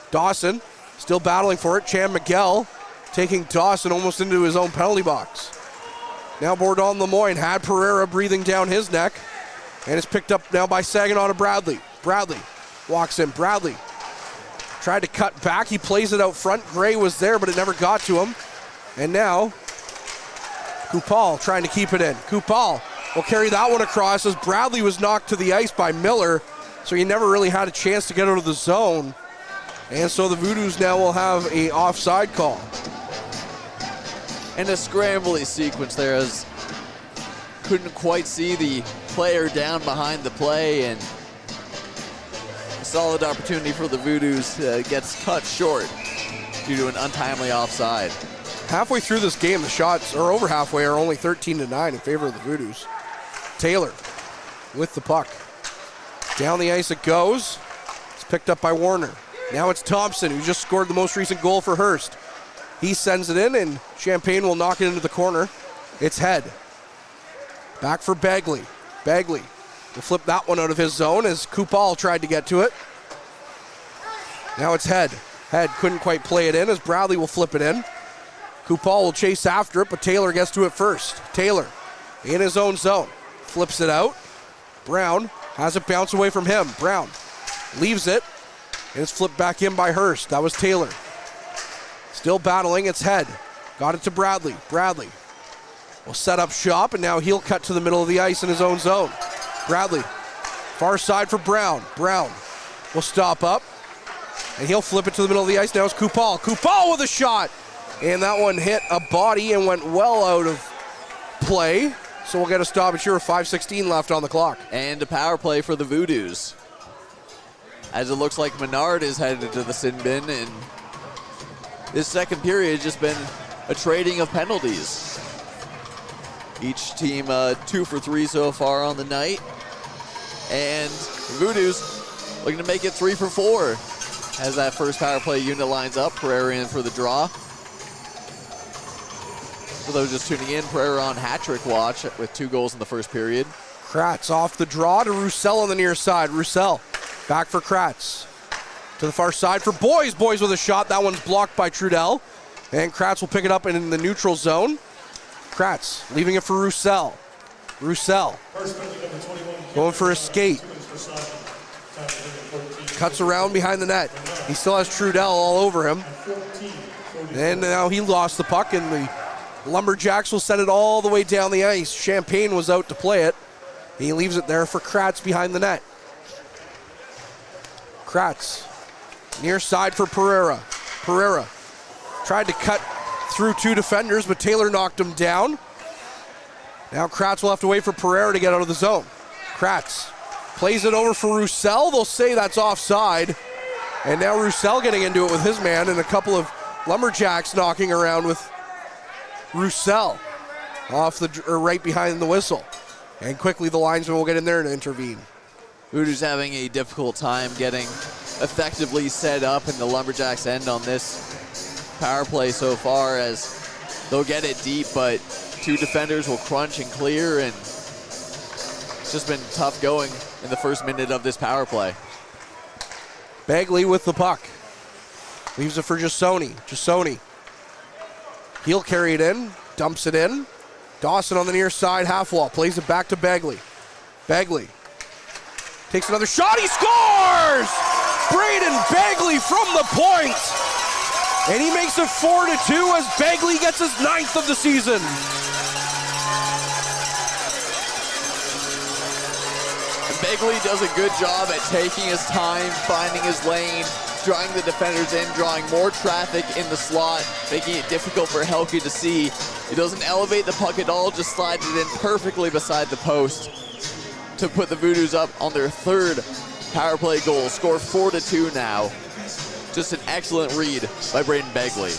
Dawson still battling for it. Chan Miguel taking Dawson almost into his own penalty box. Now Bourdon Lemoyne had Pereira breathing down his neck, and it's picked up now by Saginaw to Bradley. Bradley walks in. Bradley tried to cut back. He plays it out front. Gray was there, but it never got to him. And now Kupal trying to keep it in. Kupal will carry that one across as Bradley was knocked to the ice by Miller, so he never really had a chance to get out of the zone. And so the Voodoos now will have an offside call. And a scrambly sequence there as couldn't quite see the player down behind the play, and a solid opportunity for the Voodoos gets cut short due to an untimely offside. Halfway through this game, the shots, or over halfway, are only 13-9 in favor of the Voodoos. Taylor with the puck. Down the ice it goes. It's picked up by Warner. Now it's Thompson, who just scored the most recent goal for Hearst. He sends it in, and Champagne will knock it into the corner. It's Head. Back for Bagley. Bagley will flip that one out of his zone as Kupal tried to get to it. Now it's Head. Head couldn't quite play it in as Bradley will flip it in. Kupal will chase after it, but Taylor gets to it first. Taylor in his own zone. Flips it out. Brown has it bounce away from him. Brown leaves it, and it's flipped back in by Hearst. That was Taylor. Still battling, it's Head. Got it to Bradley. Bradley will set up shop, and now he'll cut to the middle of the ice in his own zone. Bradley, far side for Brown. Brown will stop up, and he'll flip it to the middle of the ice. Now it's Kupal. Kupal with a shot, and that one hit a body and went well out of play. So we'll get a stoppage here with 5:16 left on the clock. And a power play for the Voodoos, as it looks like Menard is headed to the sin bin, and this second period has just been a trading of penalties. Each team 2 for 3 so far on the night. And Voodoos looking to make it 3 for 4 as that first power play unit lines up. Pereira in for the draw. For those just tuning in, Pereira on hat-trick watch with 2 goals in the first period. Kratz off the draw to Roussel on the near side. Roussel back for Kratz. To the far side for Boys. Boys with a shot. That one's blocked by Trudell. And Kratz will pick it up in the neutral zone. Kratz leaving it for Roussel. Roussel going for a skate. Cuts around behind the net. He still has Trudell all over him. And now he lost the puck, and the Lumberjacks will send it all the way down the ice. Champagne was out to play it. He leaves it there for Kratz behind the net. Kratz, near side for Pereira. Pereira tried to cut through 2 defenders, but Taylor knocked him down. Now Kratz will have to wait for Pereira to get out of the zone. Kratz plays it over for Roussel. They'll say that's offside. And now Roussel getting into it with his man, and a couple of Lumberjacks knocking around with Roussel off right behind the whistle. And quickly the linesman will get in there and intervene. Voodoo's having a difficult time getting effectively set up in the Lumberjacks end on this power play so far, as they'll get it deep, but 2 defenders will crunch and clear, and it's just been tough going in the first minute of this power play. Bagley with the puck. Leaves it for Jasoni. Jasoni. He'll carry it in. Dumps it in. Dawson on the near side, half wall. Plays it back to Bagley. Bagley takes another shot. He scores! Braden Bagley from the point. And he makes it 4-2 as Bagley gets his 9th of the season. Bagley does a good job at taking his time, finding his lane, drawing the defenders in, drawing more traffic in the slot, making it difficult for Helke to see. He doesn't elevate the puck at all, just slides it in perfectly beside the post to put the Voodoos up on their 3rd power play goal. Score 4-2 now. Just an excellent read by Braden Bagley.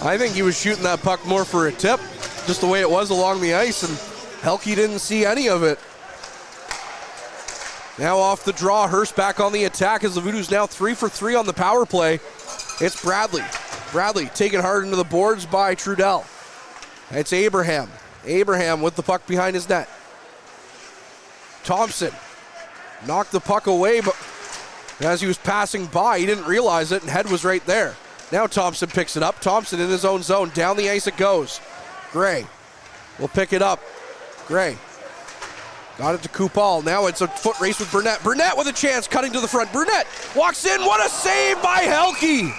I think he was shooting that puck more for a tip, just the way it was along the ice, and Helke didn't see any of it. Now off the draw, Hearst back on the attack as the Voodoos now 3 for 3 on the power play. It's Bradley. Bradley taken hard into the boards by Trudell. It's Abraham. Abraham with the puck behind his net. Thompson knocked the puck away, but as he was passing by, he didn't realize it, and head was right there. Now Thompson picks it up. Thompson in his own zone. Down the ice it goes. Gray will pick it up. Gray got it to Kupal. Now it's a foot race with Burnett. Burnett with a chance, cutting to the front. Burnett walks in. What a save by Helke.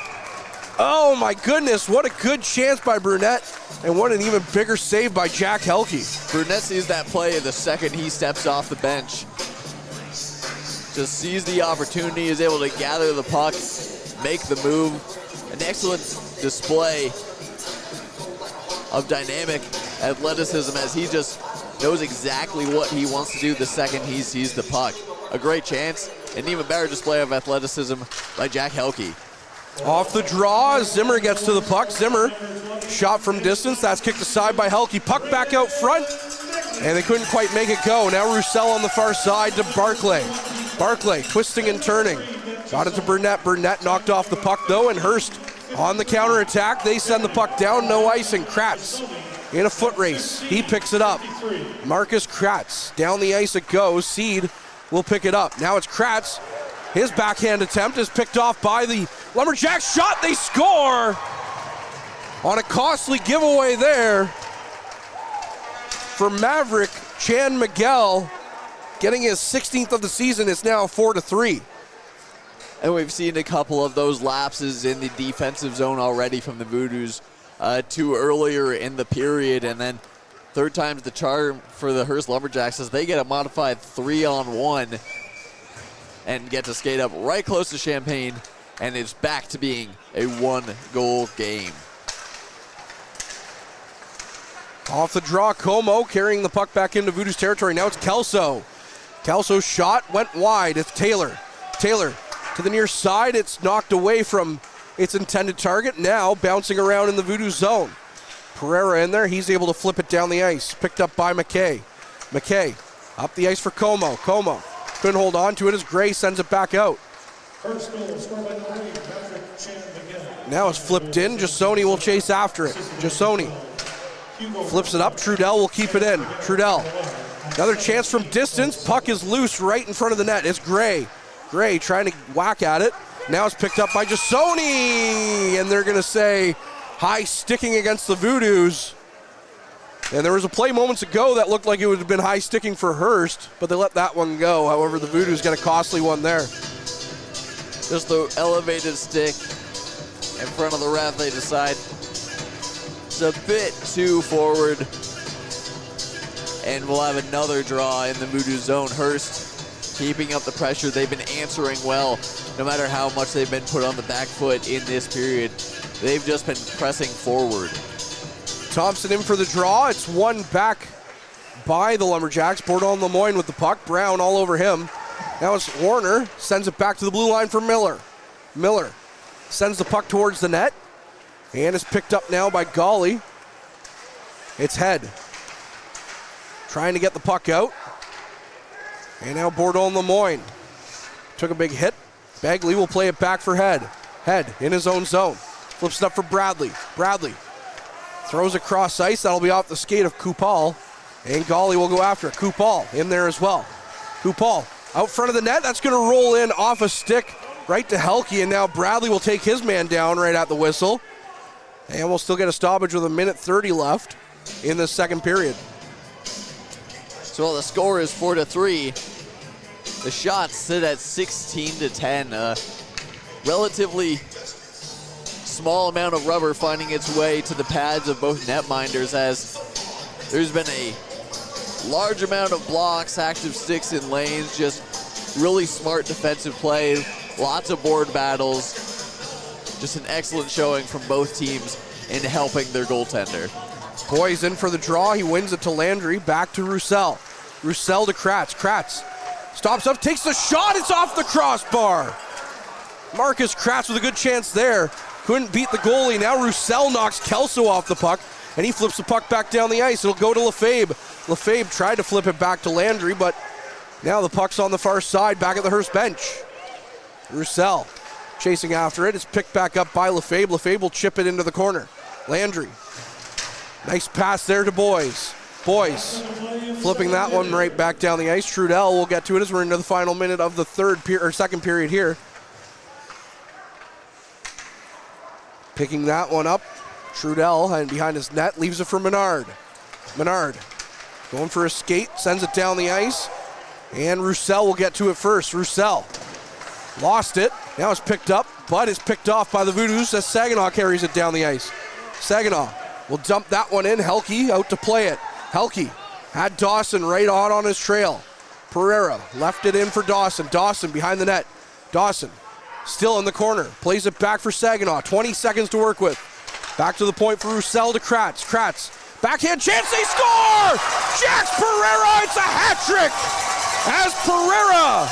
Oh my goodness, what a good chance by Burnett, and what an even bigger save by Jack Helke. Burnett sees that play the second he steps off the bench. Just sees the opportunity, is able to gather the puck, make the move. An excellent display of dynamic athleticism as he just knows exactly what he wants to do the second he sees the puck. A great chance, an even better display of athleticism by Jack Helke. Off the draw, Zimmer gets to the puck. Zimmer, shot from distance, that's kicked aside by Helke. Puck back out front, and they couldn't quite make it go. Now Roussel on the far side to Barclay. Barclay twisting and turning. Got it to Burnett. Burnett knocked off the puck though, and Hearst on the counterattack. They send the puck down, no icing. Kratz in a foot race. He picks it up. Marcus Kratz. Down the ice it goes. Seed will pick it up. Now it's Kratz. His backhand attempt is picked off by the Lumberjacks. Shot, they score! On a costly giveaway there for Maverick. Chan Miguel getting his 16th of the season. It's now 4-3. And we've seen a couple of those lapses in the defensive zone already from the Voodoos. 2 earlier in the period, and then 3rd time's the charm for the Hearst Lumberjacks as they get a modified 3-on-1 and get to skate up right close to Champagne, and it's back to being a 1-goal game. Off the draw, Como carrying the puck back into Voodoos territory. Now it's Kelso. Kelso's shot went wide. It's Taylor. Taylor to the near side. It's knocked away from its intended target. Now bouncing around in the Voodoo zone. Pereira in there. He's able to flip it down the ice. Picked up by McKay. McKay up the ice for Como. Como couldn't hold on to it as Gray sends it back out. First goal scored by Patrick Chan Miguel. Now it's flipped in. Jasoni will chase after it. Jasoni flips it up. Trudell will keep it in. Trudell. Another chance from distance. Puck is loose right in front of the net. It's Gray. Gray trying to whack at it. Now it's picked up by Jasoni. And they're going to say high sticking against the Voodoos. And there was a play moments ago that looked like it would have been high sticking for Hearst, but they let that one go. However, the Voodoos got a costly one there. Just the elevated stick in front of the ref. They decide it's a bit too forward, and we'll have another draw in the Voodoo zone. Hearst keeping up the pressure. They've been answering well, no matter how much they've been put on the back foot in this period. They've just been pressing forward. Thompson in for the draw. It's won back by the Lumberjacks. Bourdon Lemoyne with the puck. Brown all over him. Now it's Warner. Sends it back to the blue line for Miller. Miller sends the puck towards the net. And is picked up now by Golly. It's Head. Trying to get the puck out. And now Bourdon Lemoyne. Took a big hit. Bagley will play it back for Head. Head in his own zone. Flips it up for Bradley. Bradley throws across ice. That'll be off the skate of Kupal. And Golly will go after it. Kupal in there as well. Kupal out front of the net. That's going to roll in off a stick right to Helke. And now Bradley will take his man down right at the whistle. And we'll still get a stoppage with 1:30 left in the second period. So the score is 4-3. The shots sit at 16-10. Relatively small amount of rubber finding its way to the pads of both netminders, as there's been a large amount of blocks, active sticks in lanes, just really smart defensive play, lots of board battles. Just an excellent showing from both teams in helping their goaltender. Boys in for the draw. He wins it to Landry. Back to Roussel. Roussel to Kratz. Kratz stops up, takes the shot. It's off the crossbar. Marcus Kratz with a good chance there. Couldn't beat the goalie. Now Roussel knocks Kelso off the puck, and he flips the puck back down the ice. It'll go to Lefebvre. Lefebvre tried to flip it back to Landry, but now the puck's on the far side, back at the Hearst bench. Roussel chasing after it. It's picked back up by Lefebvre. Lefebvre will chip it into the corner. Landry. Nice pass there to Boys. Boys flipping that one right back down the ice. Trudell will get to it as we're into the final minute of the second period here. Picking that one up. Trudell and behind his net, leaves it for Menard. Menard going for a skate, sends it down the ice, and Roussel will get to it first. Roussel lost it. Now it's picked up, but it's picked off by the Voodoos as Saginaw carries it down the ice. Saginaw will dump that one in. Helke out to play it. Helke had Dawson right on his trail. Pereira left it in for Dawson. Dawson behind the net. Dawson still in the corner. Plays it back for Saginaw. 20 seconds to work with. Back to the point for Roussel to Kratz. Kratz, backhand chance, they score! Jax Pereira, it's a hat trick! As Pereira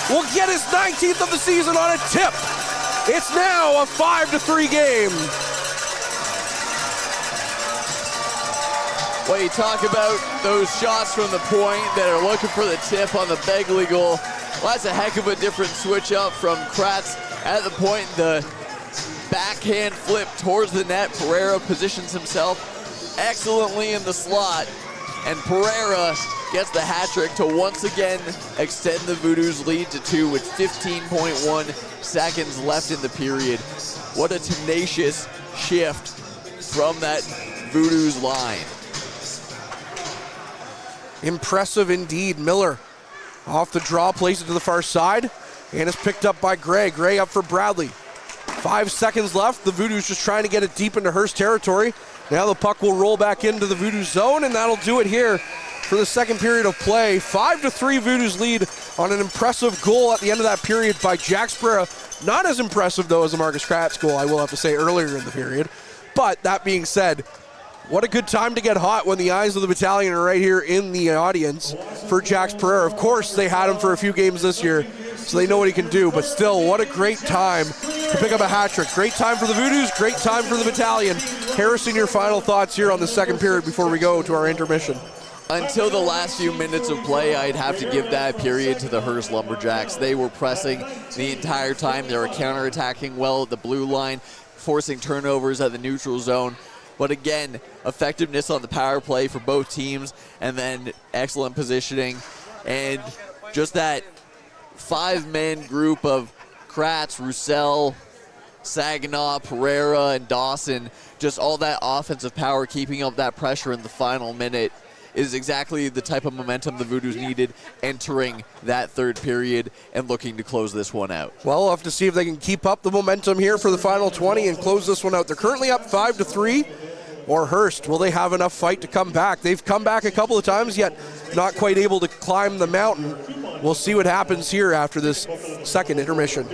will get his 19th of the season on a tip. It's now a 5-3 game. Well, you talk about those shots from the point that are looking for the tip on the Begley goal. Well, that's a heck of a different switch up from Kratz at the point. The backhand flip towards the net. Pereira positions himself excellently in the slot, and Pereira gets the hat trick to once again extend the Voodoos' lead to 2 with 15.1 seconds left in the period. What a tenacious shift from that Voodoos line. Impressive indeed. Miller off the draw, plays it to the far side, and it's picked up by Gray. Gray up for Bradley. 5 seconds left. The Voodoos just trying to get it deep into Hearst territory. Now the puck will roll back into the Voodoo zone, and that'll do it here for the second period of play. 5-3 Voodoos lead on an impressive goal at the end of that period by Jax Pereira. Not as impressive, though, as the Marcus Kratz goal, I will have to say, earlier in the period. But that being said, what a good time to get hot when the eyes of the battalion are right here in the audience for Jax Pereira. Of course, they had him for a few games this year, so they know what he can do. But still, what a great time to pick up a hat trick. Great time for the Voodoos, great time for the battalion. Harrison, your final thoughts here on the second period before we go to our intermission. Until the last few minutes of play, I'd have to give that period to the Hearst Lumberjacks. They were pressing the entire time. They were counterattacking well at the blue line, forcing turnovers at the neutral zone. But again, effectiveness on the power play for both teams, and then excellent positioning. And just that 5-man group of Kratz, Roussel, Saginaw, Pereira, and Dawson, just all that offensive power, keeping up that pressure in the final minute. is exactly the type of momentum the Voodoos needed entering that third period and looking to close this one out. Well, we'll have to see if they can keep up the momentum here for the final 20 and close this one out. They're currently up 5-3. Or Hearst, will they have enough fight to come back? They've come back a couple of times, yet not quite able to climb the mountain. We'll see what happens here after this second intermission.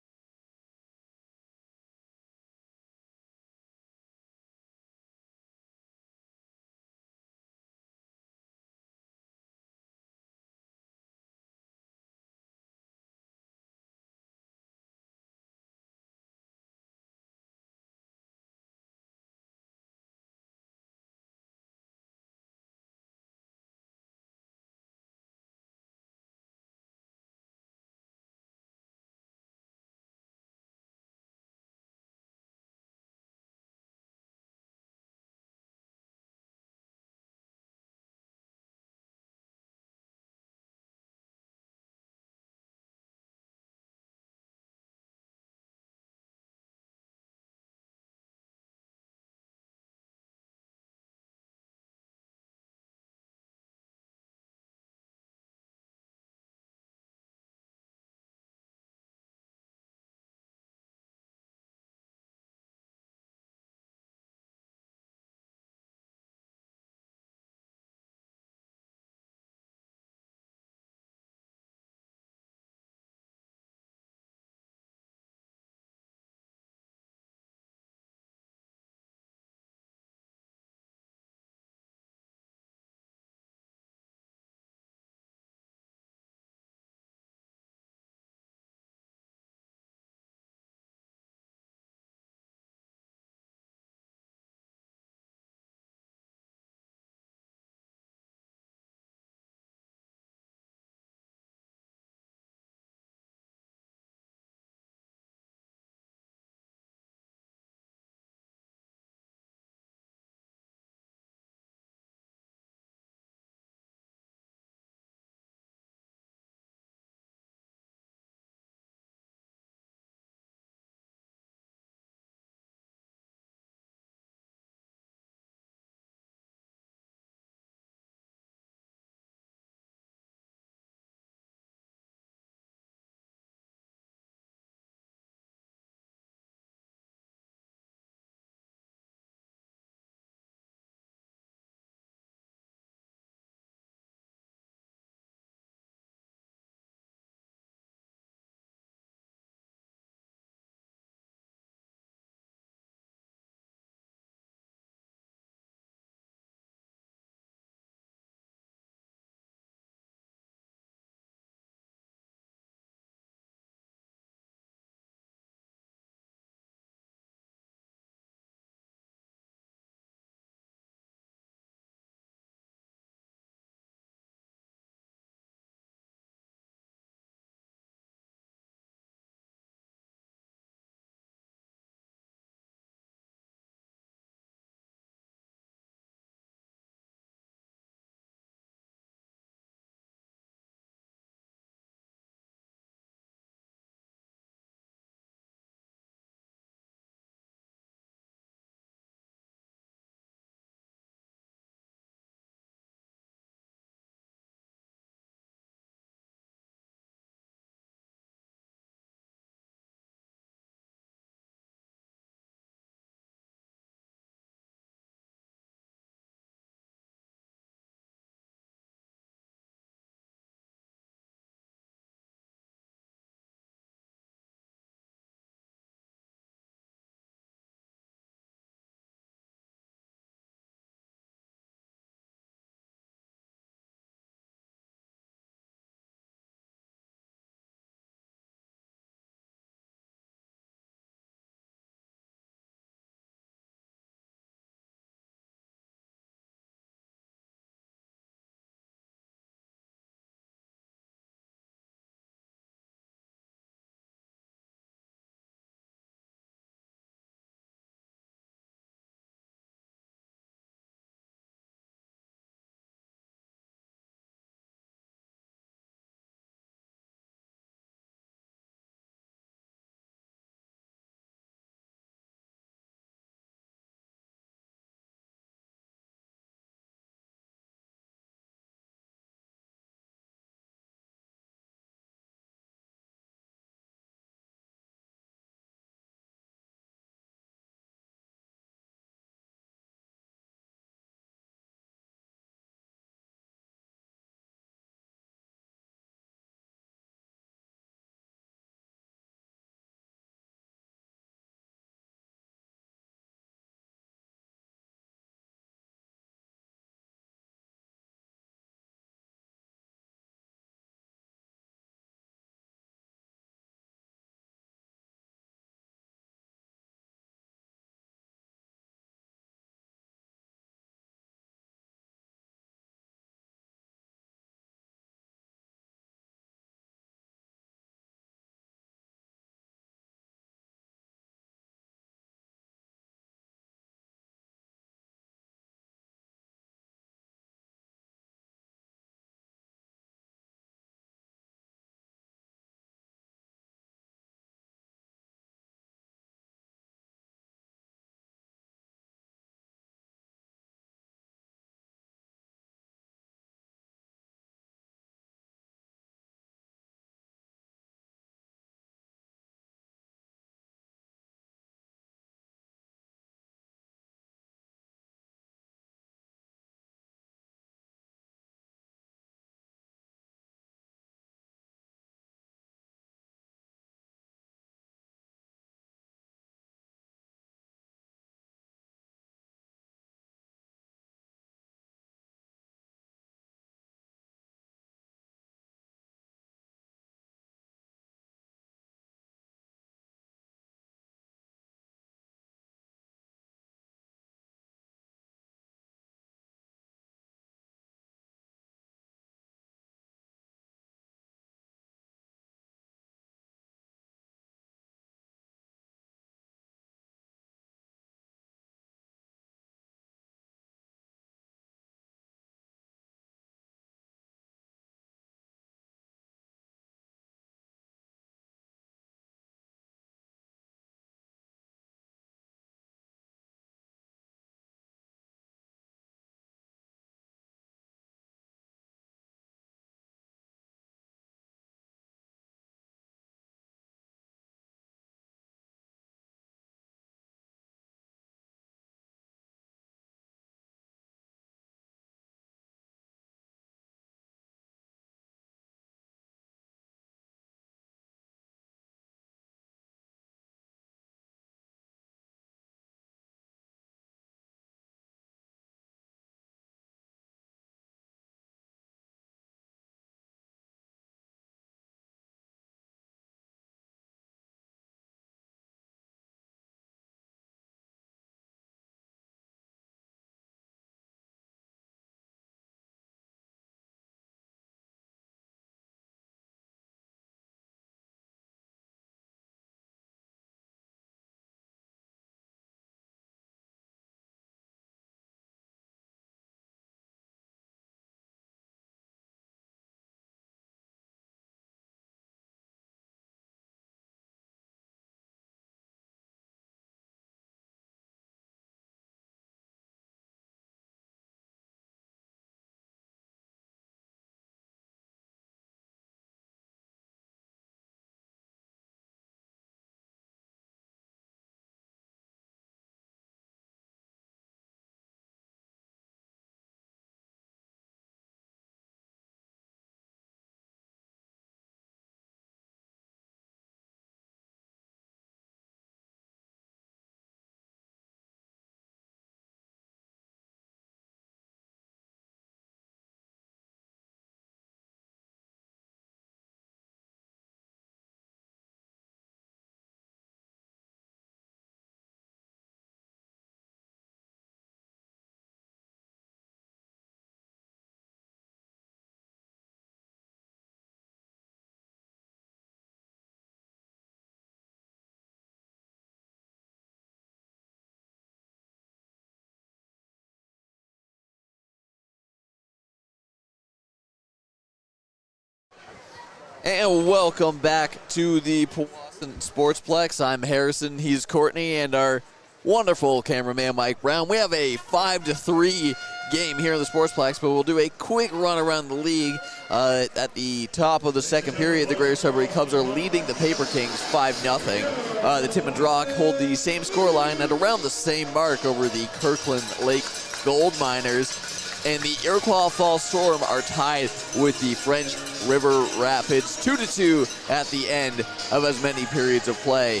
And welcome back to the Powassan Sportsplex. I'm Harrison, he's Courtney, and our wonderful cameraman Mike Brown. We have a 5-3 game here in the Sportsplex, but we'll do a quick run around the league. At the top of the second period, the Greater Sudbury Cubs are leading the Paper Kings 5-0. The Timmins hold the same scoreline at around the same mark over the Kirkland Lake Gold Miners. And the Iroquois Falls Storm are tied with the French River Rapids 2-2 at the end of as many periods of play.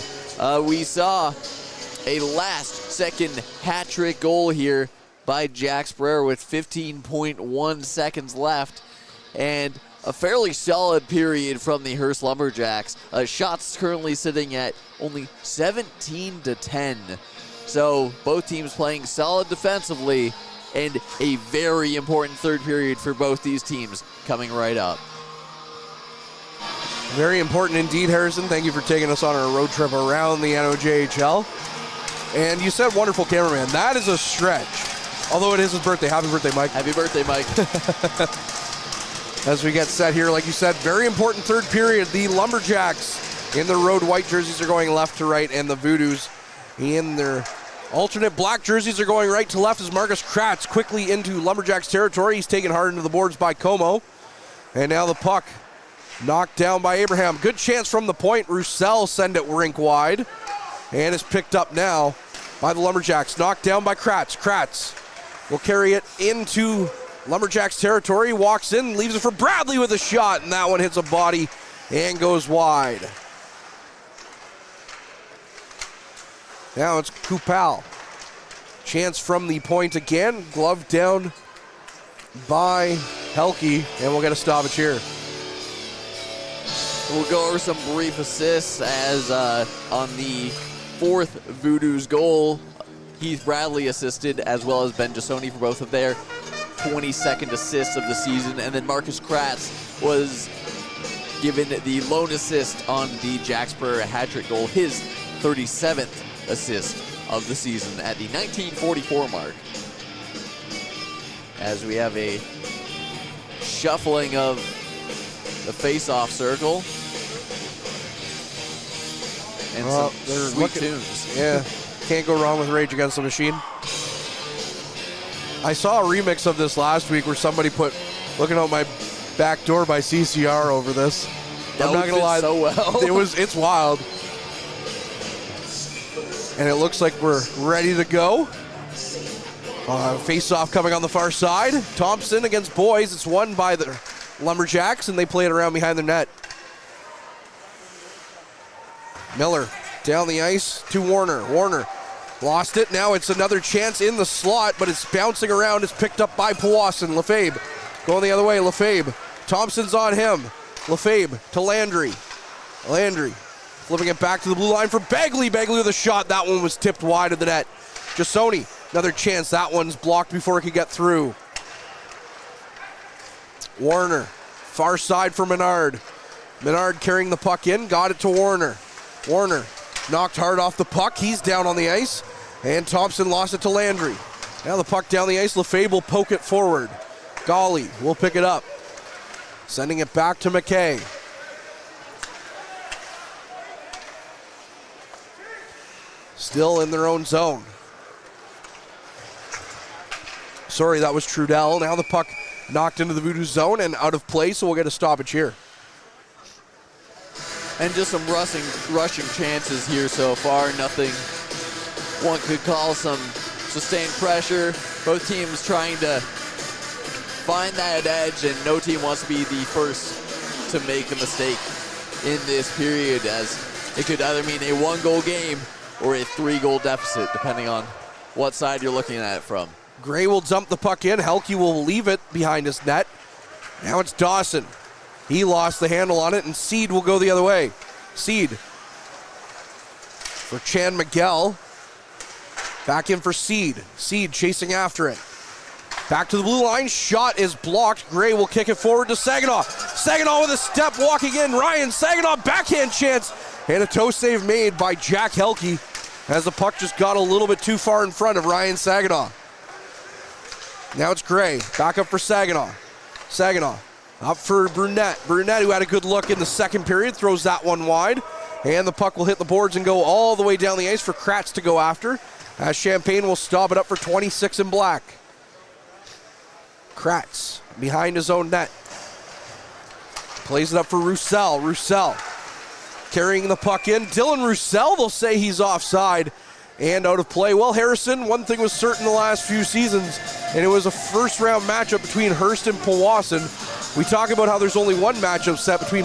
We saw a last-second hat-trick goal here by Jack Spreer with 15.1 seconds left, and a fairly solid period from the Hearst Lumberjacks. Shots currently sitting at only 17-10. So both teams playing solid defensively, and a very important third period for both these teams coming right up. Very important indeed, Harrison. Thank you for taking us on our road trip around the NOJHL. And you said wonderful cameraman. That is a stretch. Although it is his birthday. Happy birthday, Mike. Happy birthday, Mike. As we get set here, like you said, very important third period. The Lumberjacks in their road white jerseys are going left to right, and the Voodoos in their alternate black jerseys are going right to left as Marcus Kratz quickly into Lumberjacks territory. He's taken hard into the boards by Como. And now the puck knocked down by Abraham. Good chance from the point. Roussel send it rink wide. And is picked up now by the Lumberjacks. Knocked down by Kratz. Kratz will carry it into Lumberjacks territory. Walks in, leaves it for Bradley with a shot. And that one hits a body and goes wide. Now it's Kupal. Chance from the point again. Glove down by Helke, and we'll get a stoppage here. We'll go over some brief assists as on the fourth Voodoos goal, Heath Bradley assisted, as well as Ben Jasoni for both of their 22nd assists of the season. And then Marcus Kratz was given the lone assist on the Jack Spreer hat-trick goal, his 37th assist of the season at the 1944 mark. As we have a shuffling of the face-off circle and some sweet tunes. Yeah, can't go wrong with Rage Against the Machine. I saw a remix of this last week where somebody put "Looking Out My Back Door" by CCR over this. That I'm not gonna lie, so well. It's wild. And it looks like we're ready to go. Face-off coming on the far side. Thompson against Boys. It's won by the Lumberjacks, and they play it around behind the net. Miller down the ice to Warner. Warner lost it. Now it's another chance in the slot, but it's bouncing around. It's picked up by Powassan. Lefebvre going the other way. Lefebvre. Thompson's on him. Lefebvre to Landry. Landry flipping it back to the blue line for Bagley. Bagley with a shot. That one was tipped wide of the net. Jasoni, another chance. That one's blocked before it could get through. Warner, far side for Menard. Menard carrying the puck in, got it to Warner. Warner knocked hard off the puck. He's down on the ice. And Thompson lost it to Landry. Now the puck down the ice. Lefebvre will poke it forward. Golly will pick it up. Sending it back to McKay. Still in their own zone. Sorry, that was Trudell. Now the puck knocked into the Voodoo zone and out of play, so we'll get a stoppage here. And just some rushing chances here so far. Nothing one could call some sustained pressure. Both teams trying to find that edge, and no team wants to be the first to make a mistake in this period, as it could either mean a one-goal game or a 3-goal deficit, depending on what side you're looking at it from. Gray will dump the puck in. Helke will leave it behind his net. Now it's Dawson. He lost the handle on it, and Seed will go the other way. Seed for Chan Miguel. Back in for Seed. Seed chasing after it. Back to the blue line. Shot is blocked. Gray will kick it forward to Saginaw. Saginaw with a step walking in. Ryan Saginaw backhand chance. And a toe save made by Jack Helke as the puck just got a little bit too far in front of Ryan Saginaw. Now it's Gray. Back up for Saginaw. Saginaw Up for Brunette. Brunette, who had a good look in the second period, throws that one wide. And the puck will hit the boards and go all the way down the ice for Kratz to go after, as Champagne will stop it up for 26 in black. Kratz behind his own net. Plays it up for Roussel. Roussel carrying the puck in. Dylan Roussel, they'll say he's offside and out of play. Well, Harrison, one thing was certain the last few seasons, and it was a first-round matchup between Hearst and Powassan. We talk about how there's only one matchup set between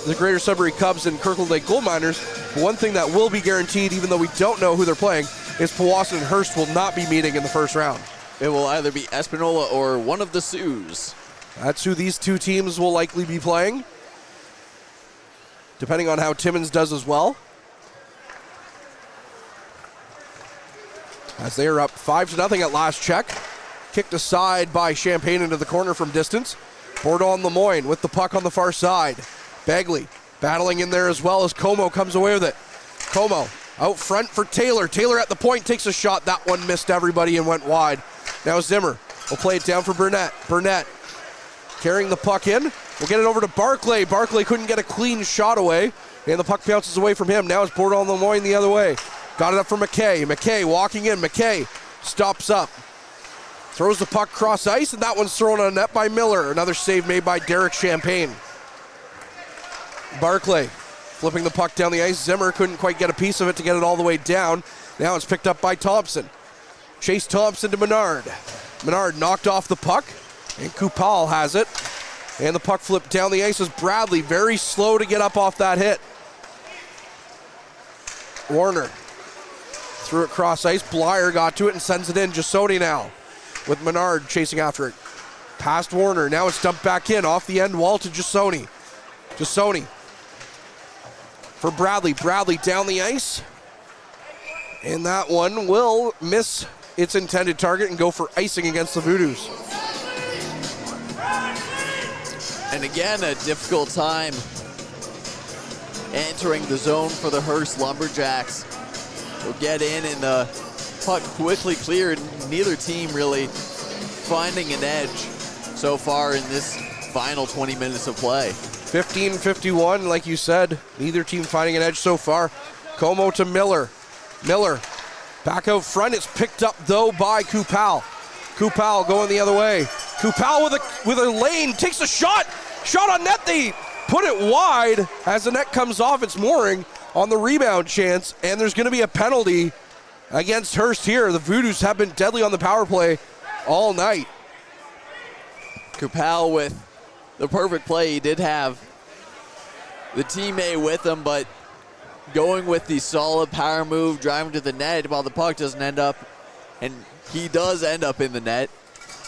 the Greater Sudbury Cubs and Kirkland Lake Gold Miners. But one thing that will be guaranteed, even though we don't know who they're playing, is Powassan and Hearst will not be meeting in the first round. It will either be Espanola or one of the Sioux. That's who these two teams will likely be playing, depending on how Timmins does as well. As they are up 5-0 at last check. Kicked aside by Champagne into the corner from distance. Bourdon Lemoyne with the puck on the far side. Bagley battling in there as well as Como comes away with it. Como out front for Taylor. Taylor at the point takes a shot. That one missed everybody and went wide. Now Zimmer will play it down for Burnett. Burnett carrying the puck in. We'll get it over to Barclay. Barclay couldn't get a clean shot away, and the puck bounces away from him. Now it's Bourdon Lemoyne the other way. Got it up for McKay. McKay walking in. McKay stops up. Throws the puck cross ice, and that one's thrown on a net by Miller. Another save made by Derek Champagne. Barclay flipping the puck down the ice. Zimmer couldn't quite get a piece of it to get it all the way down. Now it's picked up by Thompson. Chase Thompson to Menard. Menard knocked off the puck, and Kupal has it. And the puck flipped down the ice as Bradley very slow to get up off that hit. Warner threw it cross ice. Blyer got to it and sends it in. Jasoni now with Menard chasing after it. Past Warner. Now it's dumped back in off the end wall to Jasoni. Jasoni for Bradley. Bradley down the ice. And that one will miss its intended target and go for icing against the Voodoos. And again, a difficult time entering the zone for the Hearst Lumberjacks. Will get in and the puck quickly cleared. Neither team really finding an edge so far in this final 20 minutes of play. 15-51, like you said. Neither team finding an edge so far. Como to Miller. Miller back out front. It's picked up, though, by Kupal. Kupal going the other way. Kupal with a lane. Takes a shot. Shot on net. They put it wide. As the net comes off, it's mooring on the rebound chance. And there's going to be a penalty against Hearst here. The Voodoos have been deadly on the power play all night. Kupal with the perfect play. He did have the teammate with him, but going with the solid power move, driving to the net while the puck doesn't end up, and he does end up in the net.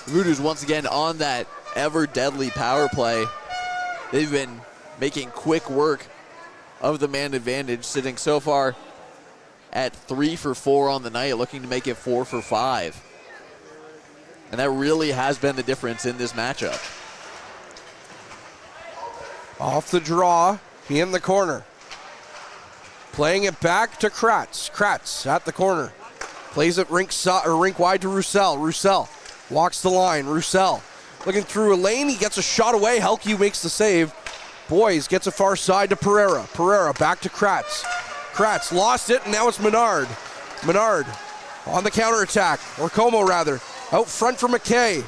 The Voodoos once again on that ever deadly power play. They've been making quick work of the man advantage, sitting so far at 3 for 4 on the night, looking to make it 4 for 5. And that really has been the difference in this matchup. Off the draw, in the corner. Playing it back to Kratz. Kratz at the corner. Plays it rink wide to Roussel. Roussel walks the line. Roussel looking through a lane. He gets a shot away. Helke makes the save. Boys gets a far side to Pereira. Pereira back to Kratz. Kratz lost it, and now it's Menard. Menard on the counterattack, or Como rather. Out front for McKay.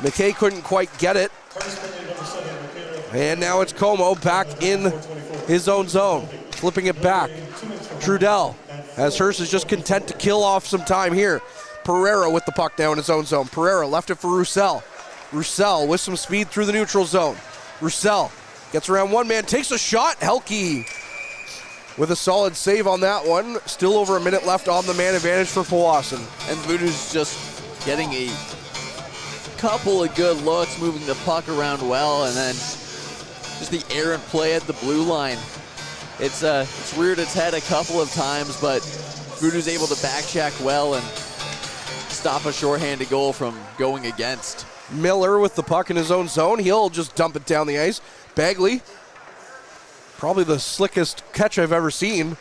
McKay couldn't quite get it. And now it's Como back in his own zone. Flipping it back. Trudell, as Hearst is just content to kill off some time here. Pereira with the puck now in his own zone. Pereira left it for Roussel. Roussel with some speed through the neutral zone. Roussel gets around one man, takes a shot. Helke with a solid save on that one. Still over a minute left on the man advantage for Powassan. And Voodoos just getting a couple of good looks, moving the puck around well, and then just the errant play at the blue line. It's reared its head a couple of times, but Voodoos able to back check well and stop a shorthanded goal from going against. Miller with the puck in his own zone. He'll just dump it down the ice. Bagley, probably the slickest catch I've ever seen,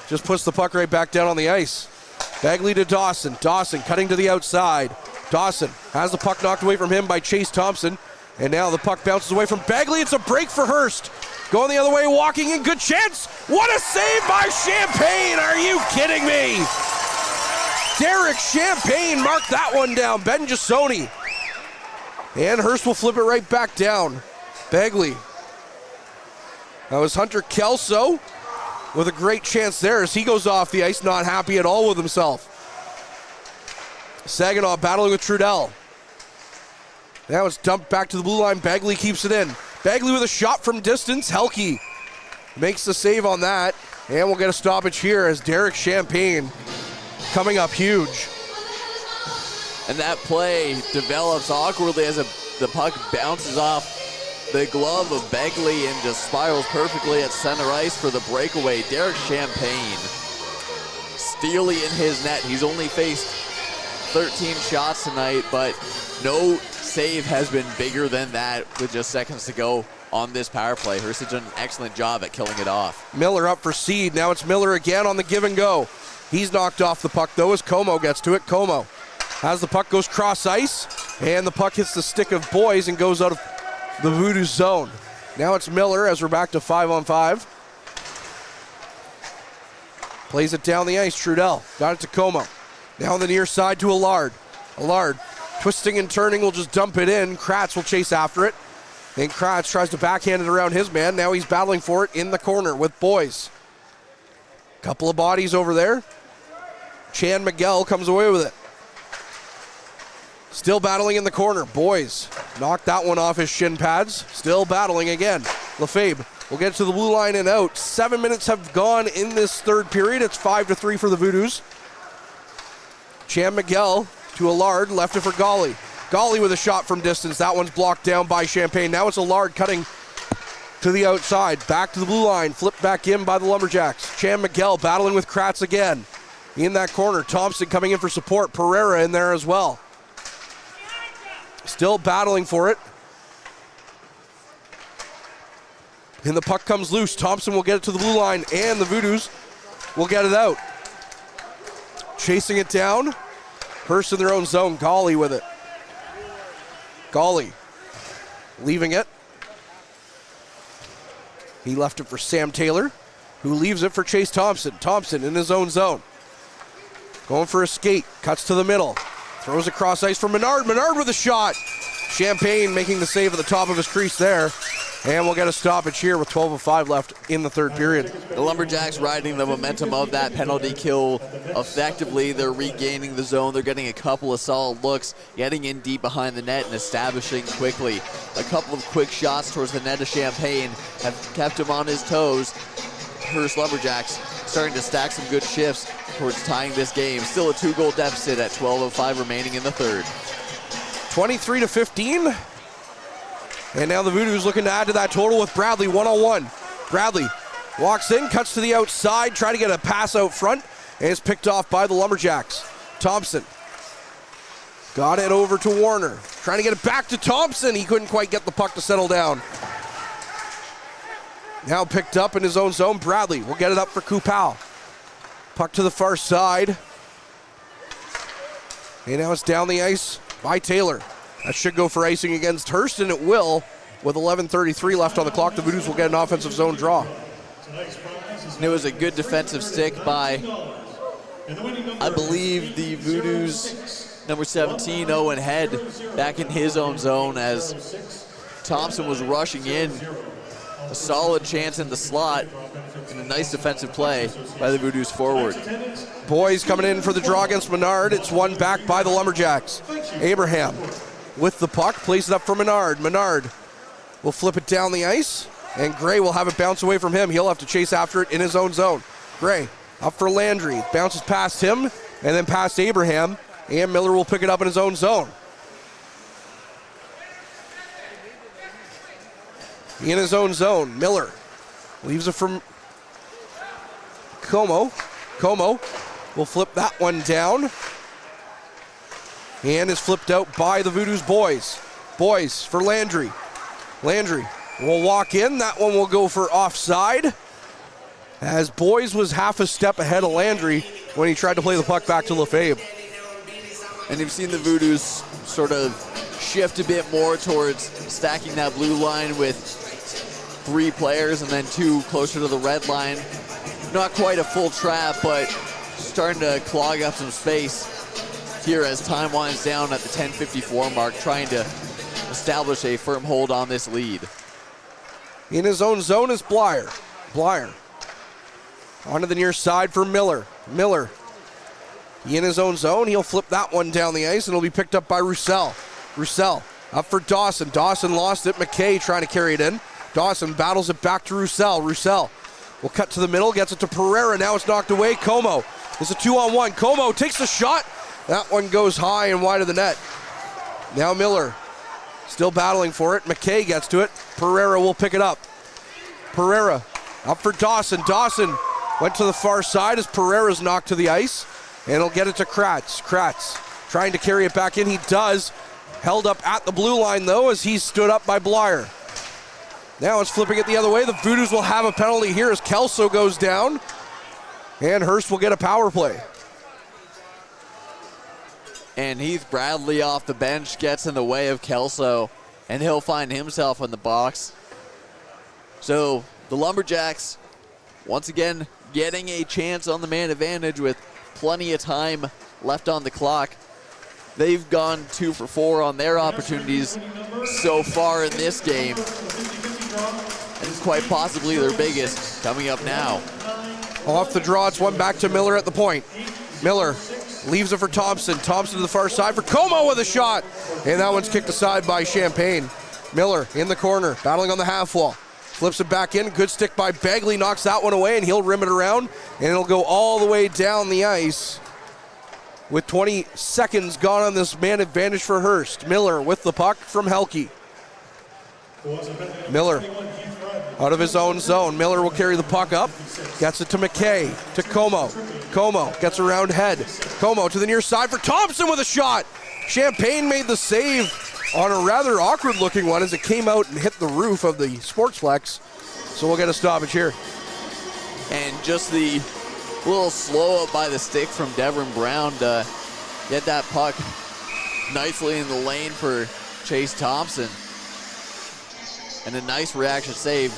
just puts the puck right back down on the ice. Bagley to Dawson. Dawson cutting to the outside. Dawson has the puck knocked away from him by Chase Thompson. And now the puck bounces away from Bagley. It's a break for Hearst. Going the other way, walking in, good chance. What a save by Champagne. Are you kidding me? Derek Champagne marked that one down. Ben Jasoni. And Hearst will flip it right back down. Bagley. That was Hunter Kelso with a great chance there as he goes off the ice, not happy at all with himself. Saginaw battling with Trudell. Now it's dumped back to the blue line. Bagley keeps it in. Bagley with a shot from distance. Helke makes the save on that. And we'll get a stoppage here as Derek Champagne coming up huge. And that play develops awkwardly as the puck bounces off the glove of Bagley and just spirals perfectly at center ice for the breakaway. Derek Champagne steely in his net. He's only faced 13 shots tonight, but no save has been bigger than that with just seconds to go on this power play. Hearst has done an excellent job at killing it off. Miller up for Seed. Now it's Miller again on the give and go. He's knocked off the puck though as Como gets to it. Como has the puck, goes cross ice, and the puck hits the stick of Boys and goes out of the Voodoos zone. Now it's Miller as we're back to 5-on-5. Plays it down the ice. Trudell got it to Como. Now on the near side to Allard. Allard twisting and turning, will just dump it in. Kratz will chase after it. And Kratz tries to backhand it around his man. Now he's battling for it in the corner with Boys. Couple of bodies over there. Chan Miguel comes away with it. Still battling in the corner. Boys knocked that one off his shin pads. Still battling again. Lefebvre will get to the blue line and out. 7 minutes have gone in this third period. It's 5-3 for the Voodoos. Chan Miguel to Allard, left it for Golly. Golly with a shot from distance. That one's blocked down by Champagne. Now it's Allard cutting to the outside. Back to the blue line. Flipped back in by the Lumberjacks. Chan Miguel battling with Kratz again. In that corner. Thompson coming in for support. Pereira in there as well. Still battling for it. And the puck comes loose. Thompson will get it to the blue line, and the Voodoos will get it out. Chasing it down. Hearst in their own zone. Golly with it. Golly leaving it. He left it for Sam Taylor, who leaves it for Chase Thompson. Thompson in his own zone. Going for a skate. Cuts to the middle. Throws across ice for Menard. Menard with a shot. Champagne making the save at the top of his crease there. And we'll get a stoppage here with 12:05 left in the third period. The Lumberjacks riding the momentum of that penalty kill effectively. They're regaining the zone. They're getting a couple of solid looks, getting in deep behind the net and establishing quickly. A couple of quick shots towards the net of Champagne have kept him on his toes. Hearst Lumberjacks starting to stack some good shifts towards tying this game. Still a 2-goal deficit at 12:05 remaining in the third. 23-15. And now the Voodoos looking to add to that total with Bradley one-on-one. Bradley walks in, cuts to the outside, trying to get a pass out front, and it's picked off by the Lumberjacks. Thompson got it over to Warner. Trying to get it back to Thompson. He couldn't quite get the puck to settle down. Now picked up in his own zone. Bradley will get it up for Kupal. Puck to the far side. And now it's down the ice by Taylor. That should go for icing against Hearst, and it will. With 11:33 left on the clock, the Voodoos will get an offensive zone draw. And it was a good defensive stick by, I believe, the Voodoos number 17, Owen Head, back in his own zone as Thompson was rushing in. A solid chance in the slot and a nice defensive play by the Voodoos forward. Boys coming in for the draw against Menard. It's won back by the Lumberjacks. Abraham with the puck, plays it up for Menard. Menard will flip it down the ice, and Gray will have it bounce away from him. He'll have to chase after it in his own zone. Gray up for Landry, bounces past him, and then past Abraham, and Miller will pick it up in his own zone. In his own zone, Miller leaves it from Como. Como will flip that one down. And is flipped out by the Voodoos boys. Boys for Landry. Landry will walk in. That one will go for offside, as Boys was half a step ahead of Landry when he tried to play the puck back to Lefebvre. And you've seen the Voodoos sort of shift a bit more towards stacking that blue line with 3 players and then 2 closer to the red line. Not quite a full trap, but starting to clog up some space here as time winds down at the 10:54 mark, trying to establish a firm hold on this lead. In his own zone is Blyer. Blyer onto the near side for Miller. Miller in his own zone. He'll flip that one down the ice, and it'll be picked up by Roussel. Roussel up for Dawson. Dawson lost it. McKay trying to carry it in. Dawson battles it back to Roussel. Roussel will cut to the middle, gets it to Pereira. Now it's knocked away. Como. It's a 2-on-1. Como takes the shot. That one goes high and wide of the net. Now Miller still battling for it. McKay gets to it. Pereira will pick it up. Pereira up for Dawson. Dawson went to the far side as Pereira's knocked to the ice. And he'll get it to Kratz. Kratz trying to carry it back in. He does. Held up at the blue line, though, as he stood up by Blyer. Now it's flipping it the other way. The Voodoos will have a penalty here as Kelso goes down. And Hearst will get a power play. And Heath Bradley off the bench gets in the way of Kelso, and he'll find himself in the box. So the Lumberjacks, once again, getting a chance on the man advantage with plenty of time left on the clock. They've gone 2 for 4 on their opportunities so far in this game. And quite possibly their biggest coming up now. Off the draw, it's one back to Miller at the point. Miller leaves it for Thompson. Thompson to the far side for Como with a shot. And that one's kicked aside by Champagne. Miller in the corner, battling on the half wall. Flips it back in. Good stick by Bagley. Knocks that one away, and he'll rim it around. And it'll go all the way down the ice. With 20 seconds gone on this man advantage for Hearst. Miller with the puck from Helke. Miller out of his own zone. Miller will carry the puck up. Gets it to McKay, to Como. Como gets around head. Como to the near side for Thompson with a shot. Champagne made the save on a rather awkward looking one as it came out and hit the roof of the Sportsplex. So we'll get a stoppage here. And just the little slow up by the stick from Devin Brown to get that puck nicely in the lane for Chase Thompson. And a nice reaction save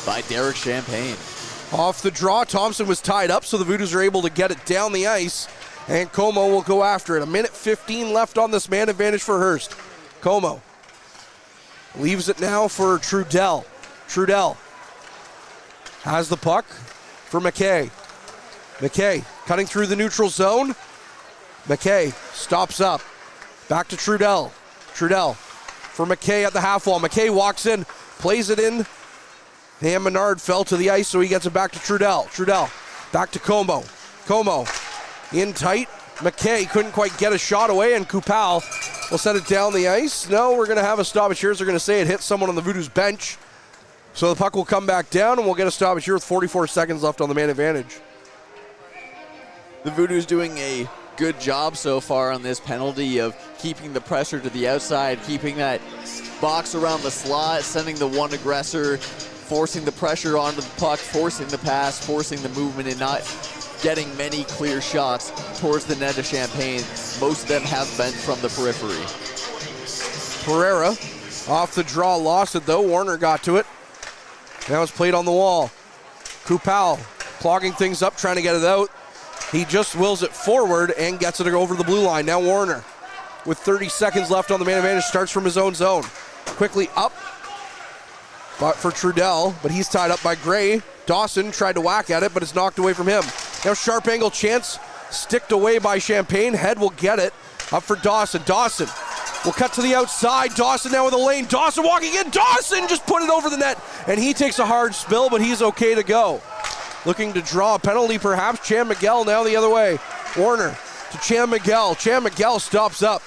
by Derek Champagne. Off the draw, Thompson was tied up, so the Voodoos are able to get it down the ice, and Como will go after it. 1:15 left on this man advantage for Hearst. Como leaves it now for Trudell. Trudell has the puck for McKay. McKay cutting through the neutral zone. McKay stops up. Back to Trudell. Trudell for McKay at the half wall. McKay walks in, plays it in. And Menard fell to the ice, so he gets it back to Trudell. Trudell back to Como. Como in tight. McKay couldn't quite get a shot away, and Kupal will send it down the ice. No, we're going to have a stoppage here. They're going to say it hit someone on the Voodoos bench. So the puck will come back down, and we'll get a stoppage here with 44 seconds left on the man advantage. The Voodoos doing a good job so far on this penalty of keeping the pressure to the outside, keeping that box around the slot, sending the one aggressor, forcing the pressure onto the puck, forcing the pass, forcing the movement, and not getting many clear shots towards the net of Champagne. Most of them have been from the periphery. Pereira off the draw, lost it though. Warner got to it. Now it's played on the wall. Kupal clogging things up, trying to get it out. He just wills it forward and gets it over the blue line. Now Warner, with 30 seconds left on the man advantage, starts from his own zone. Quickly up but for Trudell, but he's tied up by Gray. Dawson tried to whack at it, but it's knocked away from him. Now sharp angle chance, sticked away by Champagne. Head will get it. Up for Dawson. Dawson will cut to the outside. Dawson now in the lane. Dawson walking in. Dawson just put it over the net, and he takes a hard spill, but he's okay to go. Looking to draw a penalty perhaps. Chan Miguel now the other way. Warner to Chan Miguel. Chan Miguel stops up.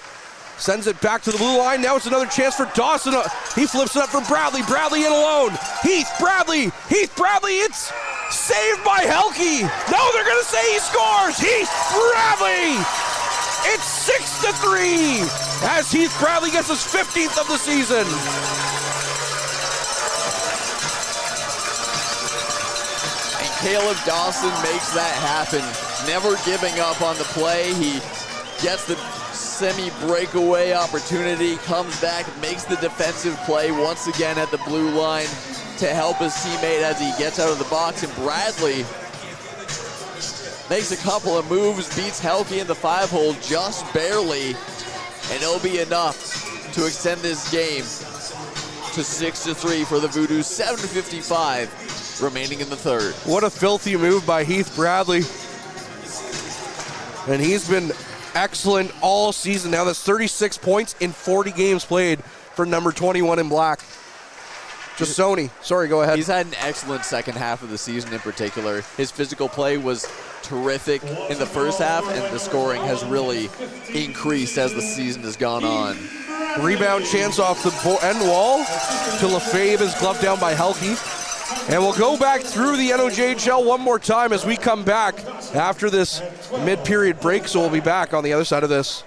Sends it back to the blue line. Now it's another chance for Dawson. He flips it up for Bradley. Bradley in alone. Heath Bradley. Heath Bradley. It's saved by Helke. No, they're going to say he scores. Heath Bradley. It's 6-3 as Heath Bradley gets his 15th of the season. And Caleb Dawson makes that happen. Never giving up on the play. He gets the semi-breakaway opportunity, comes back, makes the defensive play once again at the blue line to help his teammate as he gets out of the box, and Bradley makes a couple of moves, beats Helke in the 5-hole just barely, and it'll be enough to extend this game to 6-3 for the Voodoos. 7:55 remaining in the third. What a filthy move by Heath Bradley. And he's been excellent all season. Now that's 36 points in 40 games played for number 21 in black. Jasoni, sorry, go ahead. He's had an excellent second half of the season in particular. His physical play was terrific in the first half, and the scoring has really increased as the season has gone on. Rebound chance off the end wall to Lefebvre is gloved down by Helke. And we'll go back through the NOJHL one more time as we come back after this mid-period break, so we'll be back on the other side of this.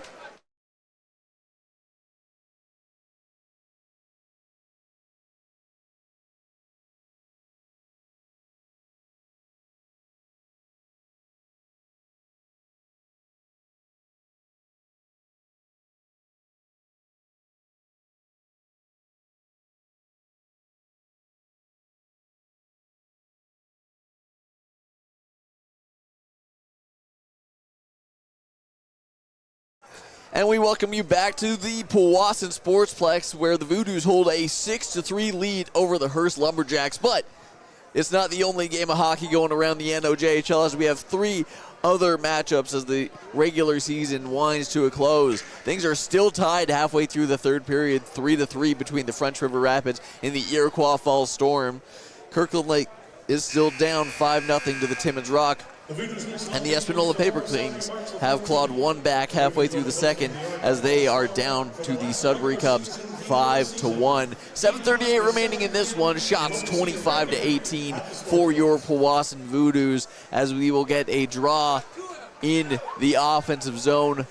And we welcome you back to the Powassan Sportsplex, where the Voodoos hold a 6-3 lead over the Hearst Lumberjacks. But it's not the only game of hockey going around the NOJHL, as we have 3 other matchups as the regular season winds to a close. Things are still tied halfway through the third period, 3-3 between the French River Rapids and the Iroquois Falls Storm. Kirkland Lake is still down 5-0 to the Timmins Rock. And the Espanola Paper Kings have clawed one back halfway through the second as they are down to the Sudbury Cubs 5-1. 7:38 remaining in this one. Shots 25-18 for your Powassan Voodoos, as we will get a draw in the offensive zone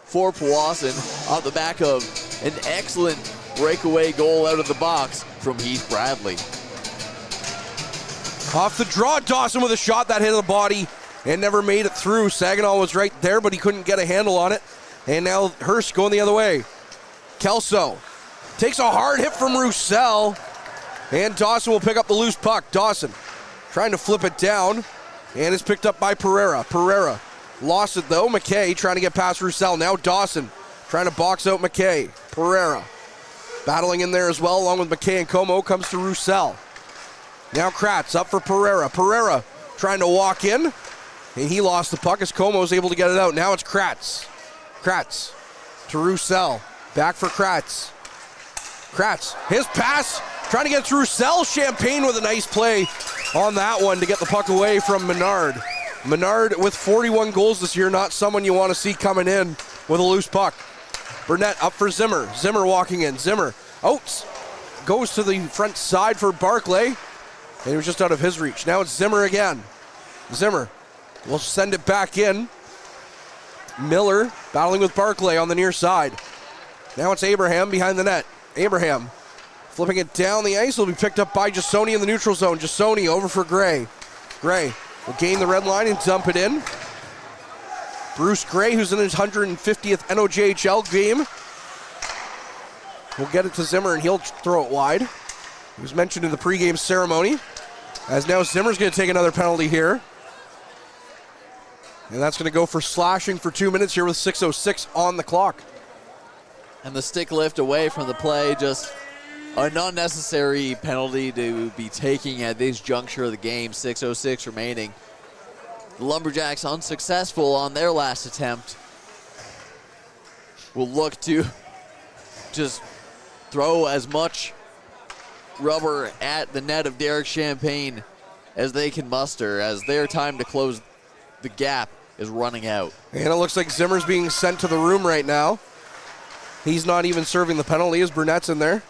for Powassan on the back of an excellent breakaway goal out of the box from Heath Bradley. Off the draw, Dawson with a shot that hit the body and never made it through. Saginaw was right there, but he couldn't get a handle on it. And now Hearst going the other way. Kelso takes a hard hit from Roussel, and Dawson will pick up the loose puck. Dawson trying to flip it down, and it's picked up by Pereira. Pereira lost it though. McKay trying to get past Roussel. Now Dawson trying to box out McKay. Pereira battling in there as well, along with McKay and Como. Comes to Roussel. Now Kratz up for Pereira. Pereira trying to walk in, and he lost the puck as Como is able to get it out. Now it's Kratz. Kratz to Roussel. Back for Kratz. Kratz, his pass, trying to get through Roussel. Champagne with a nice play on that one to get the puck away from Menard. Menard with 41 goals this year, not someone you want to see coming in with a loose puck. Burnett up for Zimmer. Zimmer walking in. Zimmer out, goes to the front side for Barclay, and he was just out of his reach. Now it's Zimmer again. Zimmer will send it back in. Miller battling with Barclay on the near side. Now it's Abraham behind the net. Abraham flipping it down the ice. Will be picked up by Jasoni in the neutral zone. Jasoni over for Gray. Gray will gain the red line and dump it in. Bruce Gray, who's in his 150th NOJHL game, will get it to Zimmer, and he'll throw it wide. He was mentioned in the pregame ceremony, as now Zimmer's going to take another penalty here. And that's going to go for slashing for 2 minutes here with 6:06 on the clock. And the stick lift away from the play, just an unnecessary penalty to be taking at this juncture of the game. 6:06 remaining. The Lumberjacks unsuccessful on their last attempt. Will look to just throw as much rubber at the net of Derek Champagne as they can muster, as their time to close the gap is running out. And it looks like Zimmer's being sent to the room right now. He's not even serving the penalty as Burnett's in there.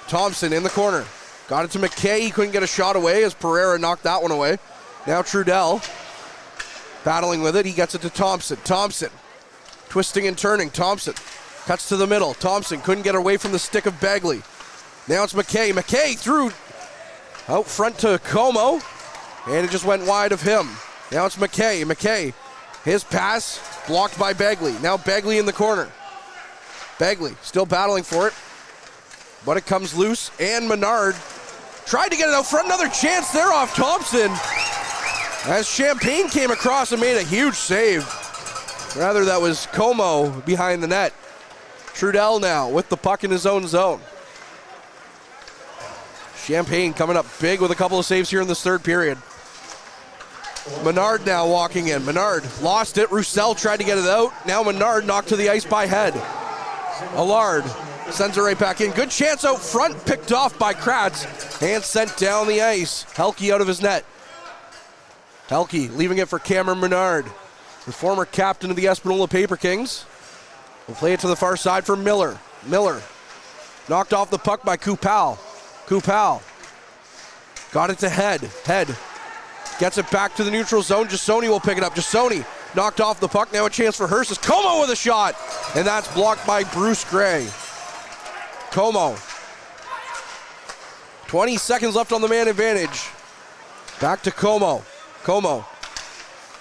Thompson in the corner. Got it to McKay. He couldn't get a shot away as Pereira knocked that one away. Now Trudell battling with it. He gets it to Thompson. Thompson twisting and turning. Thompson cuts to the middle. Thompson couldn't get away from the stick of Bagley. Now it's McKay. McKay through out front to Como, and it just went wide of him. Now it's McKay. McKay, his pass Blocked by Begley. Now Begley in the corner. Begley still battling for it. But it comes loose. And Menard tried to get it out front. Another chance there off Thompson. As Champagne came across and made a huge save. Rather, that was Como behind the net. Trudell now with the puck in his own zone. Champagne coming up big with a couple of saves here in this third period. Menard now walking in. Menard lost it. Roussel tried to get it out. Now Menard knocked to the ice by Head. Allard sends it right back in. Good chance out front, picked off by Kratz and sent down the ice. Helke out of his net. Helke leaving it for Cameron Menard, the former captain of the Espanola Paper Kings. Will play it to the far side for Miller. Miller knocked off the puck by Kupal. Kupal got it to Head. Head gets it back to the neutral zone. Jasoni will pick it up. Jasoni knocked off the puck. Now a chance for Hearst. Como with a shot. And that's blocked by Bruce Gray. Como. 20 seconds left on the man advantage. Back to Como. Como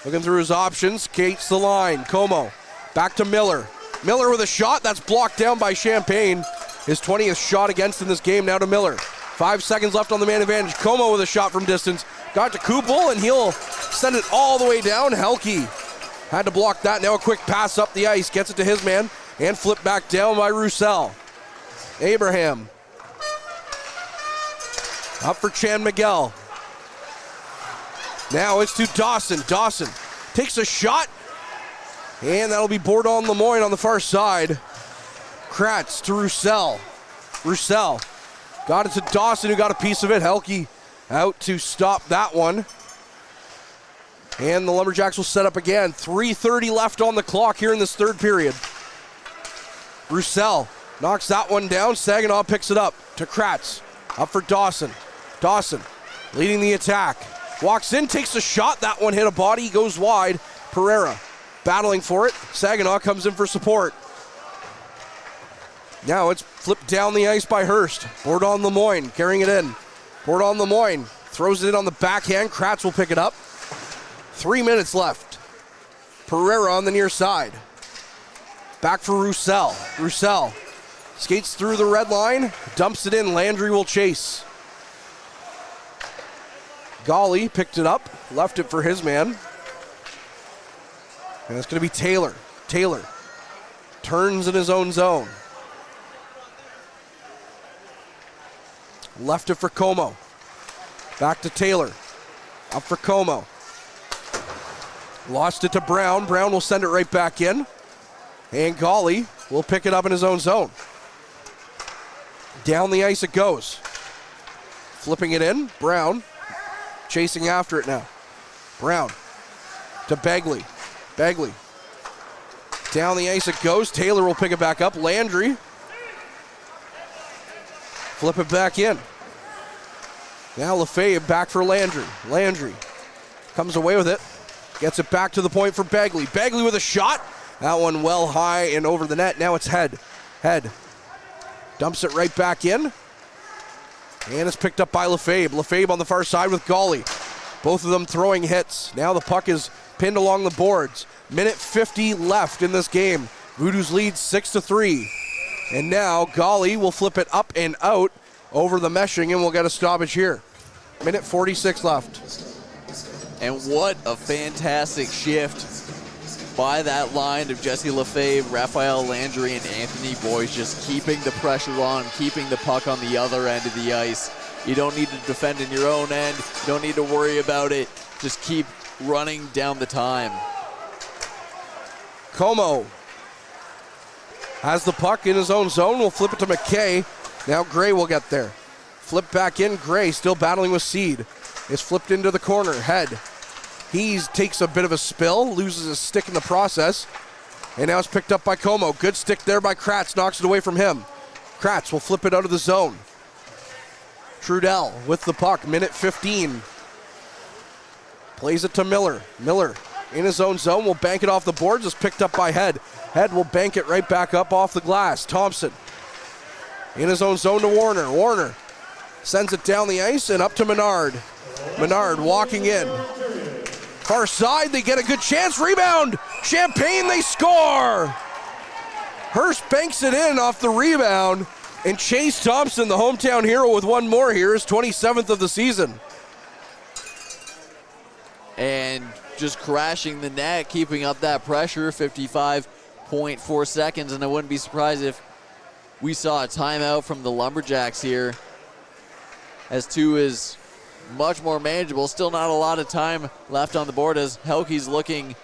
looking through his options. Gates the line. Como back to Miller. Miller with a shot. That's blocked down by Champagne. His 20th shot against in this game. Now to Miller. 5 seconds left on the man advantage. Como with a shot from distance. Got to Kupel, and he'll send it all the way down. Helke had to block that. Now a quick pass up the ice. Gets it to his man, and flipped back down by Roussel. Abraham. Up for Chan Miguel. Now it's to Dawson. Dawson takes a shot, and that'll be Bourdon Lemoyne on the far side. Kratz to Roussel. Roussel got it to Dawson, who got a piece of it. Helke out to stop that one. And the Lumberjacks will set up again. 3:30 left on the clock here in this third period. Roussel knocks that one down. Saginaw picks it up to Kratz. Up for Dawson. Dawson leading the attack. Walks in, takes a shot. That one hit a body, goes wide. Pereira battling for it. Saginaw comes in for support. Now it's flipped down the ice by Hearst. Bourdon Lemoyne carrying it in. Bourdon Lemoyne throws it in on the backhand. Kratz will pick it up. 3 minutes left. Pereira on the near side. Back for Roussel. Roussel skates through the red line, dumps it in. Landry will chase. Golly picked it up, left it for his man. And it's going to be Taylor. Taylor turns in his own zone. Left it for Como. Back to Taylor. Up for Como. Lost it to Brown. Brown will send it right back in. And Golly will pick it up in his own zone. Down the ice it goes. Flipping it in. Brown chasing after it now. Brown to Begley. Begley. Down the ice it goes. Taylor will pick it back up. Landry. Flip it back in. Now Lefebvre back for Landry. Landry comes away with it. Gets it back to the point for Begley. Begley with a shot. That one well high and over the net. Now it's Head. Head dumps it right back in. And it's picked up by Lefebvre. Lefebvre on the far side with Golly. Both of them throwing hits. Now the puck is pinned along the boards. Minute 50 left in this game. Voodoos lead 6-3. And now Golly will flip it up and out over the meshing, and we'll get a stoppage here. Minute 46 left. And what a fantastic shift by that line of Jesse Lefebvre, Raphael Landry, and Anthony Boyce, just keeping the pressure on, keeping the puck on the other end of the ice. You don't need to defend in your own end. You don't need to worry about it. Just keep running down the time. Como has the puck in his own zone. We'll flip it to McKay. Now Gray will get there. Flip back in. Gray still battling with Seed. It's flipped into the corner. Head. He takes a bit of a spill, loses his stick in the process, and now it's picked up by Como. Good stick there by Kratz, knocks it away from him. Kratz will flip it out of the zone. Trudell with the puck, minute 15. Plays it to Miller. Miller in his own zone, will bank it off the boards. It's picked up by Head. Head will bank it right back up off the glass. Thompson in his own zone to Warner. Warner sends it down the ice and up to Menard. Menard walking in. Far side, they get a good chance. Rebound Champaign, they score! Hearst banks it in off the rebound, and Chase Thompson, the hometown hero, with one more here, is 27th of the season. And just crashing the net, keeping up that pressure, 55.4 seconds, and I wouldn't be surprised if we saw a timeout from the Lumberjacks here, as 2 is much more manageable. Still not a lot of time left on the board as Helke's looking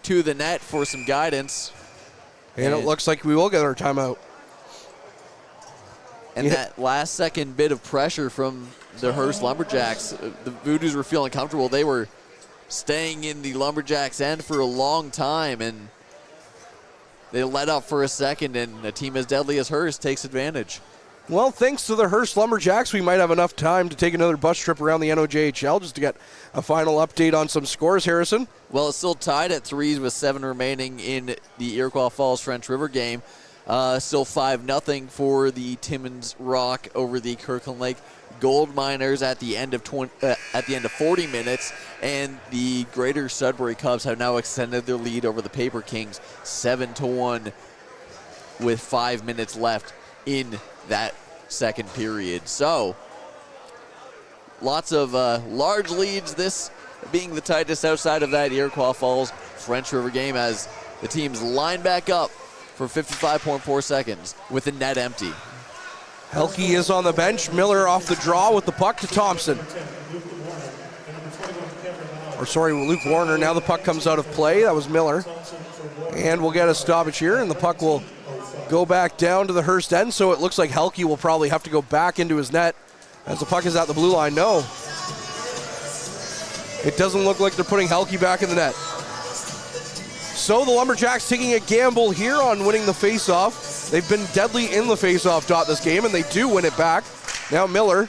to the net for some guidance. And it looks like we will get our timeout. And that last second bit of pressure from the Hearst Lumberjacks, the Voodoos were feeling comfortable. They were staying in the Lumberjacks' end for a long time, and they let up for a second, and a team as deadly as Hearst takes advantage. Well, thanks to the Hearst Lumberjacks, we might have enough time to take another bus trip around the NOJHL just to get a final update on some scores, Harrison. Well, it's still tied at 3 with 7 remaining in the Iroquois Falls French River game. Still 5-0 for the Timmins Rock over the Kirkland Lake Gold Miners at the end of 40 minutes, and the Greater Sudbury Cubs have now extended their lead over the Paper Kings 7-1 with 5 minutes left in that second period. So lots of large leads, this being the tightest outside of that Iroquois Falls French River game, as the teams line back up for 55.4 seconds with the net empty. Helke is on the bench. Miller off the draw with the puck to Thompson. Luke Warner. Now the puck comes out of play. That was Miller. And we'll get a stoppage here, and the puck will go back down to the Hearst end, so it looks like Helke will probably have to go back into his net as the puck is at the blue line. No. It doesn't look like they're putting Helke back in the net. So the Lumberjacks taking a gamble here on winning the faceoff. They've been deadly in the faceoff dot this game, and they do win it back. Now Miller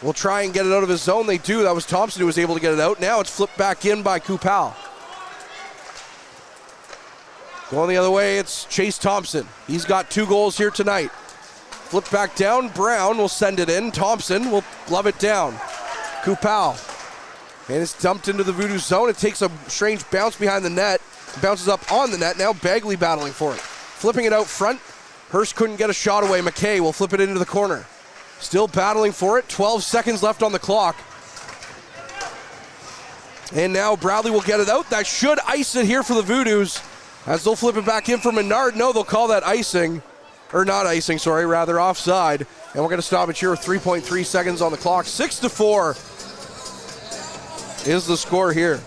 will try and get it out of his zone. They do. That was Thompson who was able to get it out. Now it's flipped back in by Kupal. Going the other way, it's Chase Thompson. He's got 2 goals here tonight. Flipped back down. Brown will send it in. Thompson will glove it down. Kupal. And it's dumped into the Voodoo zone. It takes a strange bounce behind the net. Bounces up on the net. Now Bagley battling for it. Flipping it out front. Hearst couldn't get a shot away. McKay will flip it into the corner. Still battling for it. 12 seconds left on the clock. And now Bradley will get it out. That should ice it here for the Voodoos, as they'll flip it back in for Menard. No, they'll call that icing. Or not icing, sorry, rather offside. And we're going to stop it here with 3.3 seconds on the clock. 6-4 is the score here.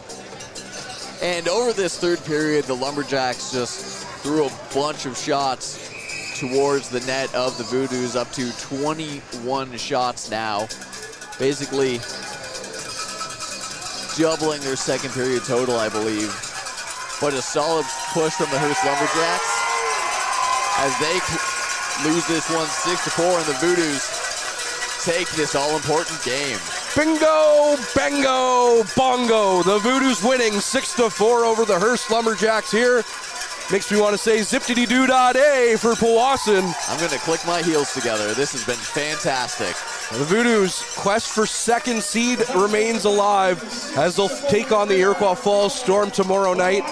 And over this third period, the Lumberjacks just threw a bunch of shots towards the net of the Voodoos, up to 21 shots now. Basically doubling their second period total, I believe. But a solid push from the Hearst Lumberjacks as they lose this one 6-4, and the Voodoos take this all-important game. Bingo, bango, bongo. The Voodoos winning 6-4 over the Hearst Lumberjacks here. Makes me want to say zip-de-doo-da-day for Powassan. I'm going to click my heels together. This has been fantastic. The Voodoos' quest for second seed remains alive as they'll take on the Iroquois Falls Storm tomorrow night.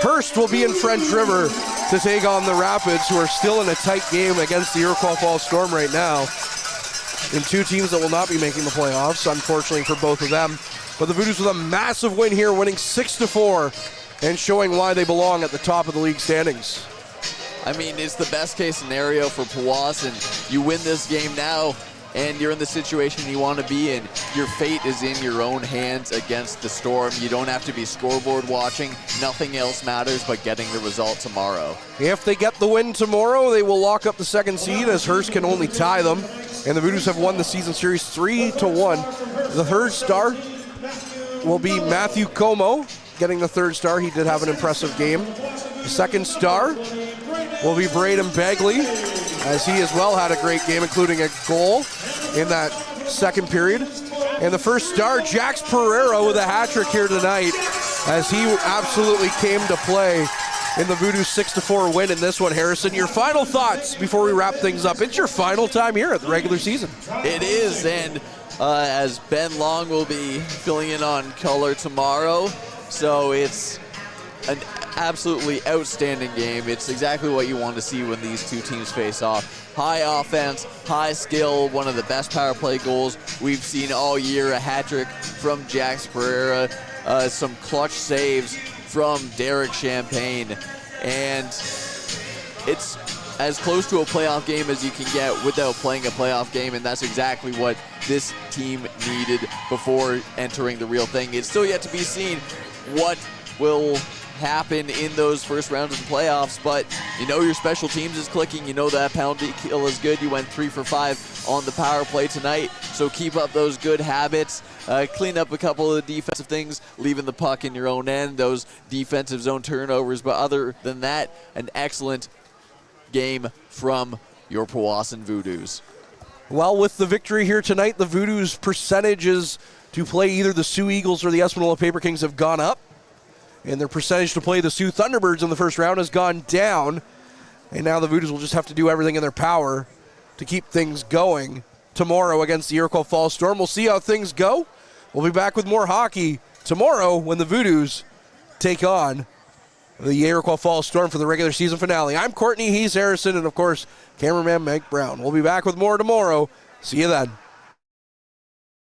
Hearst will be in French River to take on the Rapids, who are still in a tight game against the Iroquois Falls Storm right now. In 2 teams that will not be making the playoffs, unfortunately for both of them. But the Voodoos with a massive win here, winning 6-4 and showing why they belong at the top of the league standings. I mean, it's the best case scenario for Powassan. You win this game now, and you're in the situation you want to be in. Your fate is in your own hands against the Storm. You don't have to be scoreboard watching. Nothing else matters but getting the result tomorrow. If they get the win tomorrow, they will lock up the second seed, as Hearst can only tie them. And the Voodoos have won the season series 3-1. The third star will be Matthew Como, getting the third star. He did have an impressive game. The second star will be Braden Bagley, as he as well had a great game, including a goal in that second period. And the first star, Jax Pereira, with a hat trick here tonight, as he absolutely came to play in the Voodoo 6-4 win in this one. Harrison, your final thoughts before we wrap things up. It's your final time here at the regular season. It is, and as Ben Long will be filling in on color tomorrow, so it's absolutely outstanding game. It's exactly what you want to see when these two teams face off. High offense, high skill, one of the best power play goals we've seen all year. A hat trick from Jax Pereira, some clutch saves from Derek Champagne, and it's as close to a playoff game as you can get without playing a playoff game, and that's exactly what this team needed before entering the real thing. It's still yet to be seen what will happen in those first rounds of the playoffs, but you know your special teams is clicking. You know that penalty kill is good. You went 3 for 5 on the power play tonight, so keep up those good habits. Clean up a couple of the defensive things, leaving the puck in your own end, those defensive zone turnovers, but other than that, an excellent game from your Powassan Voodoos. Well, with the victory here tonight, the Voodoos' percentages to play either the Sioux Eagles or the Espanola Paper Kings have gone up, and their percentage to play the Sioux Thunderbirds in the first round has gone down, and now the Voodoos will just have to do everything in their power to keep things going tomorrow against the Iroquois Falls Storm. We'll see how things go. We'll be back with more hockey tomorrow when the Voodoos take on the Iroquois Falls Storm for the regular season finale. I'm Courtney, he's Harrison, and of course, cameraman Mike Brown. We'll be back with more tomorrow. See you then.